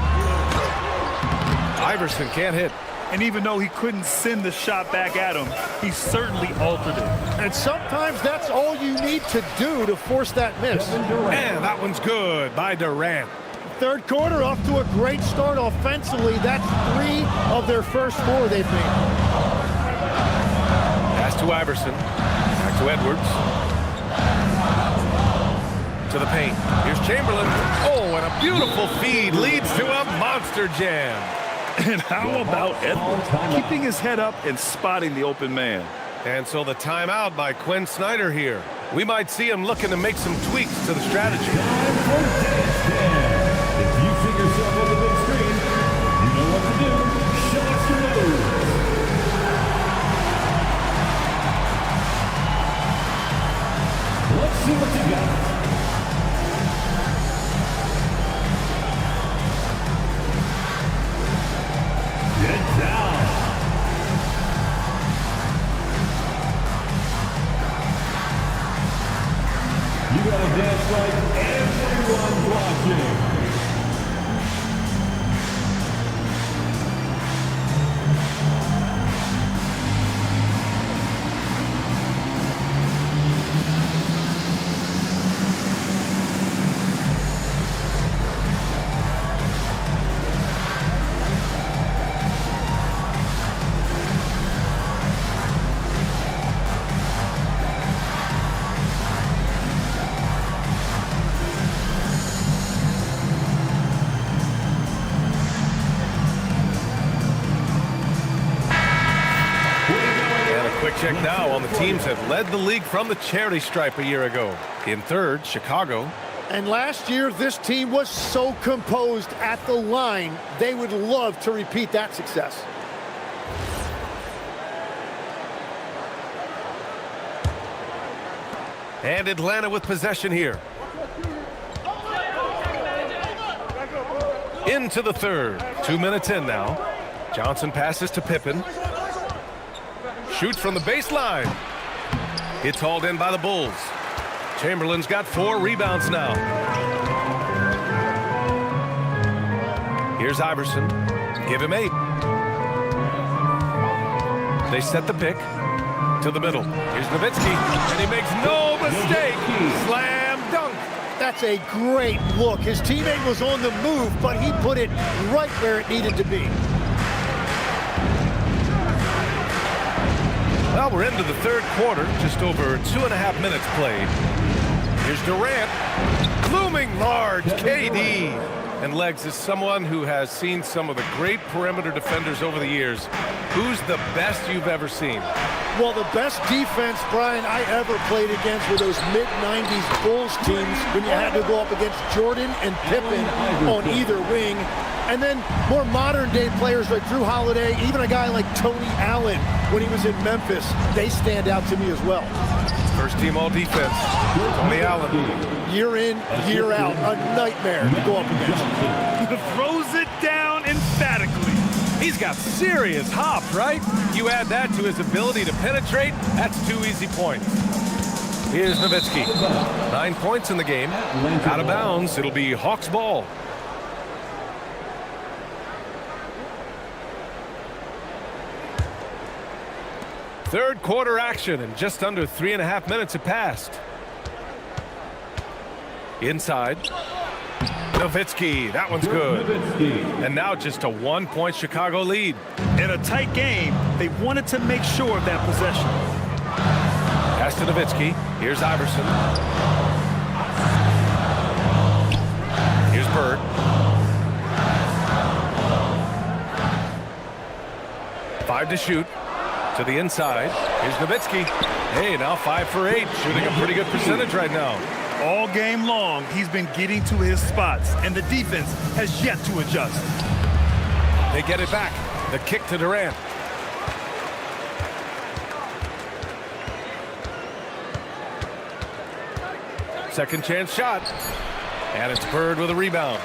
Iverson can't hit. And even though he couldn't send the shot back at him, he certainly altered it. And sometimes that's all you need to do to force that miss. And that one's good by Durant. Third quarter off to a great start offensively. That's 3 of their first 4 they've made. Pass to Iverson. Back to Edwards. To the paint. Here's Chamberlain. Oh, and a beautiful feed leads to a monster jam. And how about Edwards keeping his head up and spotting the open man? And so the timeout by Quinn Snyder here. We might see him looking to make some tweaks to the strategy. If you see yourself on the big screen, you know what to do. Show us your moves. Let's see what you got. Get down. You gotta dance like everyone watching. Check now on the teams that led the league from the charity stripe a year ago. In third, Chicago. And last year, this team was so composed at the line, they would love to repeat that success. And Atlanta with possession here. Into the third. 2 minutes in now. Johnson passes to Pippen. Shoots from the baseline. It's hauled in by the Bulls. Chamberlain's got 4 rebounds now. Here's Iverson. Give him 8. They set the pick to the middle. Here's Nowitzki, and he makes no mistake. Slam dunk. That's a great look. His teammate was on the move, but he put it right where it needed to be. Well, we're into the third quarter, just over 2.5 minutes played. Here's Durant, looming large, KD. And Legs is someone who has seen some of the great perimeter defenders over the years. Who's the best you've ever seen? Well, the best defense, Brian, I ever played against were those mid-90s Bulls teams when you had to go up against Jordan and Pippen on either wing. And then more modern-day players like Drew Holiday, even a guy like Tony Allen when he was in Memphis, they stand out to me as well. First team all defense, Tony Allen. Year in, year out, a nightmare to go up against. Throws it down emphatically. He's got serious hop, right? You add that to his ability to penetrate, that's 2 easy points. Here's Nowitzki. 9 points in the game. Out of bounds, it'll be Hawks ball. Third quarter action, and just under 3.5 minutes have passed. Inside. Nowitzki, that one's good. And now just a 1-point Chicago lead. In a tight game, they wanted to make sure of that possession. Pass to Nowitzki. Here's Iverson. Here's Bird. Five to shoot. To the inside. Here's Nowitzki. Hey, now 5 for 8. Shooting a pretty good percentage right now. All game long, he's been getting to his spots, and the defense has yet to adjust. They get it back. The kick to Durant. Second chance shot. And it's Bird with a rebound.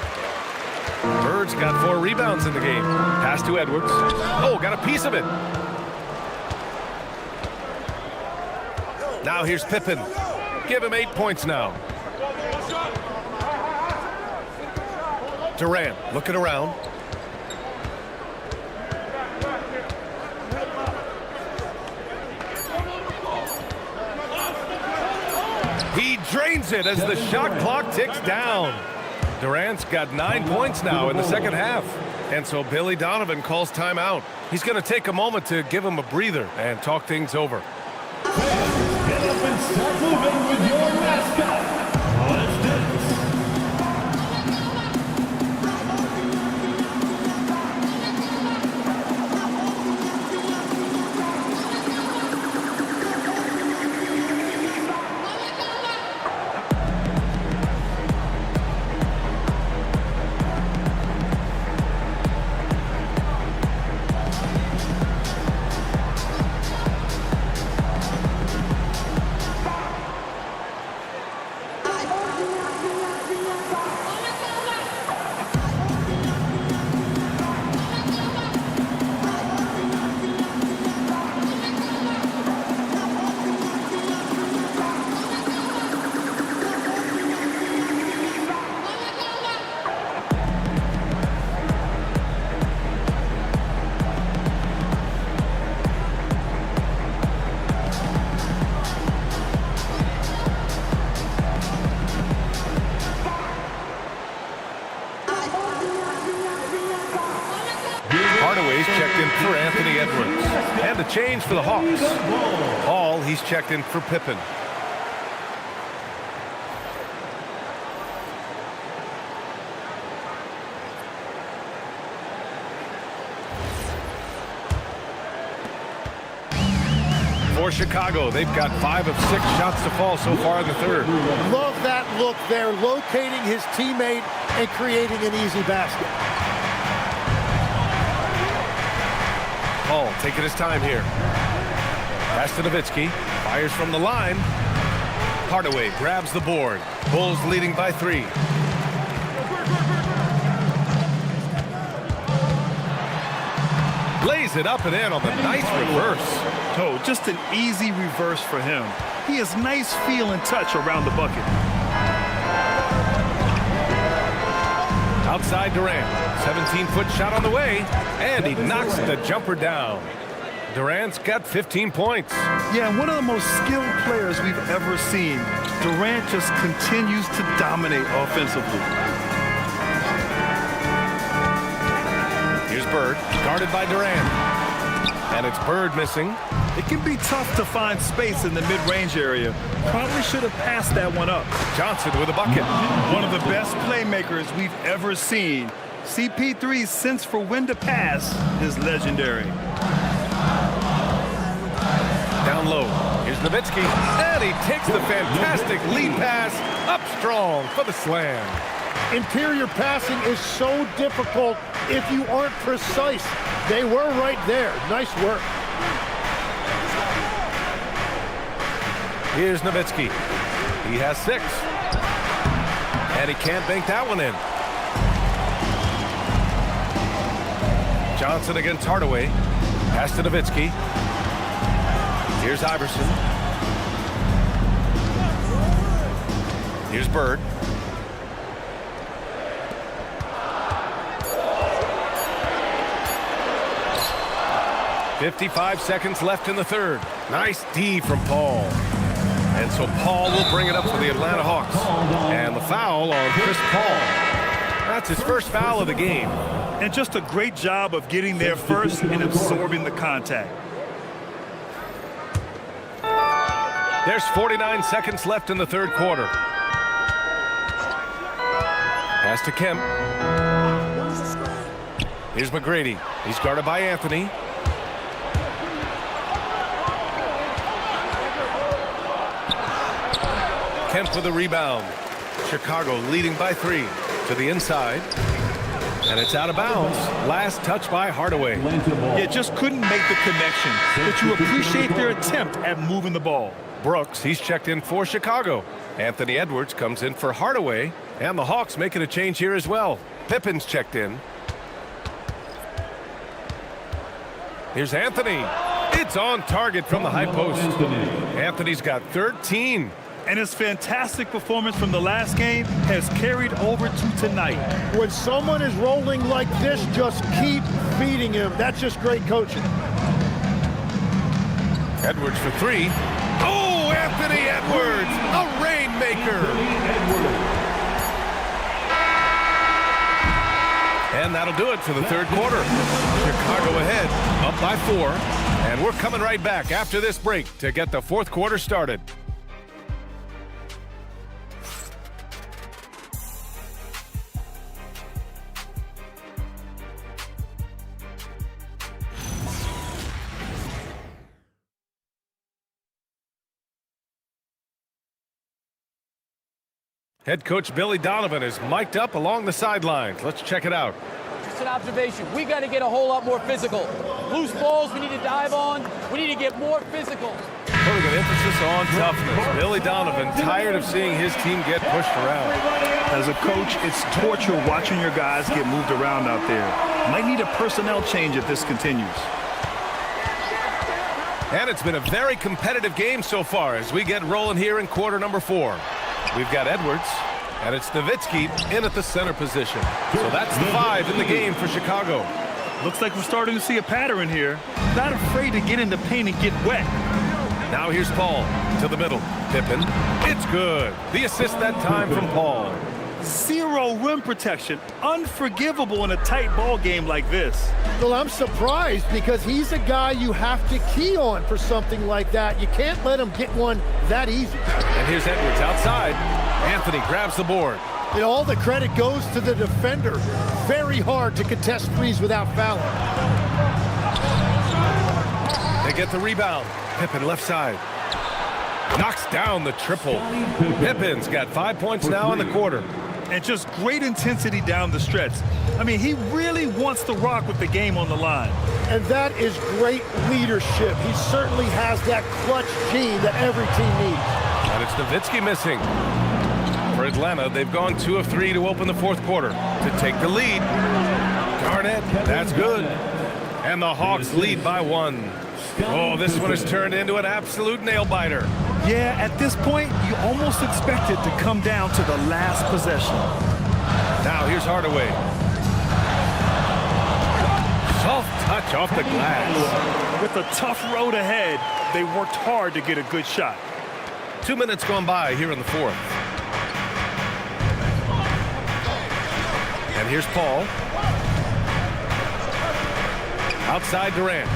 Bird's got 4 rebounds in the game. Pass to Edwards. Oh, got a piece of it. Now here's Pippen. Give him 8 points now. Durant looking around. He drains it as the shot clock ticks down. Durant's got 9 points now in the second half. And so Billy Donovan calls timeout. He's going to take a moment to give him a breather and talk things over. Get up and start moving with your mascot. Let's dance. Hardaway's checked in for Anthony Edwards. And a change for the Hawks. Paul, he's checked in for Pippen. For Chicago, they've got 5 of 6 shots to fall so far in the third. Love that look there, locating his teammate and creating an easy basket. Paul taking his time here. Pass to Nowitzki. Fires from the line. Hardaway grabs the board. Bulls leading by 3. Lays it up and in on the nice reverse. Oh, just an easy reverse for him. He has nice feel and touch around the bucket. Outside Durant. 17-foot shot on the way. And he knocks the jumper down. Durant's got 15 points. Yeah, and one of the most skilled players we've ever seen. Durant just continues to dominate offensively. Here's Bird, guarded by Durant. And it's Bird missing. It can be tough to find space in the mid-range area. Probably should have passed that one up. Johnson with a bucket. One of the best playmakers we've ever seen. CP3's sense for when to pass is legendary. Down low. Here's Nowitzki. And he takes the fantastic lead pass up strong for the slam. Interior passing is so difficult if you aren't precise. They were right there. Nice work. Here's Nowitzki. He has 6. And he can't bank that one in. Johnson against Hardaway. Pass to Nowitzki. Here's Iverson. Here's Bird. .55 seconds left in the third. Nice D from Paul. And so Paul will bring it up for the Atlanta Hawks. And the foul on Chris Paul. That's his first foul of the game. And just a great job of getting there first and absorbing the contact. There's 49 seconds left in the third quarter. Pass to Kemp. Here's McGrady. He's guarded by Anthony. Kemp with a rebound. Chicago leading by 3 to the inside. And it's out of bounds. Last touch by Hardaway. Yeah, just couldn't make the connection. But you appreciate their attempt at moving the ball. Brooks, he's checked in for Chicago. Anthony Edwards comes in for Hardaway. And the Hawks making a change here as well. Pippen's checked in. Here's Anthony. It's on target from the high post. Anthony's got 13. And his fantastic performance from the last game has carried over to tonight. When someone is rolling like this, just keep feeding him. That's just great coaching. Edwards for three. Oh, Anthony Edwards, a rainmaker. And that'll do it for the third quarter. Chicago ahead, up by 4. And we're coming right back after this break to get the fourth quarter started. Head coach Billy Donovan is mic'd up along the sidelines. Let's check it out. Just an observation. We got to get a whole lot more physical. Loose balls we need to dive on. We need to get more physical. Putting an emphasis on toughness. Billy Donovan tired of seeing his team get pushed around. As a coach, it's torture watching your guys get moved around out there. Might need a personnel change if this continues. And it's been a very competitive game so far as we get rolling here in quarter number 4. We've got Edwards, and it's Nowitzki in at the center position. So that's the 5 in the game for Chicago. Looks like we're starting to see a pattern here. Not afraid to get in the paint and get wet. Now here's Paul to the middle. Pippen, it's good. The assist that time from Paul. Zero rim protection. Unforgivable in a tight ball game like this. Well, I'm surprised because he's a guy you have to key on for something like that. You can't let him get one that easy. And here's Edwards outside. Anthony grabs the board. And all the credit goes to the defender. Very hard to contest threes without fouling. They get the rebound. Pippen left side. Knocks down the triple. Pippen's got 5 points now in the quarter. And just great intensity down the stretch. I mean, he really wants to rock with the game on the line. And that is great leadership. He certainly has that clutch gene that every team needs. And it's Nowitzki missing. For Atlanta, they've gone 2 of 3 to open the fourth quarter to take the lead. Garnett, that's good. And the Hawks lead by 1. Oh, this one has turned into an absolute nail-biter. Yeah, at this point, you almost expect it to come down to the last possession. Now here's Hardaway. Soft touch off the glass. With a tough road ahead, they worked hard to get a good shot. 2 minutes gone by here in the fourth. And here's Paul. Outside Durant.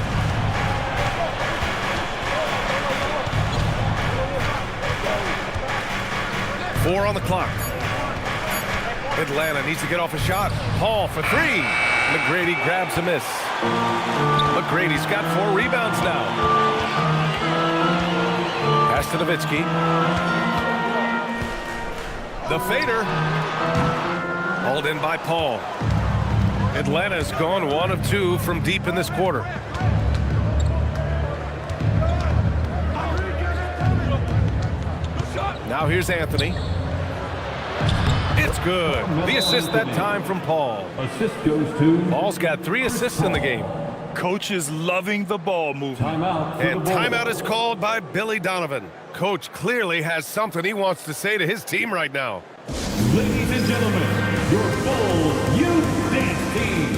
Four on the clock. Atlanta needs to get off a shot. Hall for 3. McGrady grabs a miss. McGrady's got 4 rebounds now. Pass to Nowitzki. The fader. Hauled in by Paul. Atlanta's gone 1 of 2 from deep in this quarter. Now here's Anthony. It's good. The assist that time from Paul. Assist goes to... Paul's got 3 assists in the game. Coach is loving the ball movement. And timeout is called by Billy Donovan. Coach clearly has something he wants to say to his team right now. Ladies and gentlemen, your full youth dance team.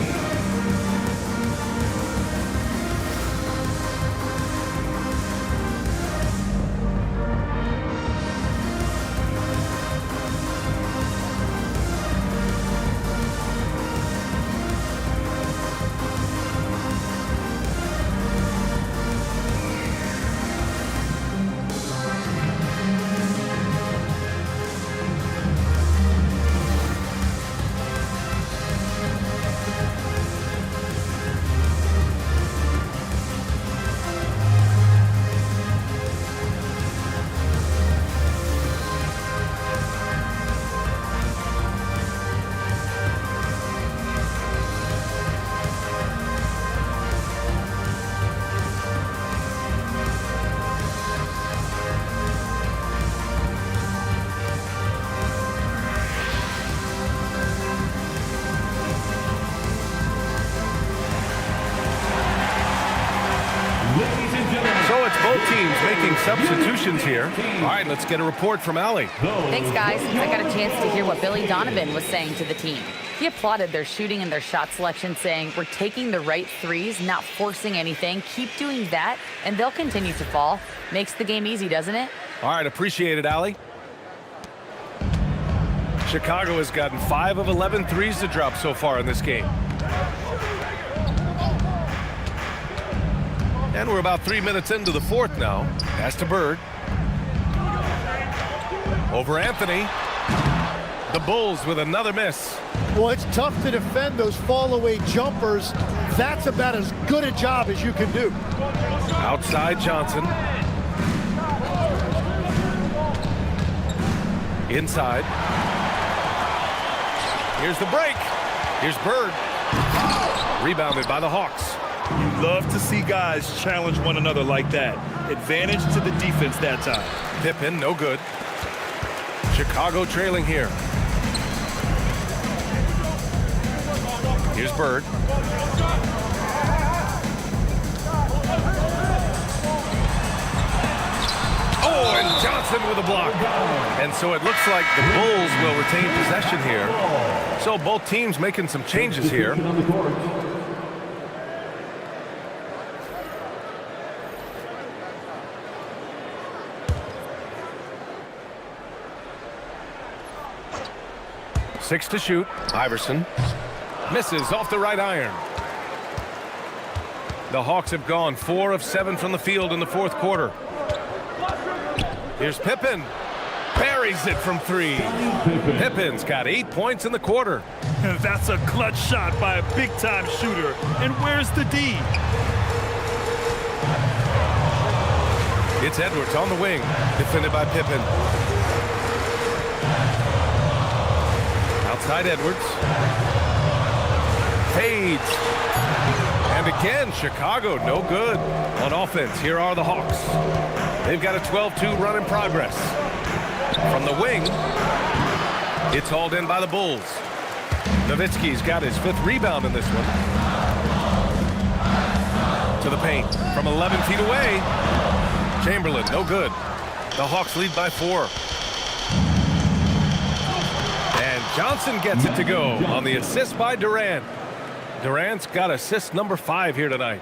both teams making substitutions here. All right, let's get a report from Allie. Thanks, guys. I got a chance to hear what Billy Donovan was saying to the team. He applauded their shooting and their shot selection, saying, we're taking the right threes, not forcing anything. Keep doing that, and they'll continue to fall. Makes the game easy, doesn't it? All right, appreciate it, Allie. Chicago has gotten 5 of 11 threes to drop so far in this game. And we're about 3 minutes into the fourth now. Pass to Bird. Over Anthony. The Bulls with another miss. Well, it's tough to defend those fall-away jumpers. That's about as good a job as you can do. Outside Johnson. Inside. Here's the break. Here's Bird. Rebounded by the Hawks. You love to see guys challenge one another like that. Advantage to the defense that time. Pippen, no good. Chicago trailing here. Here's Bird. Oh, and Johnson with a block. And so it looks like the Bulls will retain possession here. So both teams making some changes here. Six to shoot. Iverson misses off the right iron. The Hawks have gone 4 of 7 from the field in the fourth quarter. Here's Pippen. Buries it from 3. Pippen's got 8 points in the quarter. That's a clutch shot by a big-time shooter. And where's the D? It's Edwards on the wing, defended by Pippen. Outside Edwards. Fades. And again, Chicago no good on offense. Here are the Hawks. They've got a 12-2 run in progress. From the wing, it's hauled in by the Bulls. Nowitzki's got his 5th rebound in this one. To the paint from 11 feet away. Chamberlain, no good. The Hawks lead by 4. And Johnson gets it to go on the assist by Durant. Durant's got assist number 5 here tonight.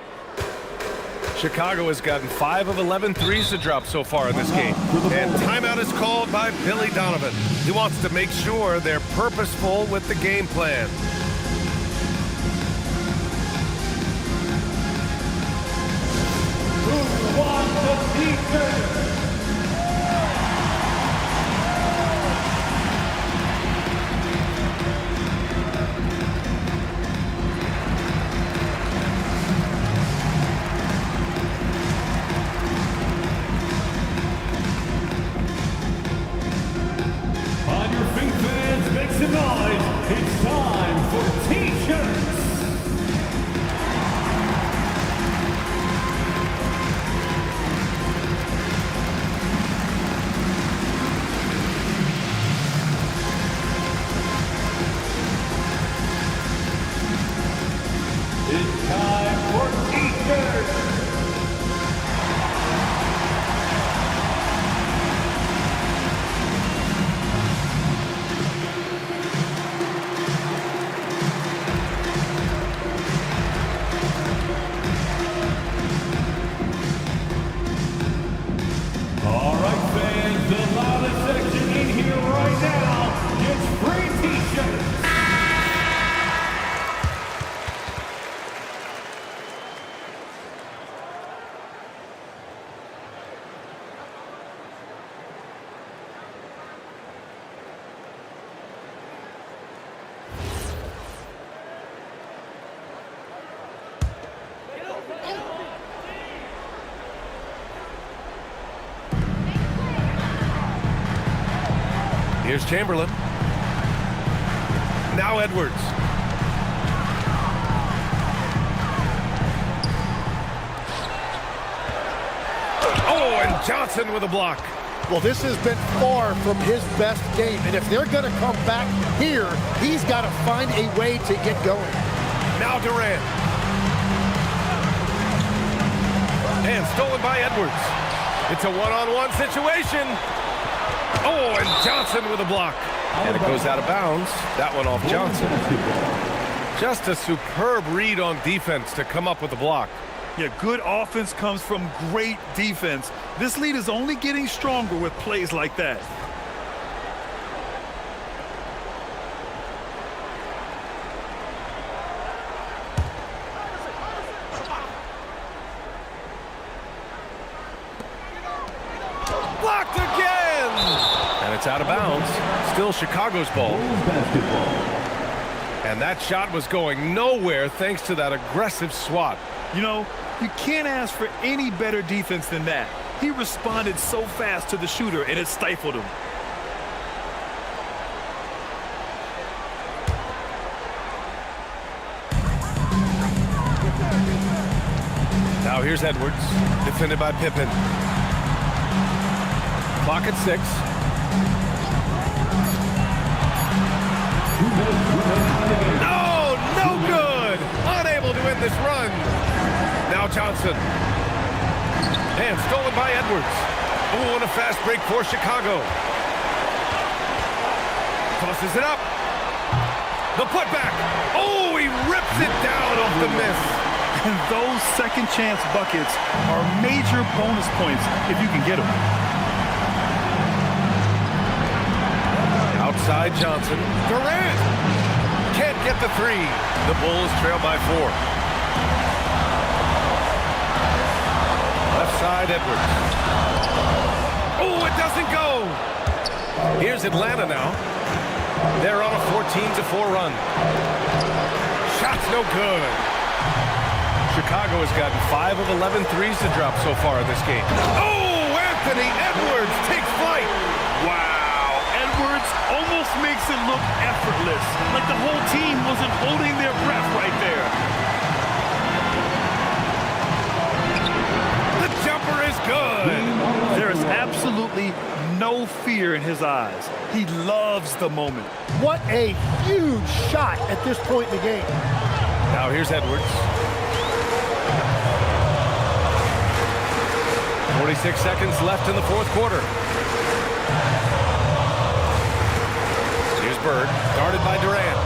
Chicago has gotten 5 of 11 threes to drop so far in this game. And timeout is called by Billy Donovan. He wants to make sure they're purposeful with the game plan. Who wants the defense? It's time for T-shirts. It's time for T-shirts. Here's Chamberlain. Now Edwards. Oh, and Johnson with a block. Well, this has been far from his best game, and if they're going to come back here, he's got to find a way to get going. Now Durant. And stolen by Edwards. It's a one-on-one situation. Oh, and Johnson with a block. And it goes out of bounds. That one off Johnson. Just a superb read on defense to come up with a block. Yeah, good offense comes from great defense. This lead is only getting stronger with plays like that. Blocked again! And it's out of bounds. Still Chicago's ball. And that shot was going nowhere thanks to that aggressive swat. You know, you can't ask for any better defense than that. He responded so fast to the shooter, and it stifled him. Now here's Edwards, defended by Pippen. Clock at 6. No good! Unable to end this run. Now Johnson. And stolen by Edwards. Oh, and a fast break for Chicago. Tosses it up. The putback. Oh, he rips it down off the miss. And those second chance buckets are major bonus points if you can get them. Outside Johnson. Durant can't get the 3. The Bulls trail by 4. Left side Edwards. Oh, it doesn't go. Here's Atlanta now. They're on a 14-4 run. Shot's no good. Chicago has gotten 5 of 11 threes to drop so far in this game. Oh, Anthony Edwards takes flight. Wow, Edwards almost makes it look effortless, like the whole team wasn't holding their breath right there. The jumper is good. There is absolutely no fear in his eyes. He loves the moment. What a huge shot at this point in the game. Now here's Edwards. 46 seconds left in the fourth quarter. Here's Bird, guarded by Durant.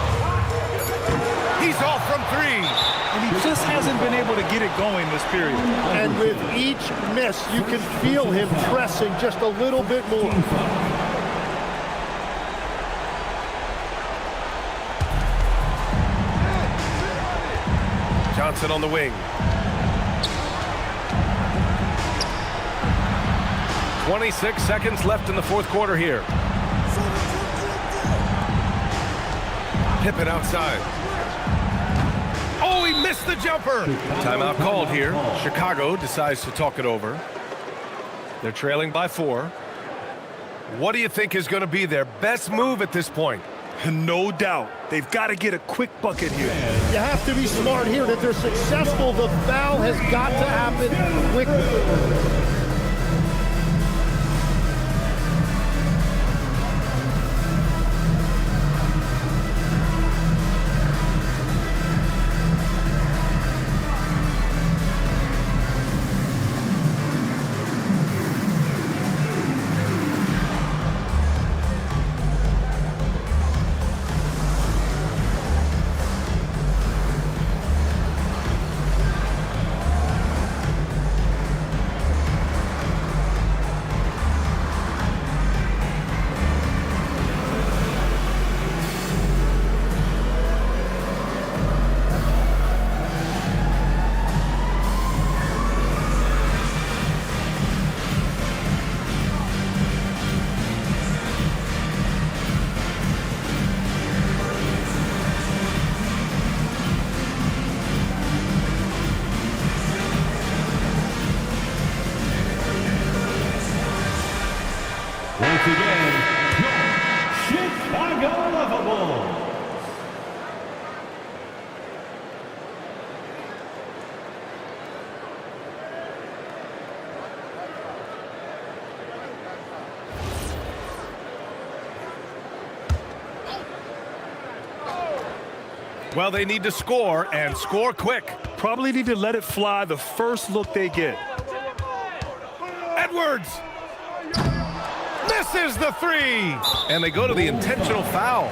He's off from 3. And he just hasn't been able to get it going this period. And with each miss, you can feel him pressing just a little bit more. Johnson on the wing. 26 seconds left in the fourth quarter here. Pippen outside. Oh, he missed the jumper. Timeout called here. Chicago decides to talk it over. They're trailing by 4. What do you think is going to be their best move at this point? No doubt. They've got to get a quick bucket here. You have to be smart here. If they're successful, the foul has got to happen quickly. Once again, Chicago Lovable. Well, they need to score, and score quick. Probably need to let it fly the first look they get. Edwards misses the three. And they go to the intentional foul.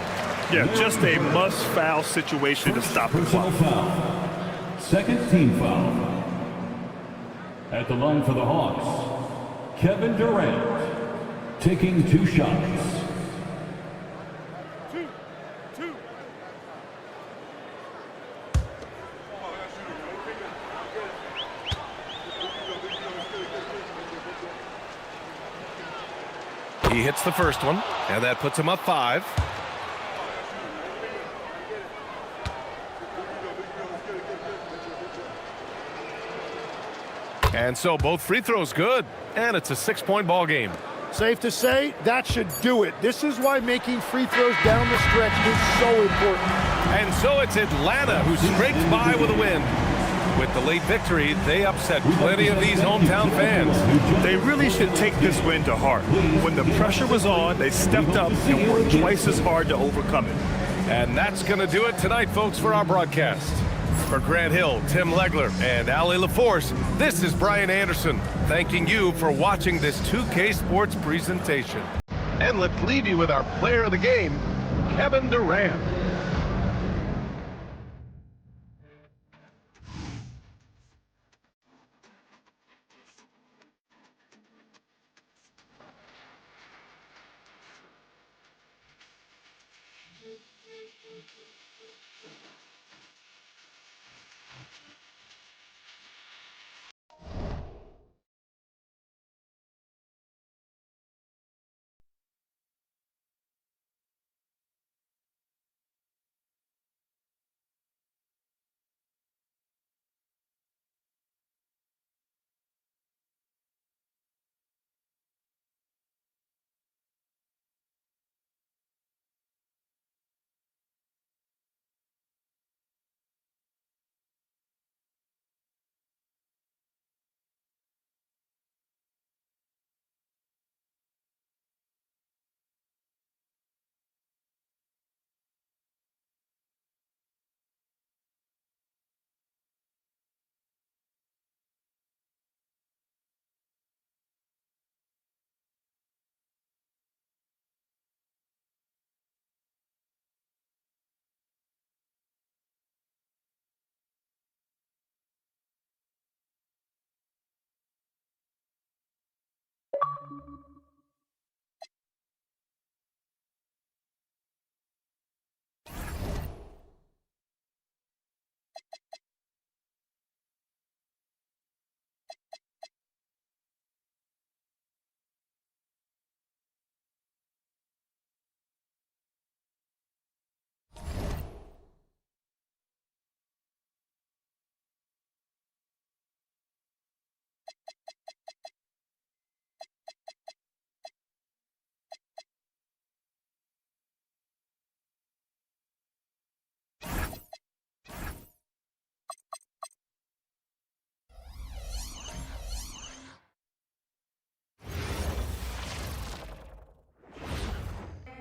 Yeah, just a must-foul situation to stop the clock. Second team foul. At the line for the Hawks, Kevin Durant, taking 2 shots. He hits the first one, and that puts him up 5. And so both free throws good, and it's a 6-point ball game. Safe to say, that should do it. This is why making free throws down the stretch is so important. And so it's Atlanta who scrapes by with a win. With the late victory, they upset plenty of these hometown fans. They really should take this win to heart. When the pressure was on, they stepped up and worked twice as hard to overcome it. And that's going to do it tonight, folks, for our broadcast. For Grant Hill, Tim Legler, and Ali LaForce, this is Brian Anderson, thanking you for watching this 2K Sports presentation. And let's leave you with our player of the game, Kevin Durant.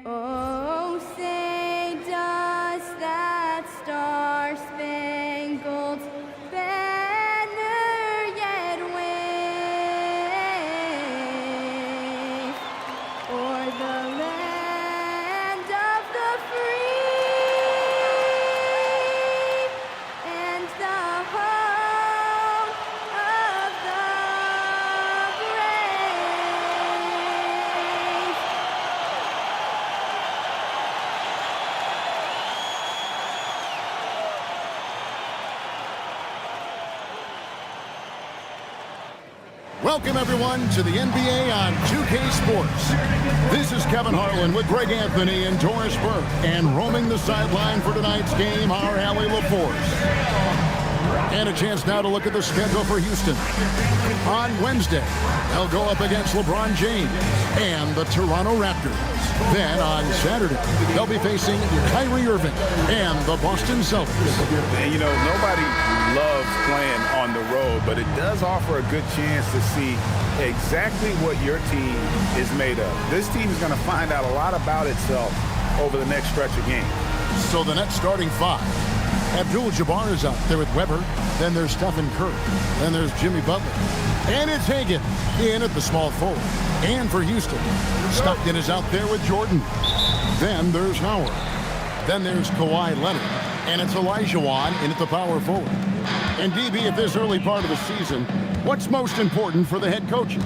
Oh, say does that star-spangled banner yet wave o'er the land of the free and the home of the brave? Welcome, everyone, to the NBA on 2K Sports. This is Kevin Harlan with Greg Anthony and Doris Burke. And roaming the sideline for tonight's game, our Ali LaForce. And a chance now to look at the schedule for Houston. On Wednesday, they'll go up against LeBron James and the Toronto Raptors. Then on Saturday, they'll be facing Kyrie Irving and the Boston Celtics. And, you know, nobody loves playing on the road, but it does offer a good chance to see exactly what your team is made of. This team is going to find out a lot about itself over the next stretch of games. So the net starting 5. Abdul-Jabbar is out there with Weber. Then there's Stephen Curry. Then there's Jimmy Butler. And it's Hagan in at the small forward. And for Houston, Stockton is out there with Jordan. Then there's Howard. Then there's Kawhi Leonard. And it's Olajuwon in at the power forward. And DB, at this early part of the season, what's most important for the head coaches?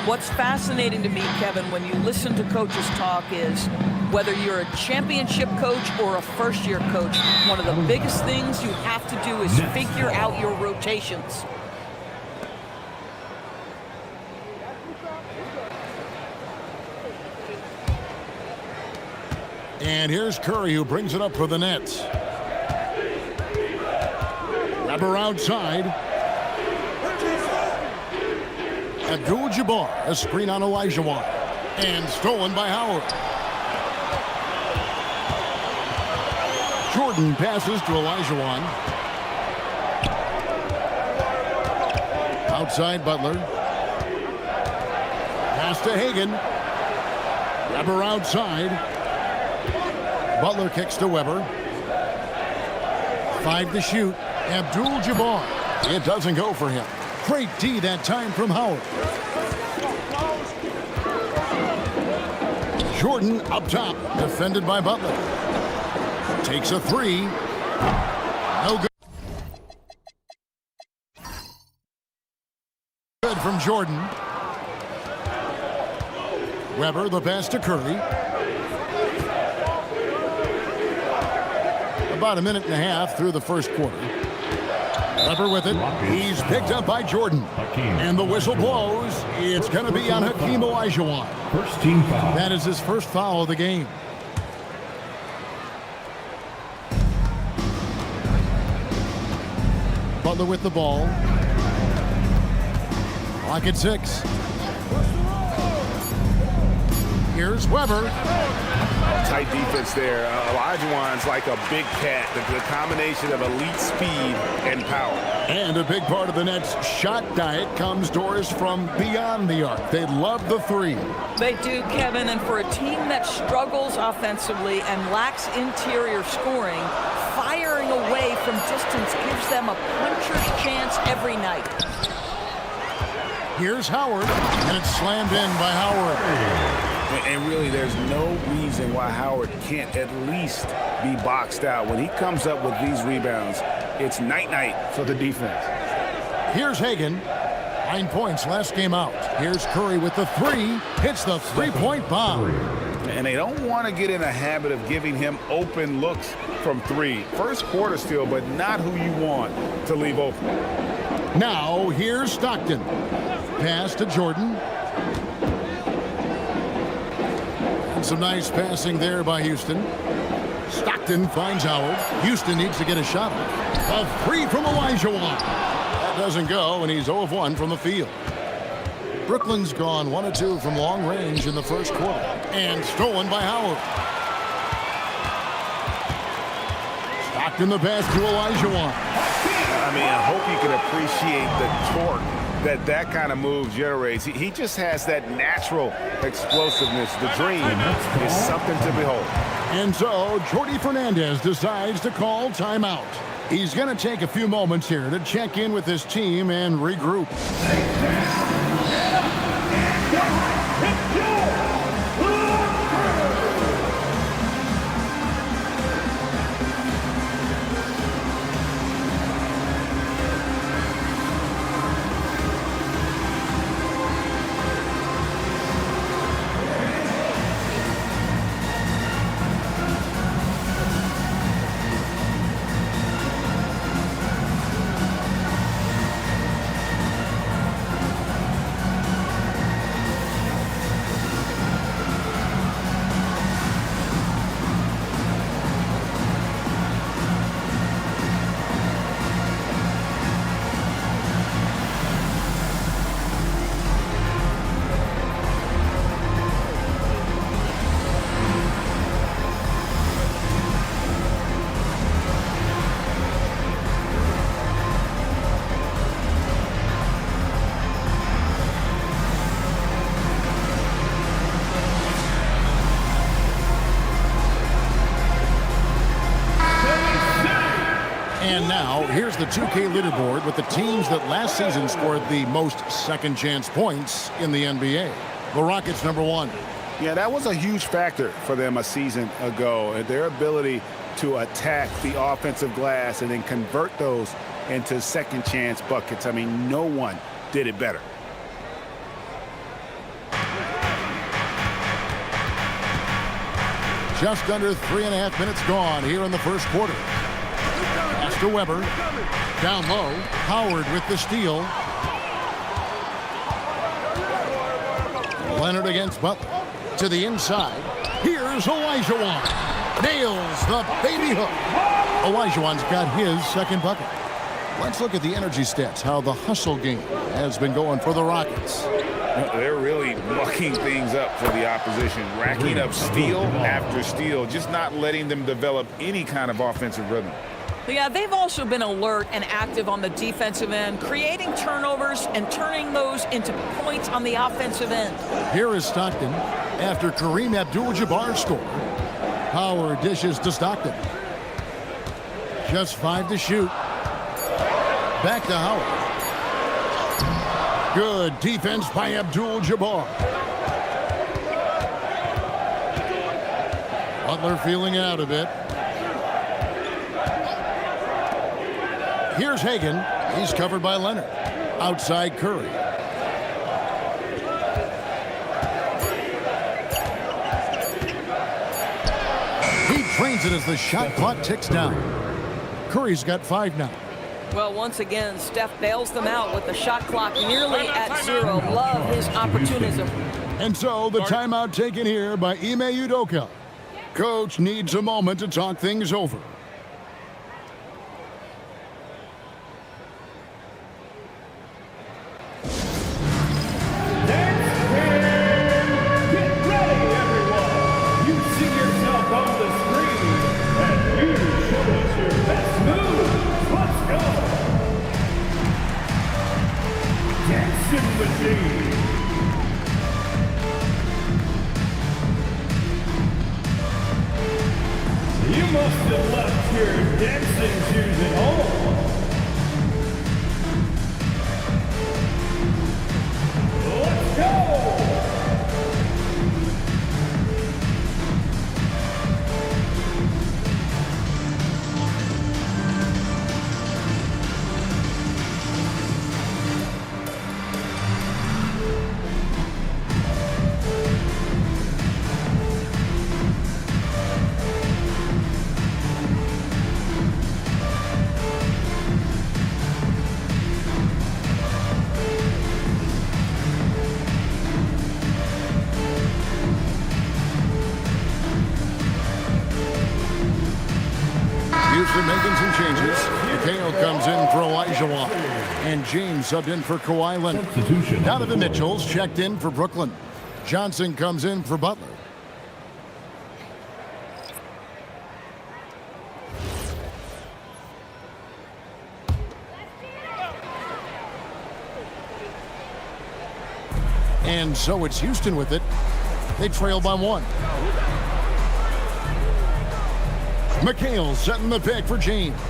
What's fascinating to me, Kevin, when you listen to coaches talk is whether you're a championship coach or a first-year coach, one of the biggest things you have to do is figure out your rotations. And here's Curry, who brings it up for the Nets. Weber outside. Abdul-Jabbar, a screen on Olajuwon. And stolen by Howard. Jordan passes to Olajuwon. Outside Butler. Pass to Hagan. Weber outside. Butler kicks to Weber. 5 to shoot. Abdul-Jabbar. It doesn't go for him. Great D that time from Howard. Jordan up top, defended by Butler. Takes a 3. No good. Good from Jordan. Weber, the pass to Curry. About a minute and a half through the first quarter. Weber with it. He's picked up by Jordan. And the whistle blows. It's going to be on Hakeem Olajuwon. First team foul. That is his first foul of the game. Butler with the ball. Clock at 6. Here's Weber. Tight defense there. Olajuwon's like a big cat. The combination of elite speed and power. And a big part of the Nets' shot diet comes, Doris, from beyond the arc. They love the 3. They do, Kevin, and for a team that struggles offensively and lacks interior scoring, firing away from distance gives them a puncher's chance every night. Here's Howard, and it's slammed in by Howard. And really, there's no reason why Howard can't at least be boxed out. When he comes up with these rebounds, it's night-night for the defense. Here's Hagan. 9 points last game out. Here's Curry with the 3. Hits the three-point bomb. And they don't want to get in a habit of giving him open looks from 3. First quarter still, but not who you want to leave open. Now, here's Stockton. Pass to Jordan. And some nice passing there by Houston. Stockton finds Howard. Houston needs to get a shot off. A 3 from Olajuwon. That doesn't go, and he's 0 of 1 from the field. Brooklyn's gone 1 of 2 from long range in the first quarter. And stolen by Howard. Stockton the pass to Olajuwon. I mean, I hope you can appreciate the torque that kind of move generates. He just has that natural explosiveness. The dream is something to behold. And so, Jordi Fernandez decides to call timeout. He's going to take a few moments here to check in with his team and regroup. Here's the 2K leaderboard with the teams that last season scored the most second-chance points in the NBA. The Rockets, #1. Yeah, that was a huge factor for them a season ago. Their ability to attack the offensive glass and then convert those into second-chance buckets. I mean, no one did it better. Just under 3.5 minutes gone here in the first quarter. Pass to Weber. Down low. Howard with the steal. Leonard against Butler. To the inside. Here's Olajuwon. Nails the baby hook. Olajuwon's got his second bucket. Let's look at the energy stats, how the hustle game has been going for the Rockets. They're really mucking things up for the opposition, racking up steal after steal, just not letting them develop any kind of offensive rhythm. Yeah, they've also been alert and active on the defensive end, creating turnovers and turning those into points on the offensive end. Here is Stockton after Kareem Abdul-Jabbar scored. Howard dishes to Stockton. Just 5 to shoot. Back to Howard. Good defense by Abdul-Jabbar. Butler feeling out a bit. Here's Hagan. He's covered by Leonard. Outside Curry. He drains it as the shot clock ticks down. Curry's got 5 now. Well, once again, Steph bails them out with the shot clock nearly at 0. Love his opportunism. And so the timeout taken here by Ime Udoka. Coach needs a moment to talk things over. You must have left your dancing shoes at home. Let's go! Houston making some changes. Mikhail comes in for Olajuwon. And James subbed in for Kawhi Leonard. Donovan Mitchell's checked in for Brooklyn. Johnson comes in for Butler. And so it's Houston with it. They trail by 1. McHale setting the pick for James.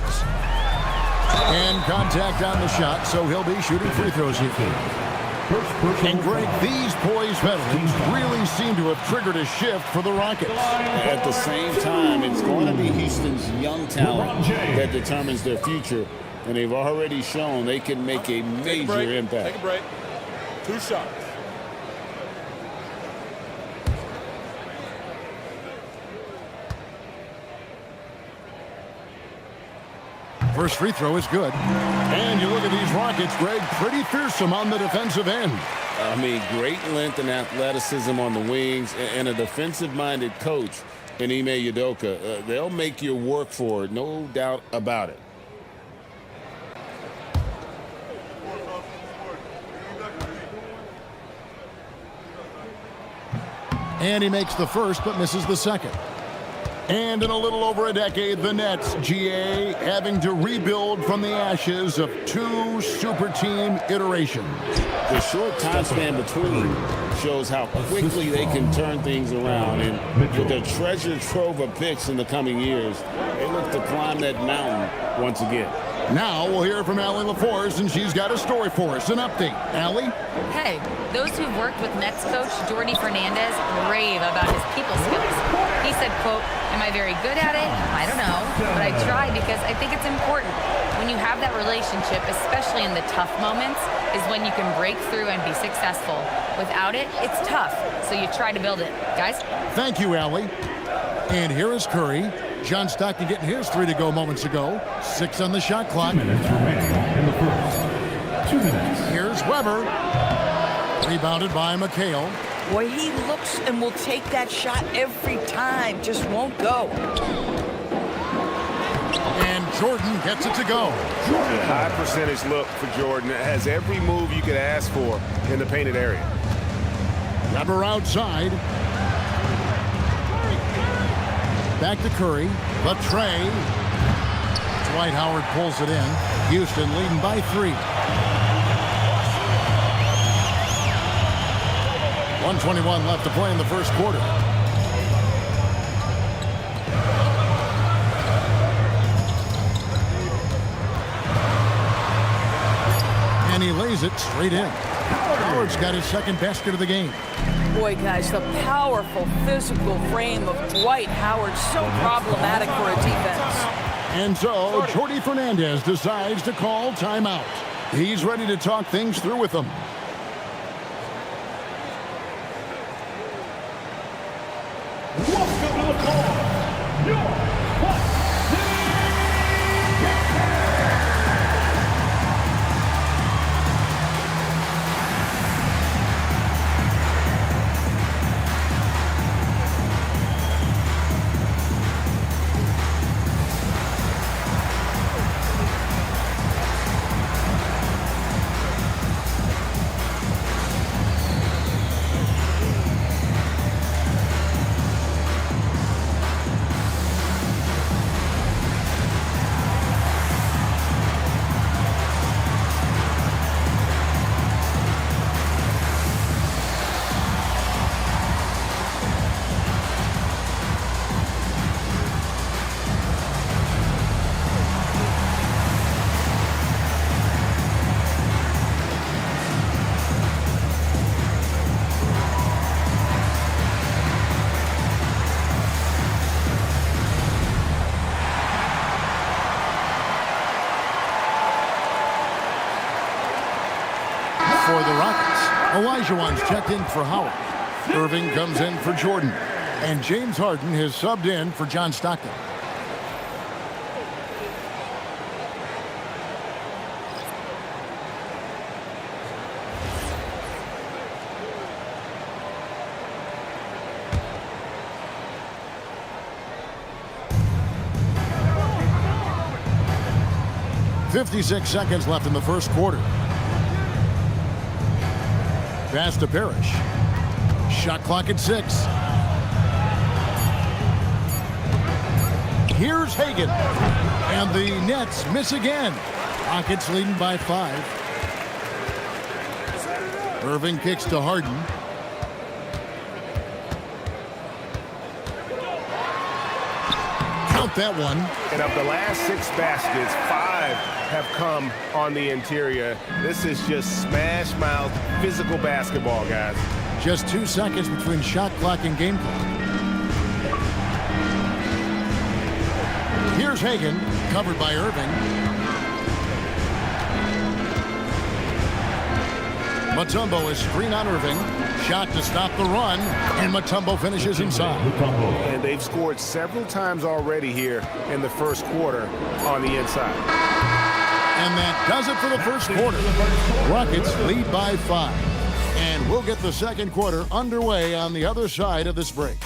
And contact on the shot, so he'll be shooting free throws here. And Greg, these poised veterans really seem to have triggered a shift for the Rockets. At the same time, it's going to be Houston's young talent that determines their future. And they've already shown they can make a major impact. Take a break. 2 shots. First free throw is good. And you look at these Rockets, Greg, pretty fearsome on the defensive end. I mean, great length and athleticism on the wings, and a defensive-minded coach in Ime Udoka. They'll make you work for it, no doubt about it. And he makes the first, but misses the second. And in a little over a decade, the Nets, GA, having to rebuild from the ashes of 2 super team iterations. The short time span between shows how quickly they can turn things around. And with a treasure trove of picks in the coming years, they look to climb that mountain once again. Now we'll hear from Allie LaForce, and she's got a story for us. An update. Allie? Hey, those who've worked with Nets coach Jordi Fernandez rave about his people skills. He said, quote, "Am I very good at it? I don't know, but I try because I think it's important. When you have that relationship, especially in the tough moments, is when you can break through and be successful. Without it, it's tough, so you try to build it." Guys? Thank you, Allie. And here is Curry. John Stockton getting his 3 to go moments ago. 6 on the shot clock. 2 minutes remaining in the first. 2 minutes. Here's Weber. Rebounded by McHale. Boy, he looks and will take that shot every time. Just won't go. And Jordan gets it to go. A high percentage look for Jordan. It has every move you could ask for in the painted area. Weber outside. Back to Curry. The tray. Dwight Howard pulls it in. Houston leading by 3. 1:21 left to play in the first quarter. And he lays it straight in. Howard's got his second basket of the game. Boy, guys, the powerful physical frame of Dwight Howard, so problematic for a defense. And so, Jordi Fernandez decides to call timeout. He's ready to talk things through with them. Welcome to the call. Your For the Rockets, Olajuwon's checked in for Howard. Irving comes in for Jordan. And James Harden has subbed in for John Stockton. .56 seconds left in the first quarter. Pass to Parrish. Shot clock at 6. Here's Hagan. And the Nets miss again. Rockets leading by 5. Irving kicks to Harden. Count that one. And of the last 6 baskets, 5 have come on the interior. This is just smash mouth physical basketball, guys. Just 2 seconds between shot clock and game clock. Here's Hagan, covered by Irving. Mutombo is screen on Irving. Shot to stop the run, and Mutombo finishes inside. And they've scored several times already here in the first quarter on the inside. And that does it for the first quarter. Rockets lead by 5. And we'll get the second quarter underway on the other side of this break.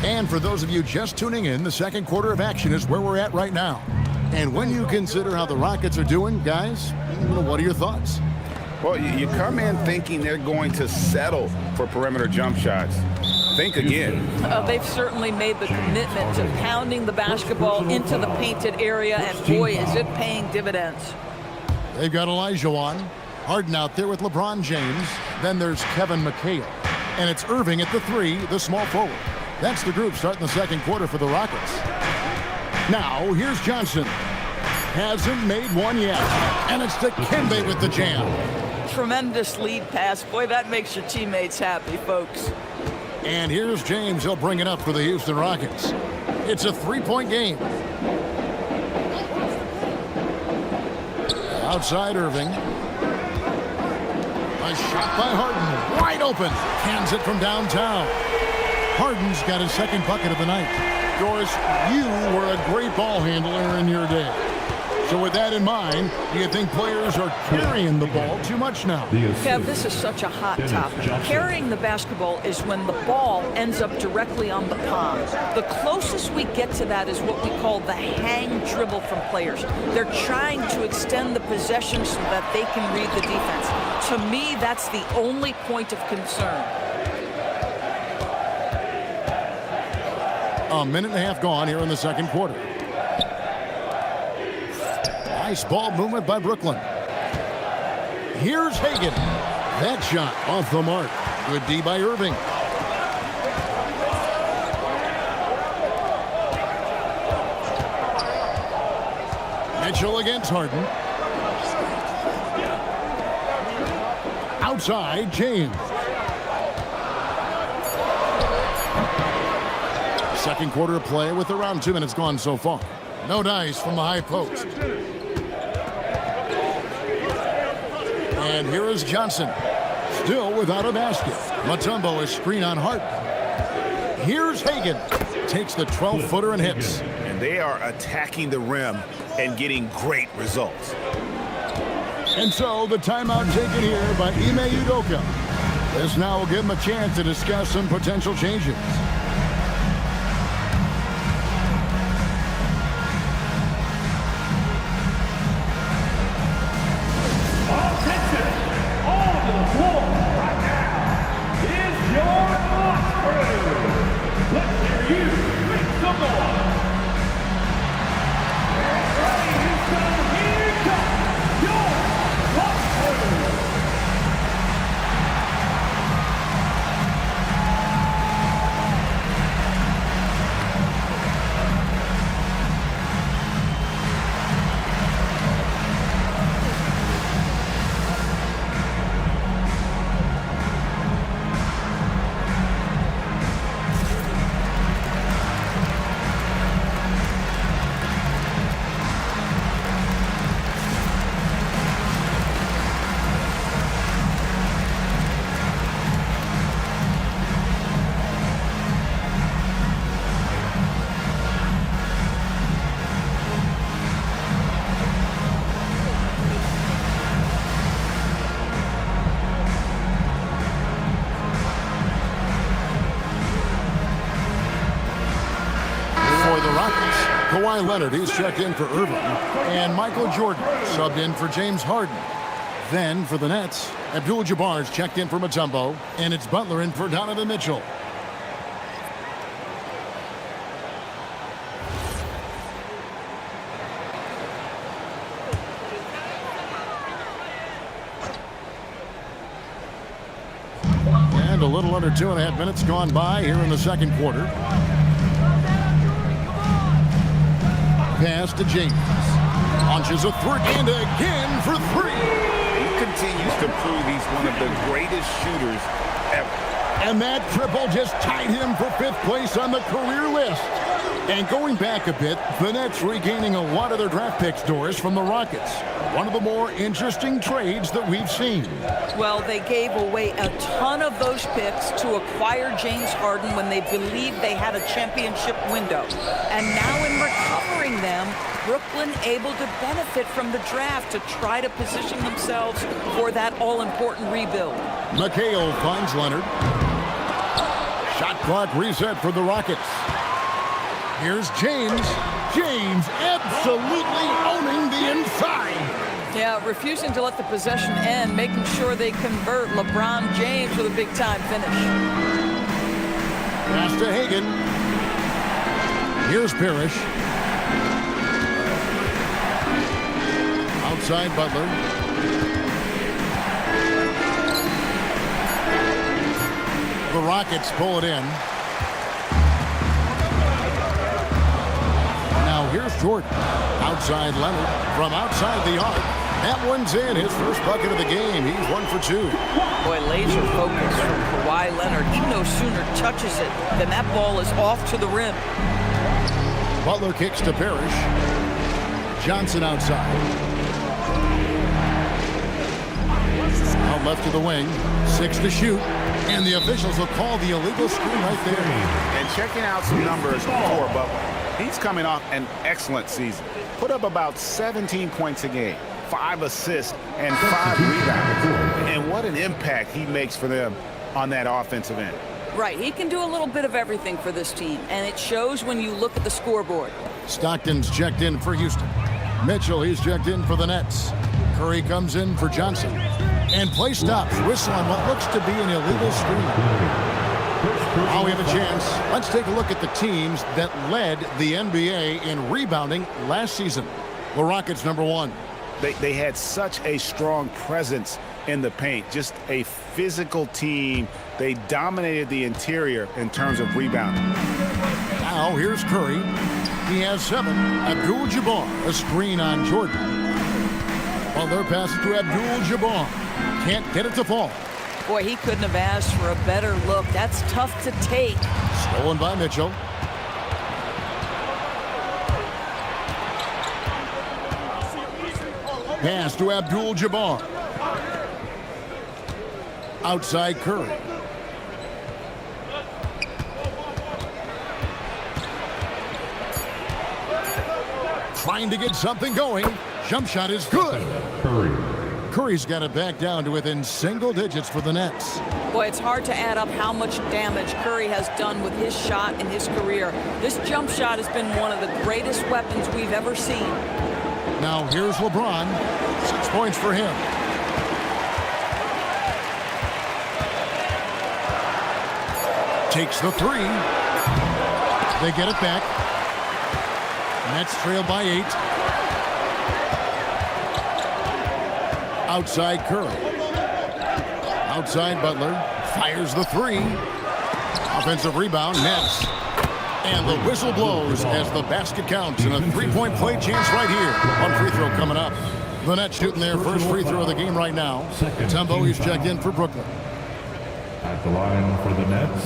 And for those of you just tuning in, the second quarter of action is where we're at right now. And when you consider how the Rockets are doing, guys, what are your thoughts? Well, you come in thinking they're going to settle for perimeter jump shots. think again. They've certainly made the commitment to pounding the basketball into the painted area, and boy, is it paying dividends. They've got Olajuwon, Harden out there with LeBron James. Then there's Kevin McHale. And it's Irving at the 3, the small forward. That's the group starting the second quarter for the Rockets. Now, here's Johnson. Hasn't made one yet. And it's Dikembe with the jam. Tremendous lead pass. Boy, that makes your teammates happy, folks. And here's James. He'll bring it up for the Houston Rockets. It's a 3-point game. Outside Irving. A shot by Harden. Wide open. Cans it from downtown. Harden's got his second bucket of the night. Doris, you were a great ball handler in your day. So with that in mind, do you think players are carrying the ball too much now? Kev, this is such a hot topic. Carrying the basketball is when the ball ends up directly on the palm. The closest we get to that is what we call the hang dribble from players. They're trying to extend the possession so that they can read the defense. To me, that's the only point of concern. A minute and a half gone here in the second quarter. Nice ball movement by Brooklyn. Here's Hagan. That shot off the mark. Good D by Irving. Mitchell against Harden. Outside, James. Second quarter of play with around 2 minutes gone so far. No dice from the high post. And here is Johnson. Still without a basket. Mutombo is screen on Harden. Here's Hagan. Takes the 12-footer and hits. And they are attacking the rim and getting great results. And so the timeout taken here by Ime Udoka. This now will give him a chance to discuss some potential changes. Kawhi Leonard, he's checked in for Irving. And Michael Jordan subbed in for James Harden. Then for the Nets, Abdul-Jabbar's checked in for Mutombo. And it's Butler in for Donovan Mitchell. And a little under 2.5 minutes gone by here in the second quarter. Pass to James. Launches a three, and again for three. He continues to prove he's one of the greatest shooters ever. And that triple just tied him for 5th place on the career list. And going back a bit, the Nets regaining a lot of their draft picks, Doris, from the Rockets. One of the more interesting trades that we've seen. Well, they gave away a ton of those picks to acquire James Harden when they believed they had a championship window. And now in recovering them, Brooklyn able to benefit from the draft to try to position themselves for that all-important rebuild. McHale finds Leonard. Shot clock reset for the Rockets. Here's James. James absolutely owning the inside. Yeah, refusing to let the possession end, making sure they convert. LeBron James with a big-time finish. Pass to Hagan. Here's Parrish. Outside Butler. The Rockets pull it in. Now here's Jordan. Outside Leonard. From outside the arc. That one's in. His first bucket of the game. He's 1 for 2. Boy, laser focus from Kawhi Leonard. He no sooner touches it than that ball is off to the rim. Butler kicks to Parrish. Johnson outside. Out left to the wing. 6 to shoot. And the officials will call the illegal screen right there. And checking out some numbers for Butler. He's coming off an excellent season. Put up about 17 points a game, 5 assists, and 5 rebounds. And what an impact he makes for them on that offensive end. Right, he can do a little bit of everything for this team, and it shows when you look at the scoreboard. Stockton's checked in for Houston. Mitchell, he's checked in for the Nets. Curry comes in for Johnson. And play stops. Whistle on what looks to be an illegal screen. Now we have a chance. Let's take a look at the teams that led the NBA in rebounding last season. The Rockets, number 1. They had such a strong presence in the paint. Just a physical team. They dominated the interior in terms of rebounding. Now here's Curry. He has 7. Abdul-Jabbar, a screen on Jordan. Butler passes to Abdul-Jabbar. Can't get it to fall. Boy, he couldn't have asked for a better look. That's tough to take. Stolen by Mitchell. Pass to Abdul-Jabbar. Outside Curry. Trying to get something going. Jump shot is good. Curry's got it back down to within single digits for the Nets. Boy, it's hard to add up how much damage Curry has done with his shot in his career. This jump shot has been one of the greatest weapons we've ever seen. Now here's LeBron. 6 points for him. Takes the 3. They get it back. Nets trail by 8. Outside Curry. Outside Butler. Fires the 3. Offensive rebound. Nets. And the whistle blows as the basket counts. And a 3-point play chance right here. One free throw coming up. The Nets shooting their first free throw of the game right now. Tembo, he's checked in for Brooklyn. At the line for the Nets,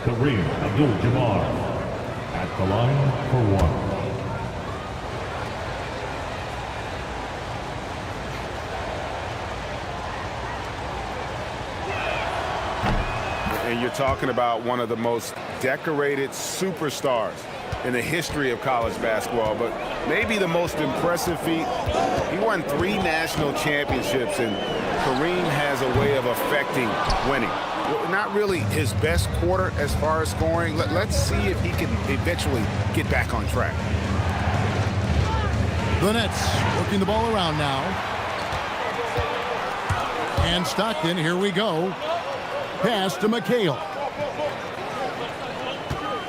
Kareem Abdul-Jabbar. At the line for 1. And you're talking about one of the most decorated superstars in the history of college basketball, but maybe the most impressive feat. He won 3 national championships, and Kareem has a way of affecting winning. Not really his best quarter as far as scoring. Let's see if he can eventually get back on track. The Nets working the ball around now. And Stockton, here we go. Pass to McHale.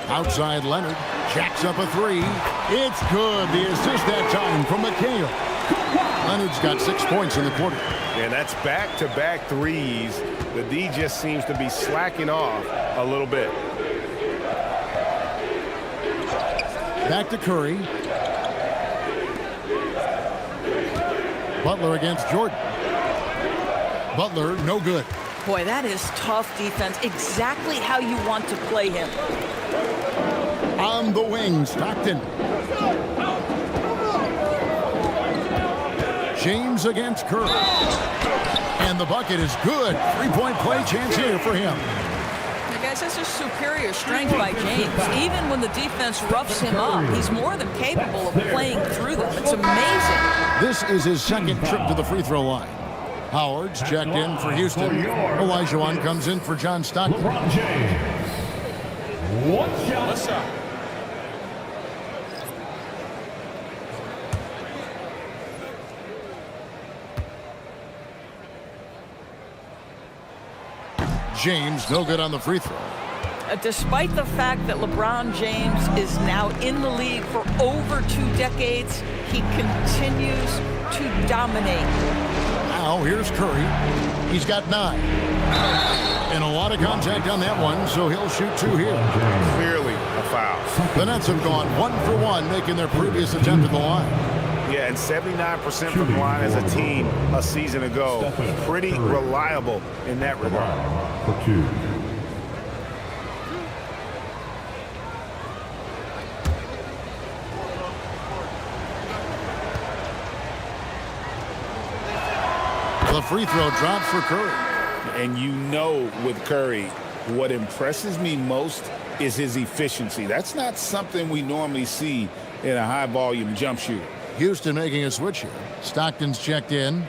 Outside Leonard. Jacks up a 3. It's good. The assist that time from McHale. Leonard's got 6 points in the quarter. And that's back-to-back threes. The D just seems to be slacking off a little bit. Back to Curry. Butler against Jordan. Butler, no good. Boy, that is tough defense. Exactly how you want to play him. On the wing, Stockton. James against Curry. And the bucket is good. 3-point play chance here for him. Now, guys, that's just superior strength by James. Even when the defense roughs him up, he's more than capable of playing through them. It's amazing. This is his second trip to the free throw line. Howard's checked in for Houston. Olajuwon comes in for John Stockton. LeBron James. One shot. James, no good on the free throw. Despite the fact that LeBron James is now in the league for over 2 decades, he continues to dominate. Now here's Curry. He's got 9. And a lot of contact on that one, so he'll shoot 2 here. Clearly a foul. The Nets have gone 1 for 1, making their previous attempt at the line. Yeah, and 79% from the line as a team a season ago. Pretty reliable in that regard. For 2. The free throw drops for Curry. And you know with Curry, what impresses me most is his efficiency. That's not something we normally see in a high-volume jump shooter. Houston making a switch here. Stockton's checked in.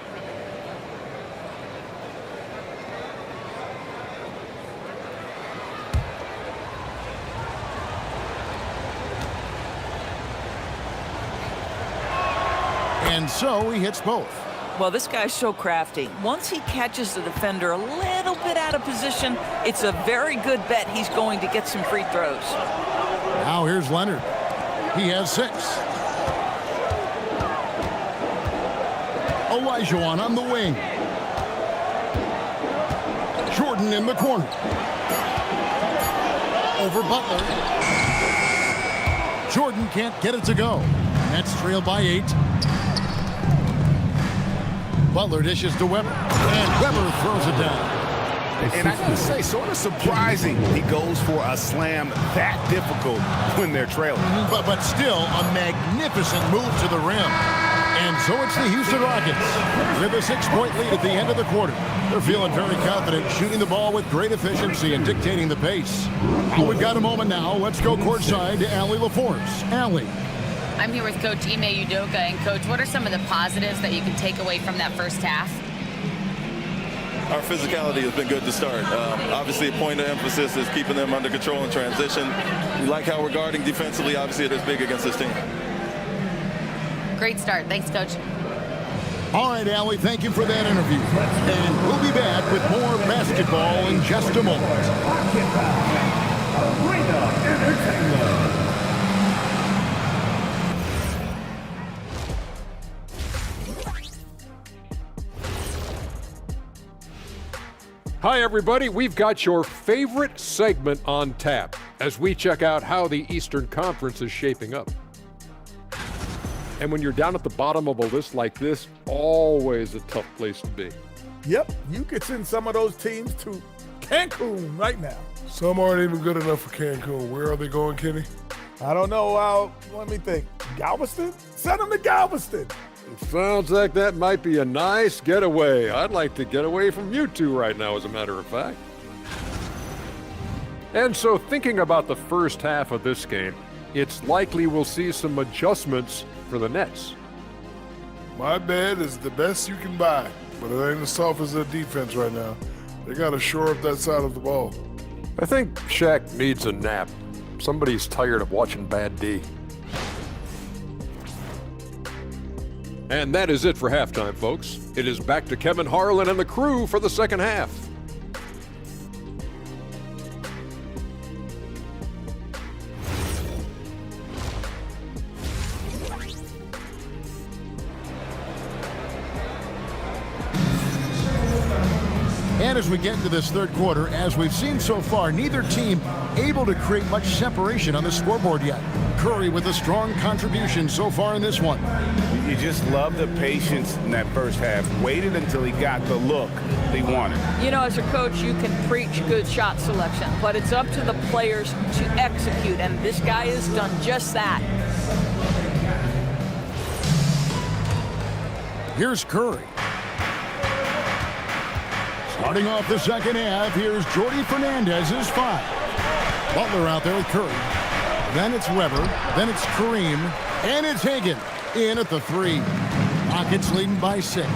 And so he hits both. Well, this guy's so crafty. Once he catches the defender a little bit out of position, it's a very good bet he's going to get some free throws. Now here's Leonard. He has 6. Olajuwon on the wing. Jordan in the corner. Over Butler. Jordan can't get it to go. Nets trail by 8. Butler dishes to Weber. And Weber throws it down. And I gotta say, sort of surprising he goes for a slam that difficult when they're trailing. But still a magnificent move to the rim. And so it's the Houston Rockets with a 6-point lead at the end of the quarter. They're feeling very confident, shooting the ball with great efficiency and dictating the pace. We've got a moment now. Let's go courtside to Allie LaForce. Allie. I'm here with Coach Ime Udoka. And, Coach, what are some of the positives that you can take away from that first half? Our physicality has been good to start. Obviously, a point of emphasis is keeping them under control in transition. We like how we're guarding defensively. Obviously, it is big against this team. Great start. Thanks, Coach. All right, Allie, thank you for that interview. And we'll be back with more basketball in just a moment. Hi, everybody. We've got your favorite segment on tap as we check out how the Eastern Conference is shaping up. And when you're down at the bottom of a list like this, always a tough place to be. Yep, you could send some of those teams to Cancun right now. Some aren't even good enough for Cancun. Where are they going, Kenny? I don't know. Let me think. Galveston? Send them to Galveston. Sounds like that might be a nice getaway. I'd like to get away from you two right now, as a matter of fact. And so thinking about the first half of this game, it's likely we'll see some adjustments for the Nets. My bed is the best you can buy, but it ain't as soft as their defense right now. They got to shore up that side of the ball. I think Shaq needs a nap. Somebody's tired of watching bad D. And that is it for halftime, folks. It is back to Kevin Harlan and the crew for the second half. And as we get into this third quarter, as we've seen so far, neither team able to create much separation on the scoreboard yet. Curry with a strong contribution so far in this one. You just love the patience in that first half. Waited until he got the look he wanted. You know, as a coach, you can preach good shot selection, but it's up to the players to execute, and this guy has done just that. Here's Curry. Starting off the second half, here's Jordy Fernandez's 5. Butler out there with Curry. Then it's Weber. Then it's Kareem. And it's Hagan in at the 3. Rockets leading by 6.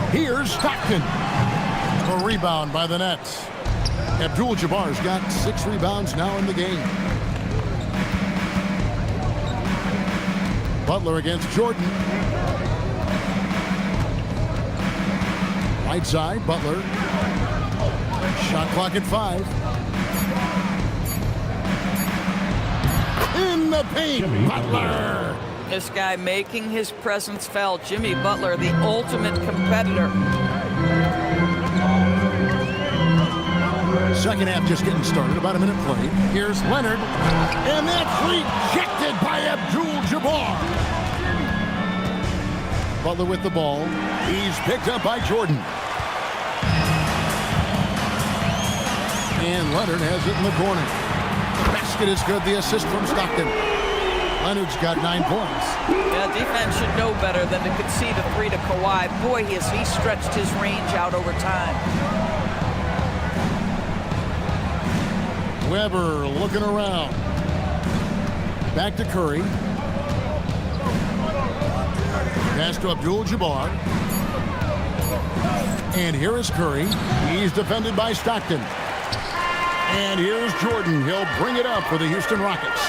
Here's Stockton. A rebound by the Nets. Abdul-Jabbar's got 6 rebounds now in the game. Butler against Jordan. Right side, Butler. Shot clock at 5. In the paint, Butler. This guy making his presence felt. Jimmy Butler, the ultimate competitor. Second half just getting started. About a minute played. Here's Leonard. And that's rejected by Abdul-Jabbar. Butler with the ball. He's picked up by Jordan. And Leonard has it in the corner. Basket is good. The assist from Stockton. Leonard's got 9 points. Yeah, defense should know better than to concede a 3 to Kawhi. Boy, he stretched his range out over time. Weber looking around. Back to Curry. Pass to Abdul-Jabbar. And here is Curry. He's defended by Stockton. And here's Jordan. He'll bring it up for the Houston Rockets.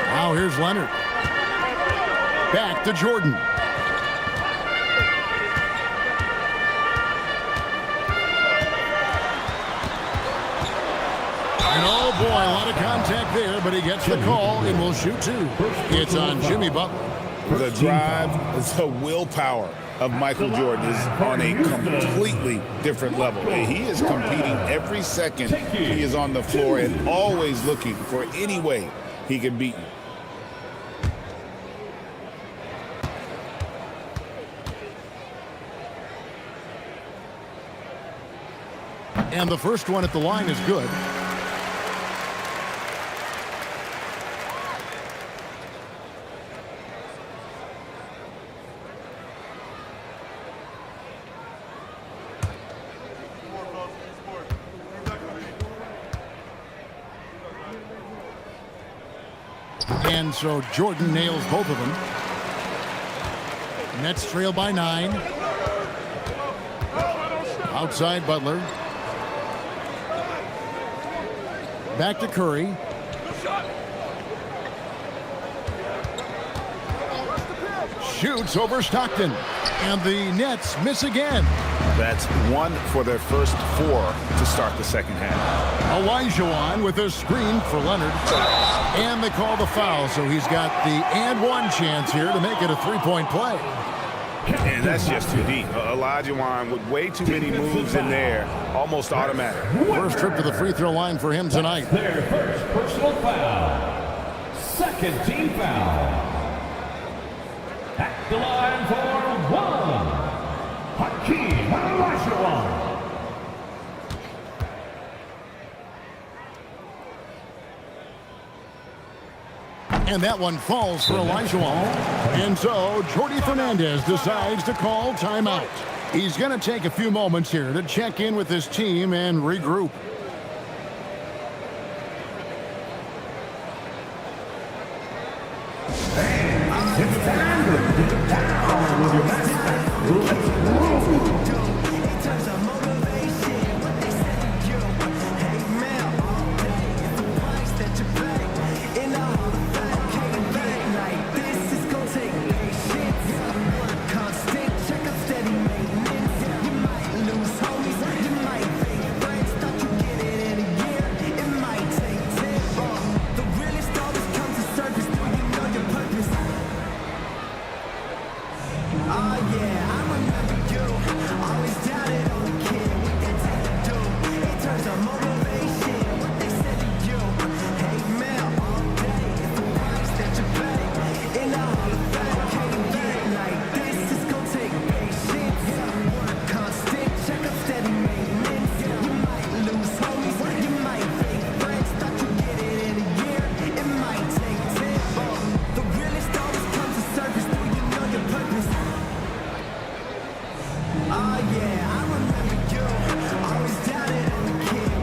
Now here's Leonard. Back to Jordan. And oh boy, a lot of contact there, but he gets the call and will shoot 2. It's on Jimmy Butler. The drive, the willpower of Michael Jordan is on a completely different level. He is competing every second he is on the floor and always looking for any way he can beat you. And the first one at the line is good. And so Jordan nails both of them. Nets trail by 9. Outside Butler. Back to Curry. Shoots over Stockton. And the Nets miss again. That's 1 for their first 4 to start the second half. Olajuwon with a screen for Leonard. And they call the foul, so he's got the and 1 chance here to make it a 3-point play. And that's just too deep. Olajuwon with way too many moves in there, almost automatic. First trip to the free throw line for him tonight. Their first personal foul. Second team foul. At the line for 1. Hakeem Olajuwon. And that one falls for Olajuwon. And so Jordi Fernandez decides to call timeout. He's going to take a few moments here to check in with his team and regroup. It's time to get down with your magic.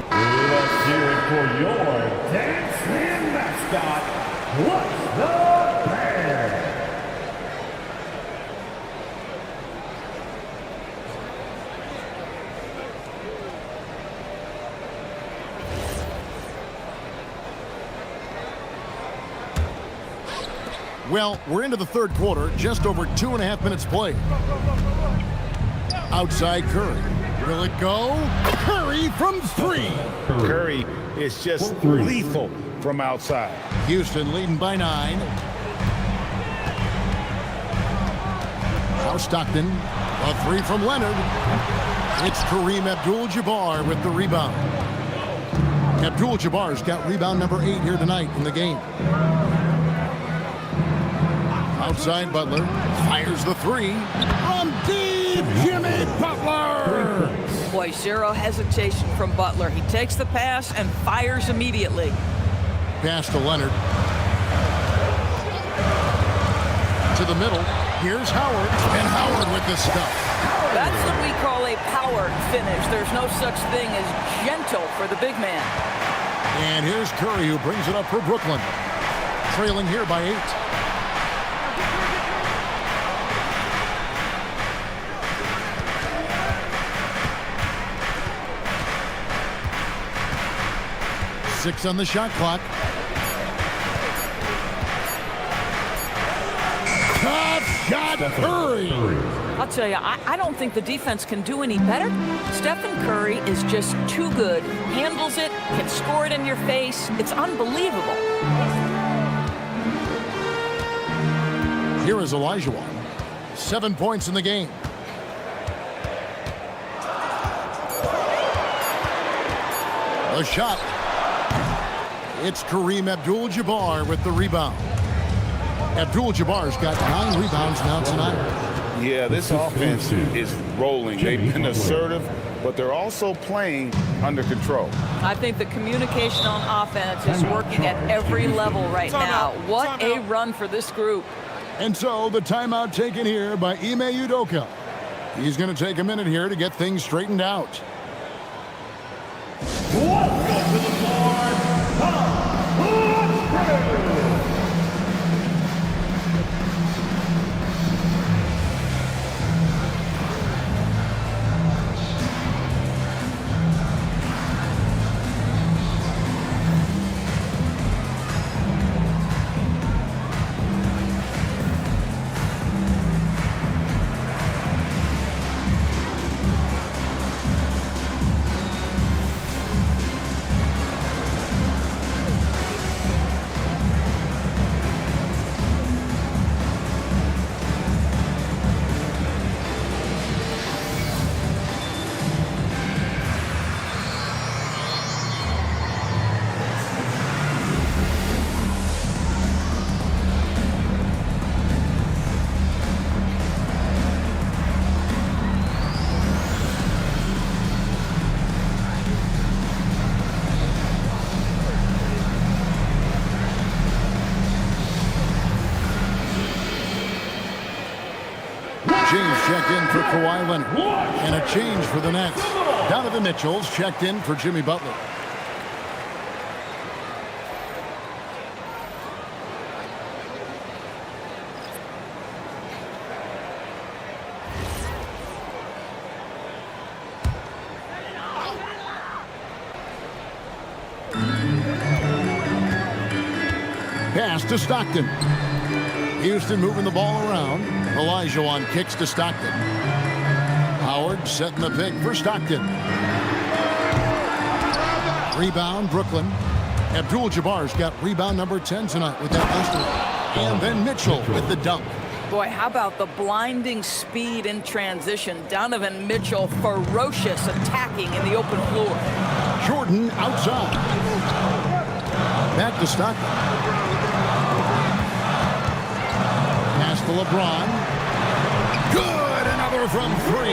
Let's hear it for your dancing mascot. What's the Bear? Well, we're into the third quarter, just over 2.5 minutes played. Outside Curry. Will it go? Curry from 3. Curry is just lethal from outside. Houston leading by 9. Now Stockton. A 3 from Leonard. It's Kareem Abdul-Jabbar with the rebound. Abdul-Jabbar's got rebound number 8 here tonight in the game. Outside Butler. Fires the 3. From deep, Jimmy Butler. Boy, zero hesitation from Butler. He takes the pass and fires immediately. Pass to Leonard. To the middle. Here's Howard. And Howard with the stuff. That's what we call a power finish. There's no such thing as gentle for the big man. And here's Curry, who brings it up for Brooklyn. Trailing here by 8. Six on the shot clock. Tough shot, Curry. I'll tell you, I don't think the defense can do any better. Stephen Curry is just too good. Handles it, can score it in your face. It's unbelievable. Here is Olajuwon. 7 points in the game. A shot. It's Kareem Abdul-Jabbar with the rebound. Abdul-Jabbar's got 9 rebounds now tonight. Yeah, this offense is rolling. They've been assertive, but they're also playing under control. I think the communication on offense is working at every level right now. What a run for this group. And so the timeout taken here by Ime Udoka. He's going to take a minute here to get things straightened out. Welcome to the floor, Tom Woodbury. James checked in for Kawhi Leonard. And a change for the Nets. Donovan Mitchell's checked in for Jimmy Butler. Pass to Stockton. Houston moving the ball around. Olajuwon kicks to Stockton. Howard setting the pick for Stockton. Rebound, Brooklyn. Abdul-Jabbar's got rebound number 10 tonight with that buster. And then Mitchell with the dunk. Boy, how about the blinding speed in transition? Donovan Mitchell ferocious attacking in the open floor. Jordan outside. Back to Stockton. Pass to LeBron. Good, another from 3.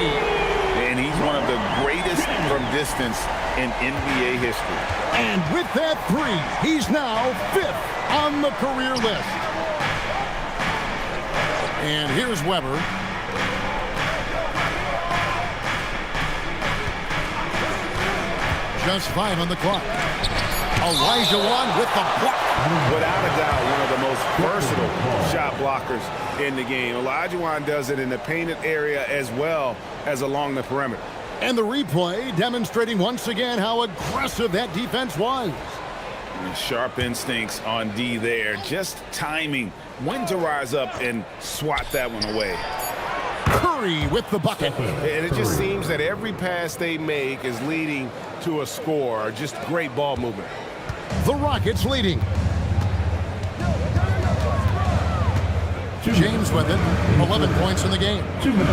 And he's one of the greatest from distance in NBA history. And with that 3, he's now 5th on the career list. And here's Weber. Just 5 on the clock. Olajuwon with the block. Without a doubt, one of the most versatile shot blockers in the game. Olajuwon does it in the painted area as well as along the perimeter. And the replay demonstrating once again how aggressive that defense was. And sharp instincts on D there. Just timing when to rise up and swat that one away. Curry with the bucket. And it just seems that every pass they make is leading to a score. Just great ball movement. The Rockets leading. James with it, 11 points in the game. 2 minutes.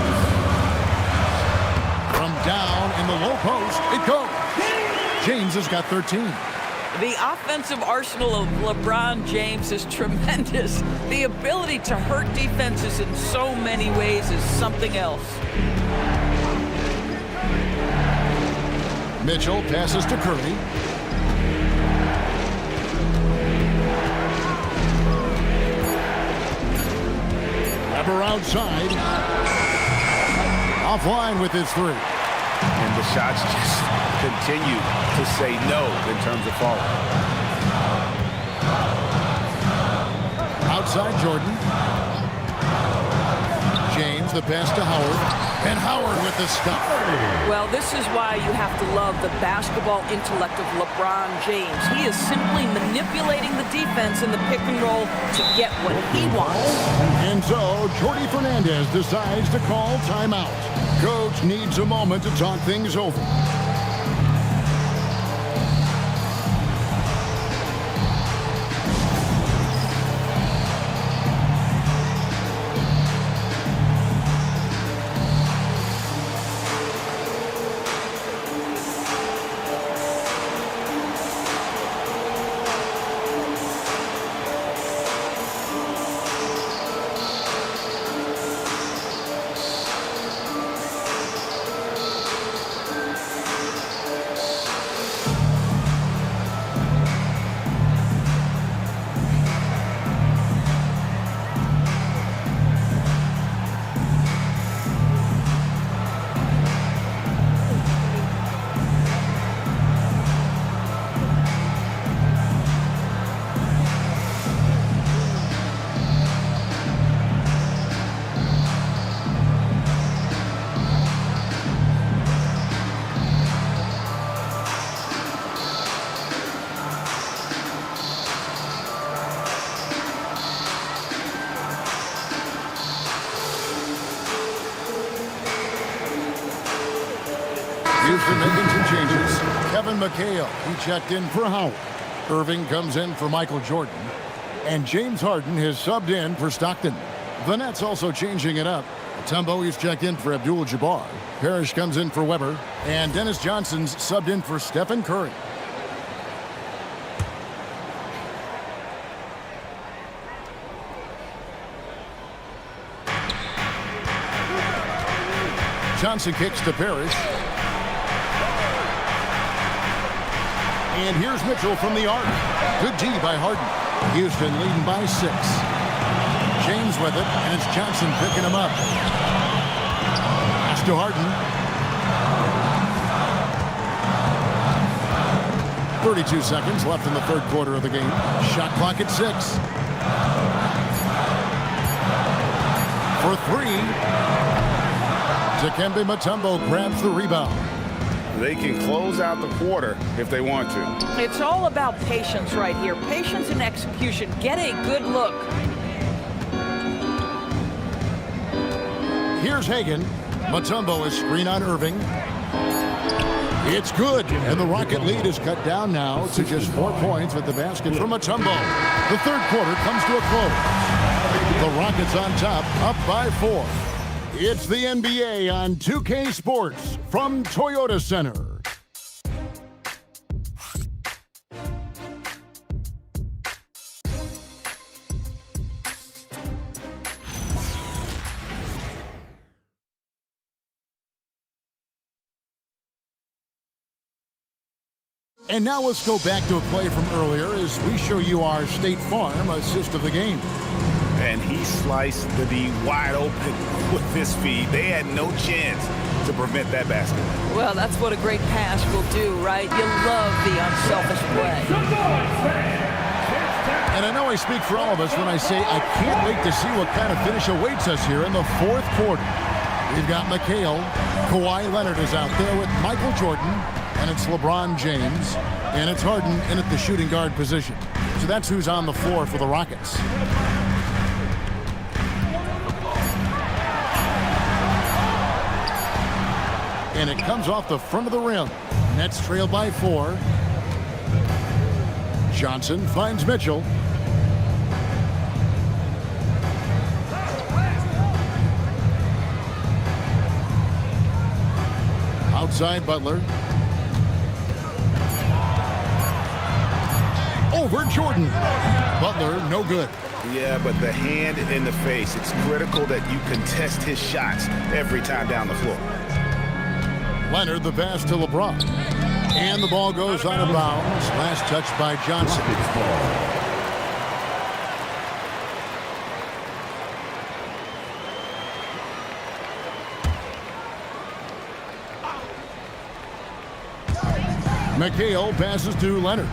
From down in the low post, it goes. James has got 13. The offensive arsenal of LeBron James is tremendous. The ability to hurt defenses in so many ways is something else. Mitchell passes to Curry. Weber outside. Offline with his 3. And the shots just continue to say no in terms of falling. Outside Jordan. James, the pass to Howard. And Howard with the stop. Well, this is why you have to love the basketball intellect of LeBron James. He is simply manipulating the defense in the pick and roll to get what he wants. And so, Jordi Fernandez decides to call timeout. Coach needs a moment to talk things over. Houston making some changes. Kevin McHale, he checked in for Howard. Irving comes in for Michael Jordan. And James Harden has subbed in for Stockton. The Nets also changing it up. Mutombo is checked in for Abdul-Jabbar. Parrish comes in for Weber. And Dennis Johnson's subbed in for Stephen Curry. Johnson kicks to Parrish. And here's Mitchell from the arc. Good D by Harden. Houston leading by 6. James with it, and it's Johnson picking him up. Pass to Harden. 32 seconds left in the third quarter of the game. Shot clock at 6. For 3. Dikembe Mutombo grabs the rebound. They can close out the quarter if they want to. It's all about patience right here. Patience and execution. Get a good look. Here's Hagan. Mutombo is screen on Irving. It's good. And the Rocket lead is cut down now to just 4 points with the basket from Mutombo. The third quarter comes to a close. The Rockets on top, up by 4. It's the NBA on 2K Sports from Toyota Center. And now let's go back to a play from earlier as we show you our State Farm assist of the game. And he sliced the D wide open with his feed. They had no chance to prevent that basket. Well, that's what a great pass will do, right? You love the unselfish play. And I know I speak for all of us when I say I can't wait to see what kind of finish awaits us here in the fourth quarter. We've got McHale. Kawhi Leonard is out there with Michael Jordan. And it's LeBron James. And it's Harden in at the shooting guard position. So that's who's on the floor for the Rockets. And it comes off the front of the rim. Nets trail by 4. Johnson finds Mitchell. Outside Butler. Over Jordan. Butler, no good. Yeah, but the hand in the face, it's critical that you contest his shots every time down the floor. Leonard, the pass to LeBron. And the ball goes out of bounds. Last touch by Johnson. McHale passes to Leonard.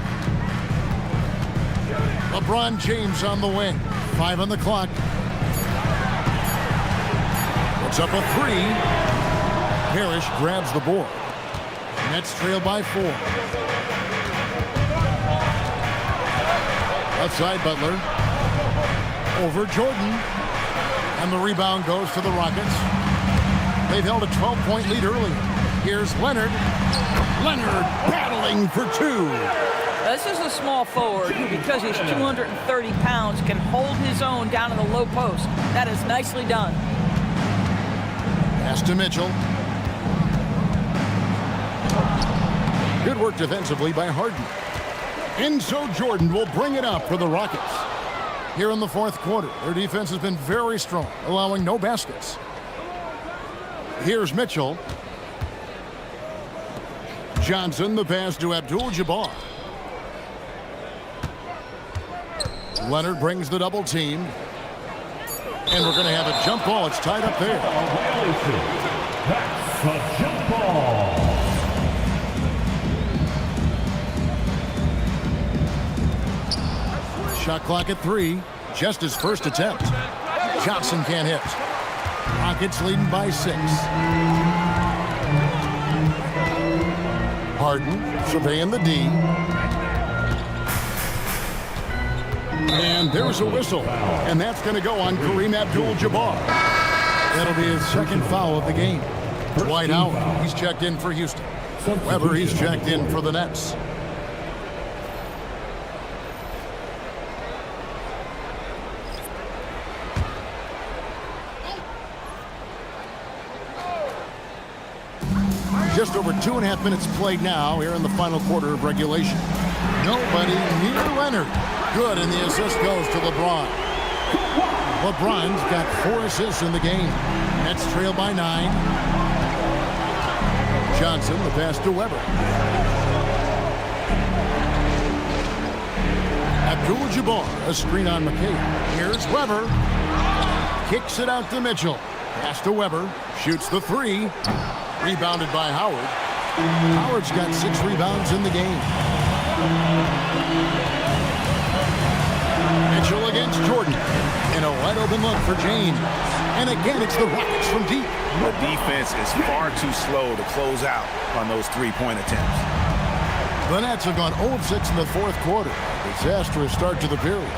LeBron James on the wing. 5 on the clock. Puts up a 3. Parrish grabs the board. Nets trail by 4. Outside Butler. Over Jordan. And the rebound goes to the Rockets. They've held a 12-point lead earlier. Here's Leonard. Leonard battling for 2. This is a small forward who, because he's 230 pounds, can hold his own down in the low post. That is nicely done. Pass to Mitchell. Good work defensively by Harden. And so Jordan will bring it up for the Rockets. Here in the fourth quarter, their defense has been very strong, allowing no baskets. Here's Mitchell. Johnson, the pass to Abdul-Jabbar. Leonard brings the double team. And we're going to have a jump ball. It's tied up there. That's a jump ball. Shot clock at 3. Just his first attempt. Johnson can't hit. Rockets leading by 6. Harden surveying the D. And there's a whistle. And that's going to go on Kareem Abdul-Jabbar. That'll be his second foul of the game. Dwight Howard, he's checked in for Houston. Weber, he's checked in for the Nets. Just over 2.5 minutes played now here in the final quarter of regulation. Nobody near Leonard. Good, and the assist goes to LeBron. LeBron's got 4 assists in the game. Nets trail by 9. Johnson, the pass to Weber. Abdul-Jabbar, a screen on McHale. Here's Weber. Kicks it out to Mitchell. Pass to Weber. Shoots the 3. Rebounded by Howard. Howard's got 6 rebounds in the game. Mitchell against Jordan. And a wide open look for James. And again, it's the Rockets from deep. The defense is far too slow to close out on those 3-point attempts. The Nets have gone 0 of 6 in the fourth quarter. Disastrous start to the period.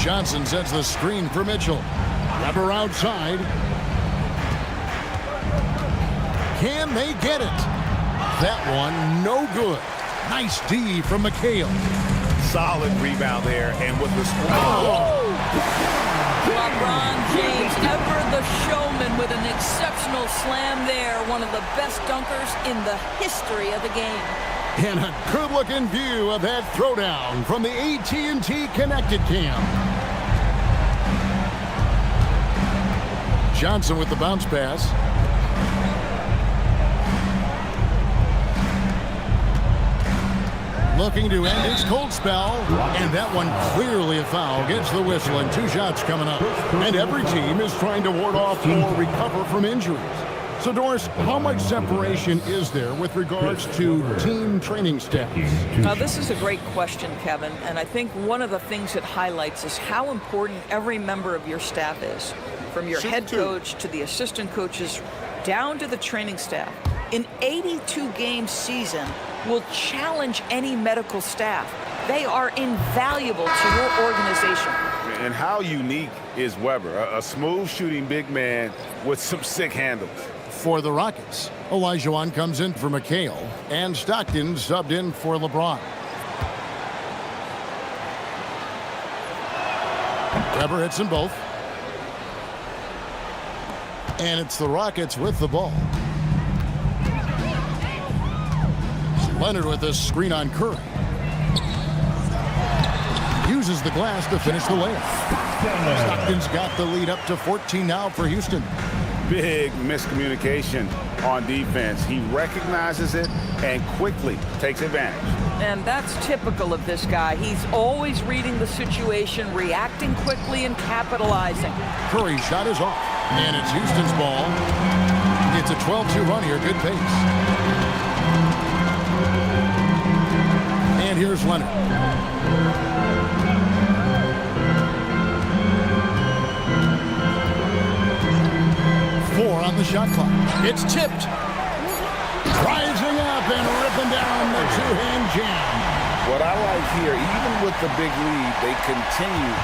Johnson sets the screen for Mitchell. Weber outside. Can they get it? That one, no good. Nice D from McHale. Solid rebound there, and with the... LeBron James, ever the showman, with an exceptional slam there. One of the best dunkers in the history of the game. And a good-looking view of that throwdown from the AT&T Connected Cam. Johnson with the bounce pass. Looking to end his cold spell, and that one clearly a foul. Gets the whistle, and 2 shots coming up. And every team is trying to ward off or recover from injuries. So, Doris, how much separation is there with regards to team training staff? Now, this is a great question, Kevin, and I think one of the things it highlights is how important every member of your staff is, from your head coach to the assistant coaches down to the training staff. An 82-game season will challenge any medical staff. They are invaluable to your organization. And how unique is Weber? A smooth shooting big man with some sick handles. For the Rockets, Olajuwon comes in for McHale, and Stockton subbed in for LeBron. Weber hits them both. And it's the Rockets with the ball. Leonard with a screen on Curry. Uses the glass to finish the layup. Stockton's got the lead up to 14 now for Houston. Big miscommunication on defense. He recognizes it and quickly takes advantage. And that's typical of this guy. He's always reading the situation, reacting quickly, and capitalizing. Curry's shot is off, and it's Houston's ball. It's a 12-2 run here, good pace. And here's Leonard. Four on the shot clock. It's tipped. Rising up and ripping down the two-hand jam. What I like here, even with the big lead, they continue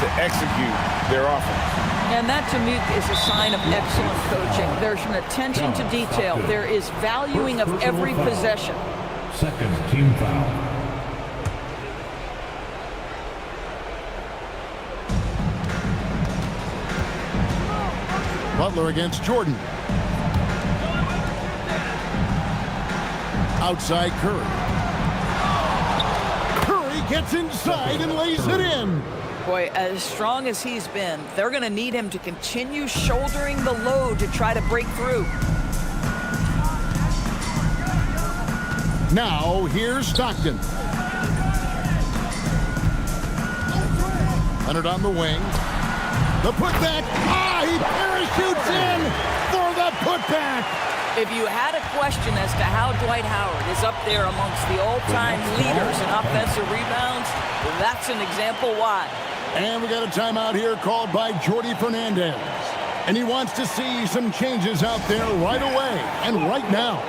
to execute their offense. And that, to me, is a sign of excellent coaching. There's an attention to detail. There is valuing of every possession. Second team foul. Butler against Jordan. Outside Curry. Curry gets inside and lays it in. Boy, as strong as he's been, they're going to need him to continue shouldering the load to try to break through. Now, here's Stockton. Leonard on the wing. The putback. He parachutes in for the putback. If you had a question as to how Dwight Howard is up there amongst the all-time leaders in offensive rebounds, that's an example why. And we got a timeout here called by Jordi Fernandez. And he wants to see some changes out there right away and right now.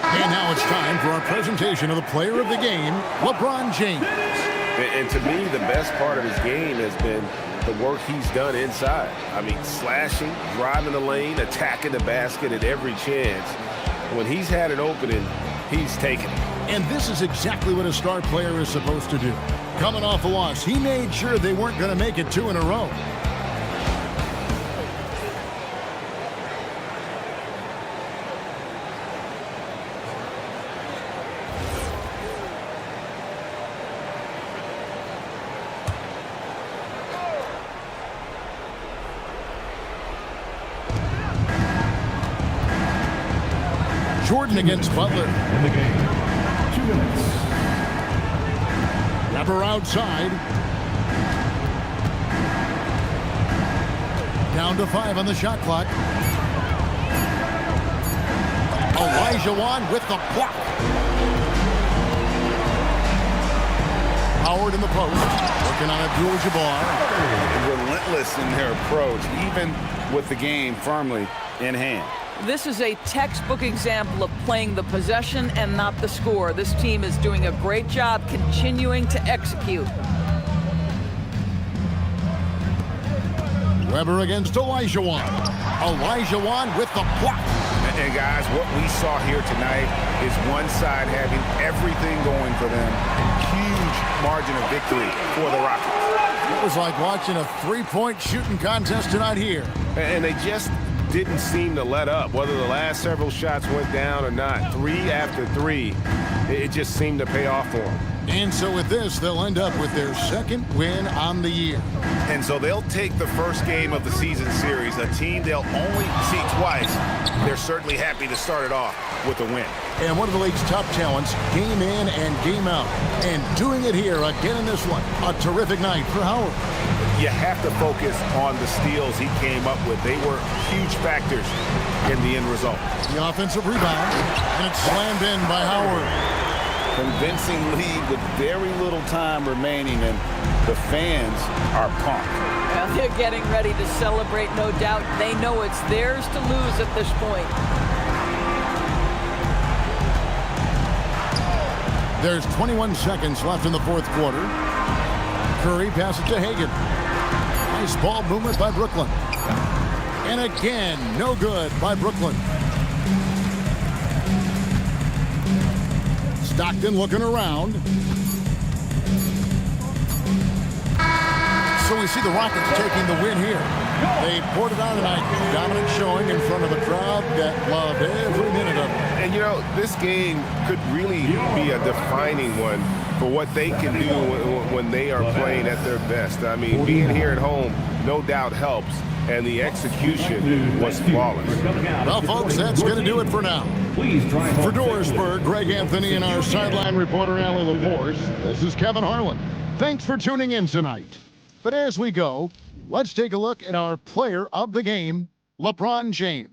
And now it's time for our presentation of the player of the game, LeBron James. And to me, the best part of his game has been the work he's done inside. I mean, slashing, driving the lane, attacking the basket at every chance. When he's had an opening, he's taken it. And this is exactly what a star player is supposed to do. Coming off a loss, he made sure they weren't going to make it two in a row. Jordan against Butler. In the game, 2 minutes. Weber outside. Down to 5 on the shot clock. Olajuwon with the block. Howard in the post. Working on Abdul-Jabbar. Relentless in their approach, even with the game firmly in hand. This is a textbook example of playing the possession and not the score. This team is doing a great job continuing to execute. Weber against Olajuwon. Olajuwon with the block. And guys, what we saw here tonight is one side having everything going for them. Huge margin of victory for the Rockets. It was like watching a three-point shooting contest tonight here. And they just didn't seem to let up. Whether the last several shots went down or not, 3 after 3, it just seemed to pay off for them. And so with this, they'll end up with their second win on the year. And so they'll take the first game of the season series, a team they'll only see twice. They're certainly happy to start it off with a win. And one of the league's top talents, game in and game out. And doing it here again in this one. A terrific night for Howard. You have to focus on the steals he came up with. They were huge factors in the end result. The offensive rebound, and it's slammed in by Howard. Convincing lead with very little time remaining, and the fans are pumped. Well, they're getting ready to celebrate, no doubt. They know it's theirs to lose at this point. There's 21 seconds left in the fourth quarter. Curry passes to Hagan. Nice ball movement by Brooklyn. And again, no good by Brooklyn. Stockton looking around. So we see the Rockets taking the win here. They poured it on tonight. Dominant showing in front of a crowd that loved every minute of it. And, you know, this game could really be a defining one for what they can do when they are playing at their best. I mean, being here at home no doubt helps, and the execution was flawless. Well, folks, that's going to do it for now. For Doorsburg, Greg Anthony, and our sideline reporter, Allie Laporte, this is Kevin Harlan. Thanks for tuning in tonight. But as we go, let's take a look at our player of the game, LeBron James.